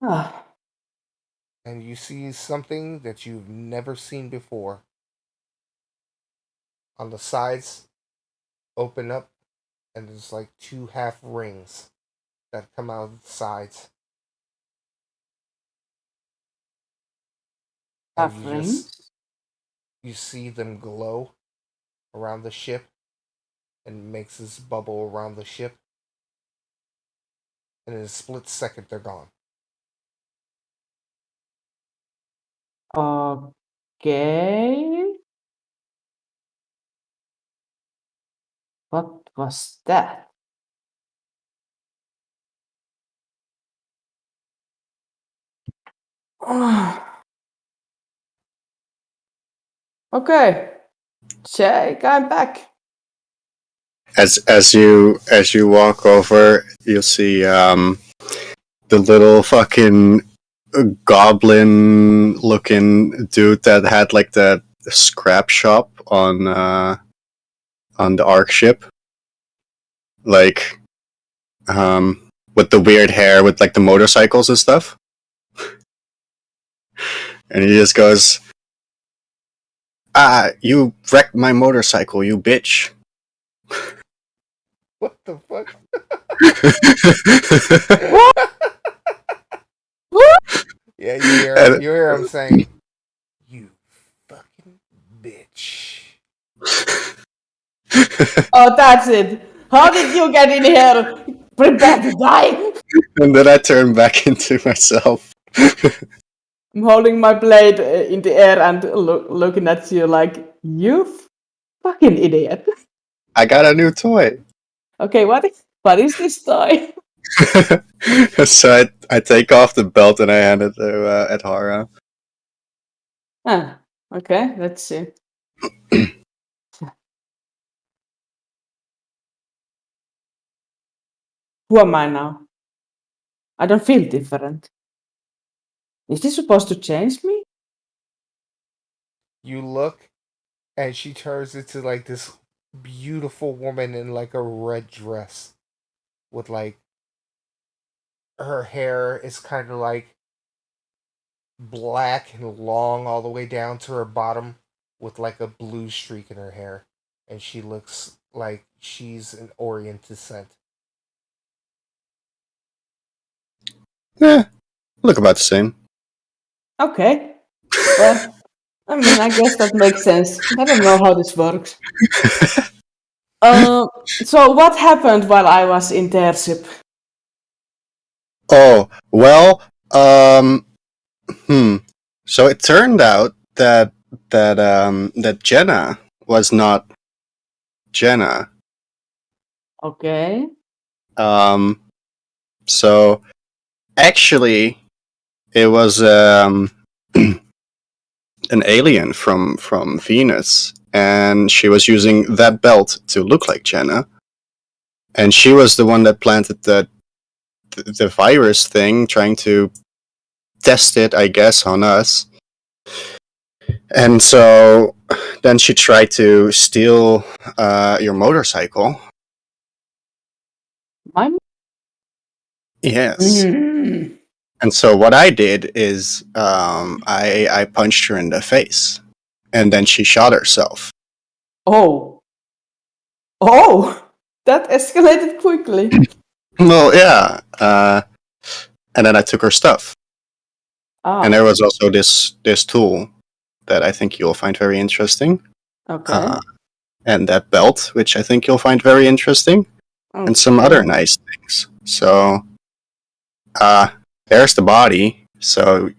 Ah, And you see something that you've never seen before. On the sides, open up, and there's like two half rings that come out of the sides. And have rings. you see them glow around the ship and makes this bubble around the ship. And in a split second, they're gone. Okay. What was that? Okay. Jake, I'm back. As you walk over, you'll see the little fucking goblin looking dude that had like the scrap shop on the Ark ship, like with the weird hair with like the motorcycles and stuff. And he just goes, "Ah, you wrecked my motorcycle, you bitch." What the fuck? What? What? Yeah, And- you hear him saying, "You fucking bitch." Oh, that's it. How did you get in here? Prepare to die. and then I turn back into myself. I'm holding my blade in the air and looking at you like, you fucking idiot. I got a new toy. Okay, what is this toy? So I take off the belt and I hand it to Adhara. Ah, okay, let's see. Who am I now? I don't feel different. Is this supposed to change me? You look, and she turns into like this beautiful woman in like a red dress with like her hair is kind of like black and long all the way down to her bottom with like a blue streak in her hair, and she looks like she's an Orient descent. Yeah, look about the same. Okay. Well, I mean, I guess that makes sense. I don't know how this works. So what happened while I was in their ship? Oh, well, so it turned out that Jenna was not Jenna. Okay. So actually, it was an alien from Venus, and she was using that belt to look like Jenna, and she was the one that planted the virus thing, trying to test it, I guess, on us. And so then she tried to steal your motorcycle. My Yes. And so what I did is I punched her in the face, and then she shot herself. Oh, that escalated quickly. Well, yeah. And then I took her stuff, and there Ah, was also this tool that I think you'll find very interesting, okay. and that belt, which I think you'll find very interesting, and some other Okay. nice things. So, there's the body. So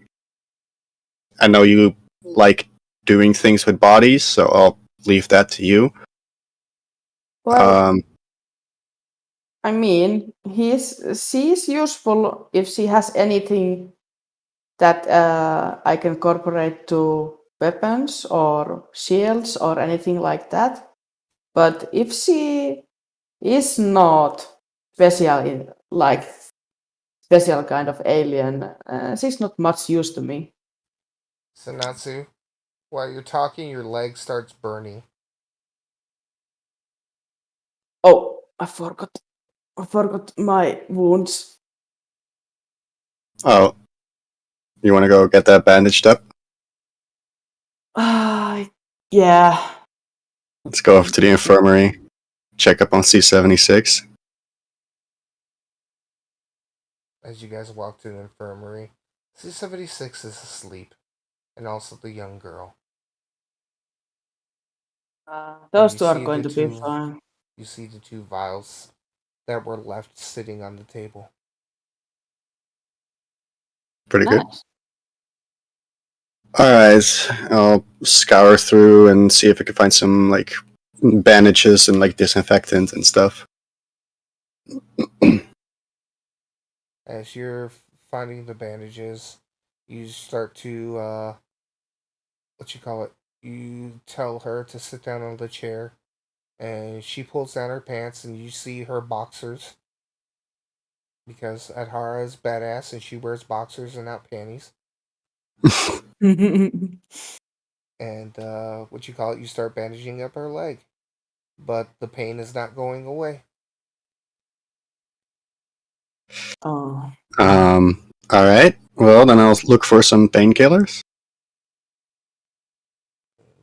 I know you like doing things with bodies, so I'll leave that to you. Well, Um, I mean, she's useful if she has anything that I can incorporate to weapons or shields or anything like that. But if she is not like special kind of alien, she's not much use to me. Sanatsu, while you're talking, your leg starts burning. Oh, I forgot my wounds. oh, you want to go get that bandaged up? Ah, yeah. Let's go over to the infirmary, check up on C-76. As you guys walk to the infirmary, C-76 is asleep, and also the young girl. And Those two are going to be fine. you see the two vials that were left sitting on the table. Pretty good. Nice. Alright, I'll scour through and see if I can find some, like, bandages and, like, disinfectant and stuff. As you're finding the bandages, you start to what you call it? You tell her to sit down on the chair, and she pulls down her pants, and you see her boxers because Adhara is badass and she wears boxers and not panties. And what you call it? You start bandaging up her leg, but the pain is not going away. Oh, Alright. Well, then I'll look for some painkillers.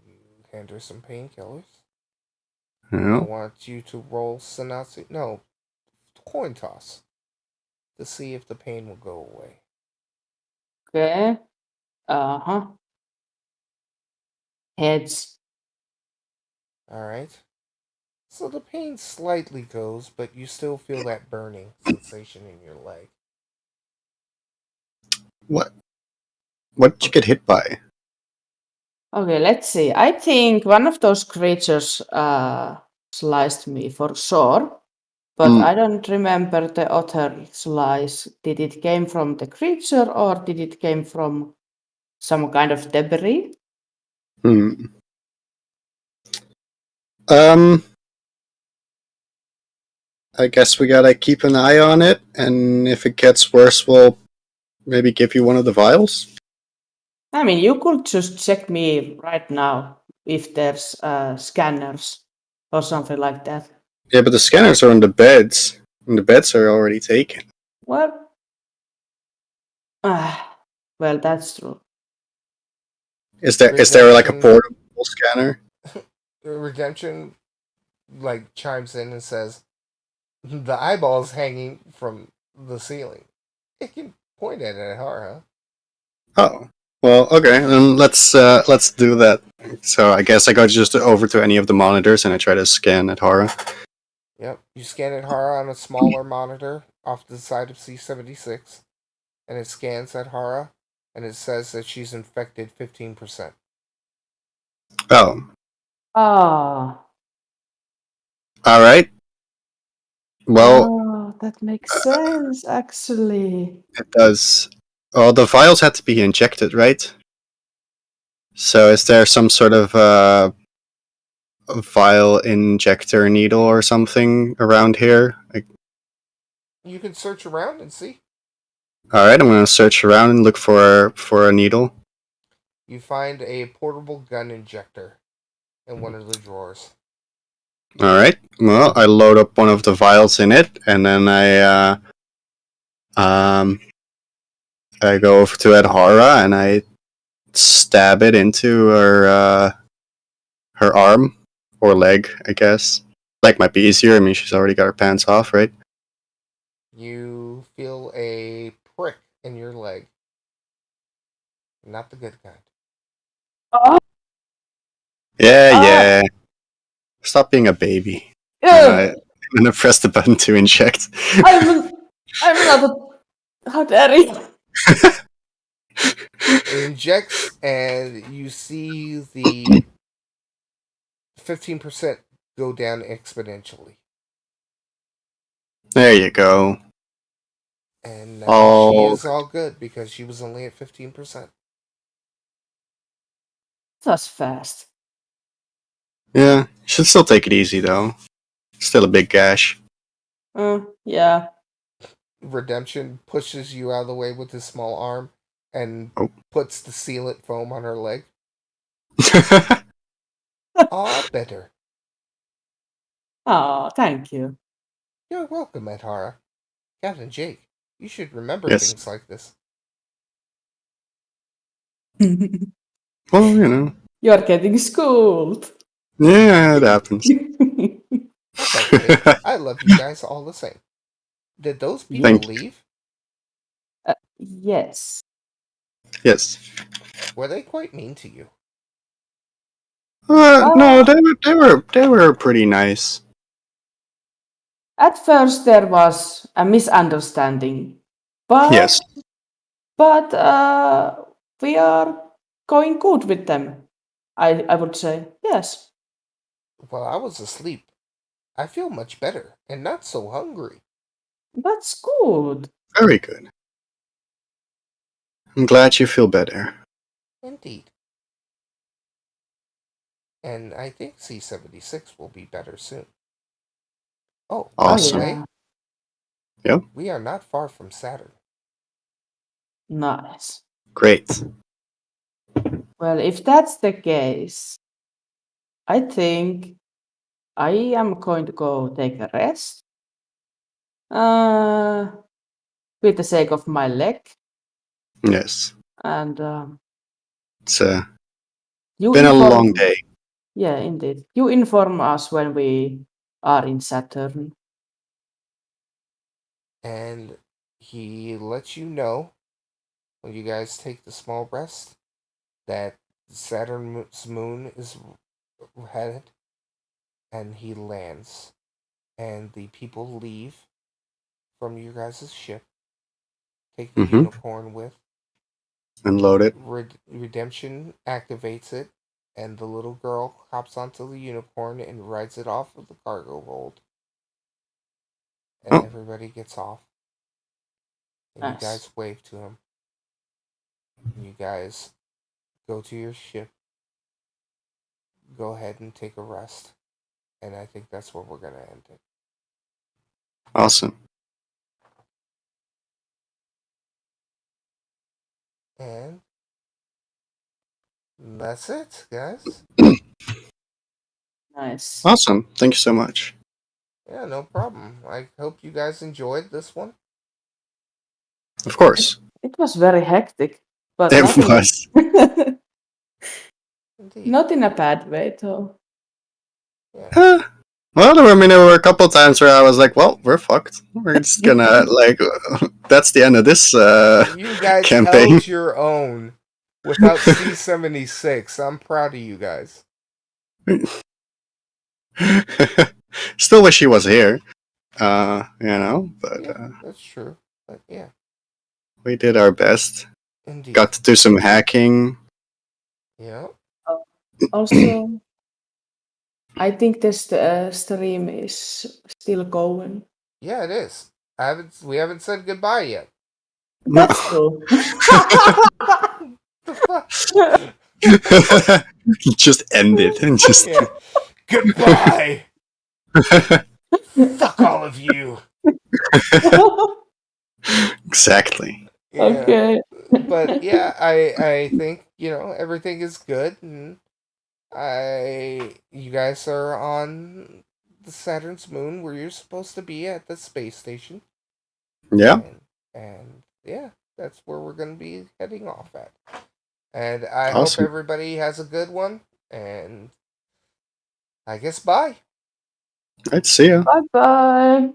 You hand her some painkillers. I Yeah. want you to roll Sanatsu. No, coin toss to see if the pain will go away. okay. Uh-huh. Heads. All right. So the pain slightly goes, but you still feel that burning sensation in your leg. What? What did you get hit by? Okay, let's see. I think one of those creatures sliced me for sure, but I don't remember the other slice. Did it came from the creature or did it came from some kind of debris? Hmm. Um, I guess we gotta keep an eye on it, and if it gets worse, we'll maybe give you one of the vials. I mean, you could just check me right now if there's scanners or something like that. Yeah, but the scanners are on the beds, and the beds are already taken. Well, well, that's true. Is there like a Redemption, portable scanner? Redemption, like chimes in and says, "The eyeball's hanging from the ceiling. It can point at Adhara." Oh, well, okay, then let's do that. So I guess I go just over to any of the monitors and I try to scan at Hara. Yep. You scan Adhara on a smaller monitor off to the side of C-76, and it scans Adhara, and it says that she's infected 15%. Oh, Ah, all right. Well, that makes sense, actually. it does. Well, the vials had to be injected, right? So is there some sort of vial injector needle or something around here? You can search around and see. All right, I'm gonna search around and look for a needle. You find a portable gun injector in one of the drawers. All right. Well, I load up one of the vials in it, and then I go over to Adhara and I stab it into her arm or leg, I guess. Leg might be easier. I mean, she's already got her pants off, right? You feel a prick in your leg. Not the good kind. Ah, Yeah. Stop being a baby. yeah, I'm gonna press the button to inject. I'm not a... How dare you? It injects, and you see the 15% go down exponentially. There you go. And now she Oh, is all good because she was only at 15%. That's fast. yeah. Should still take it easy though. Still a big gash. Yeah. Redemption pushes you out of the way with his small arm and Oh. puts the sealant foam on her leg. Aw, better. Oh, thank you. You're welcome, Adhara. Captain Jake, you should remember Yes. things like this. Well, you know. You're getting schooled. Yeah, it happens. That's okay. I love you guys all the same. Did those people Thank you. leave? Yes. Yes. Were they quite mean to you? No, they were pretty nice. At first there was a misunderstanding, but Yes. we are going good with them. I would say yes. While I was asleep, I feel much better and not so hungry. That's good. Very good. I'm glad you feel better. Indeed. And I think C-76 will be better soon. Oh, by the Awesome. way, Yep. we are not far from Saturn. Nice. Great. Well, if that's the case, I think I am going to go take a rest. With the sake of my leg, Yes. and It's you been a inform. long day. Yeah, indeed. You inform us when we are in Saturn. And he lets you know, when you guys take the small rest, that Saturn's moon is headed, and he lands. And the people leave from your guys' ship, take the Mhm. unicorn with. Unload it. Redemption activates it, and the little girl hops onto the unicorn and rides it off of the cargo hold. And Oh. everybody gets off. And Nice. you guys wave to him. And you guys go to your ship. Go ahead and take a rest. And I think that's where we're going to end it. Awesome. And that's it, guys. Nice. Awesome. Thank you so much. Yeah, no problem. I hope you guys enjoyed this one. Of course. It was very hectic, but It not in was. Indeed. not in a bad way, though. Yeah. Well, there were a couple times where I was like, "Well, we're fucked. We're just gonna like, that's the end of this You guys campaign." held your own without C-76. I'm proud of you guys. Still wish he was here. But Yeah, that's true. But yeah, we did our best. indeed. Got to do some hacking. Yeah. Also, I think this stream is still going. Yeah, it is. We haven't said goodbye yet. That's true. The fuck? Just ended and just. Yeah. Goodbye. Fuck all of you. Exactly. Yeah. Okay. But yeah, I think everything is good, and you guys are on the Saturn's moon where you're supposed to be at the space station. Yeah. And yeah, that's where we're going to be heading off at. And I hope Awesome. everybody has a good one. And I guess bye. I'd see ya. Bye bye.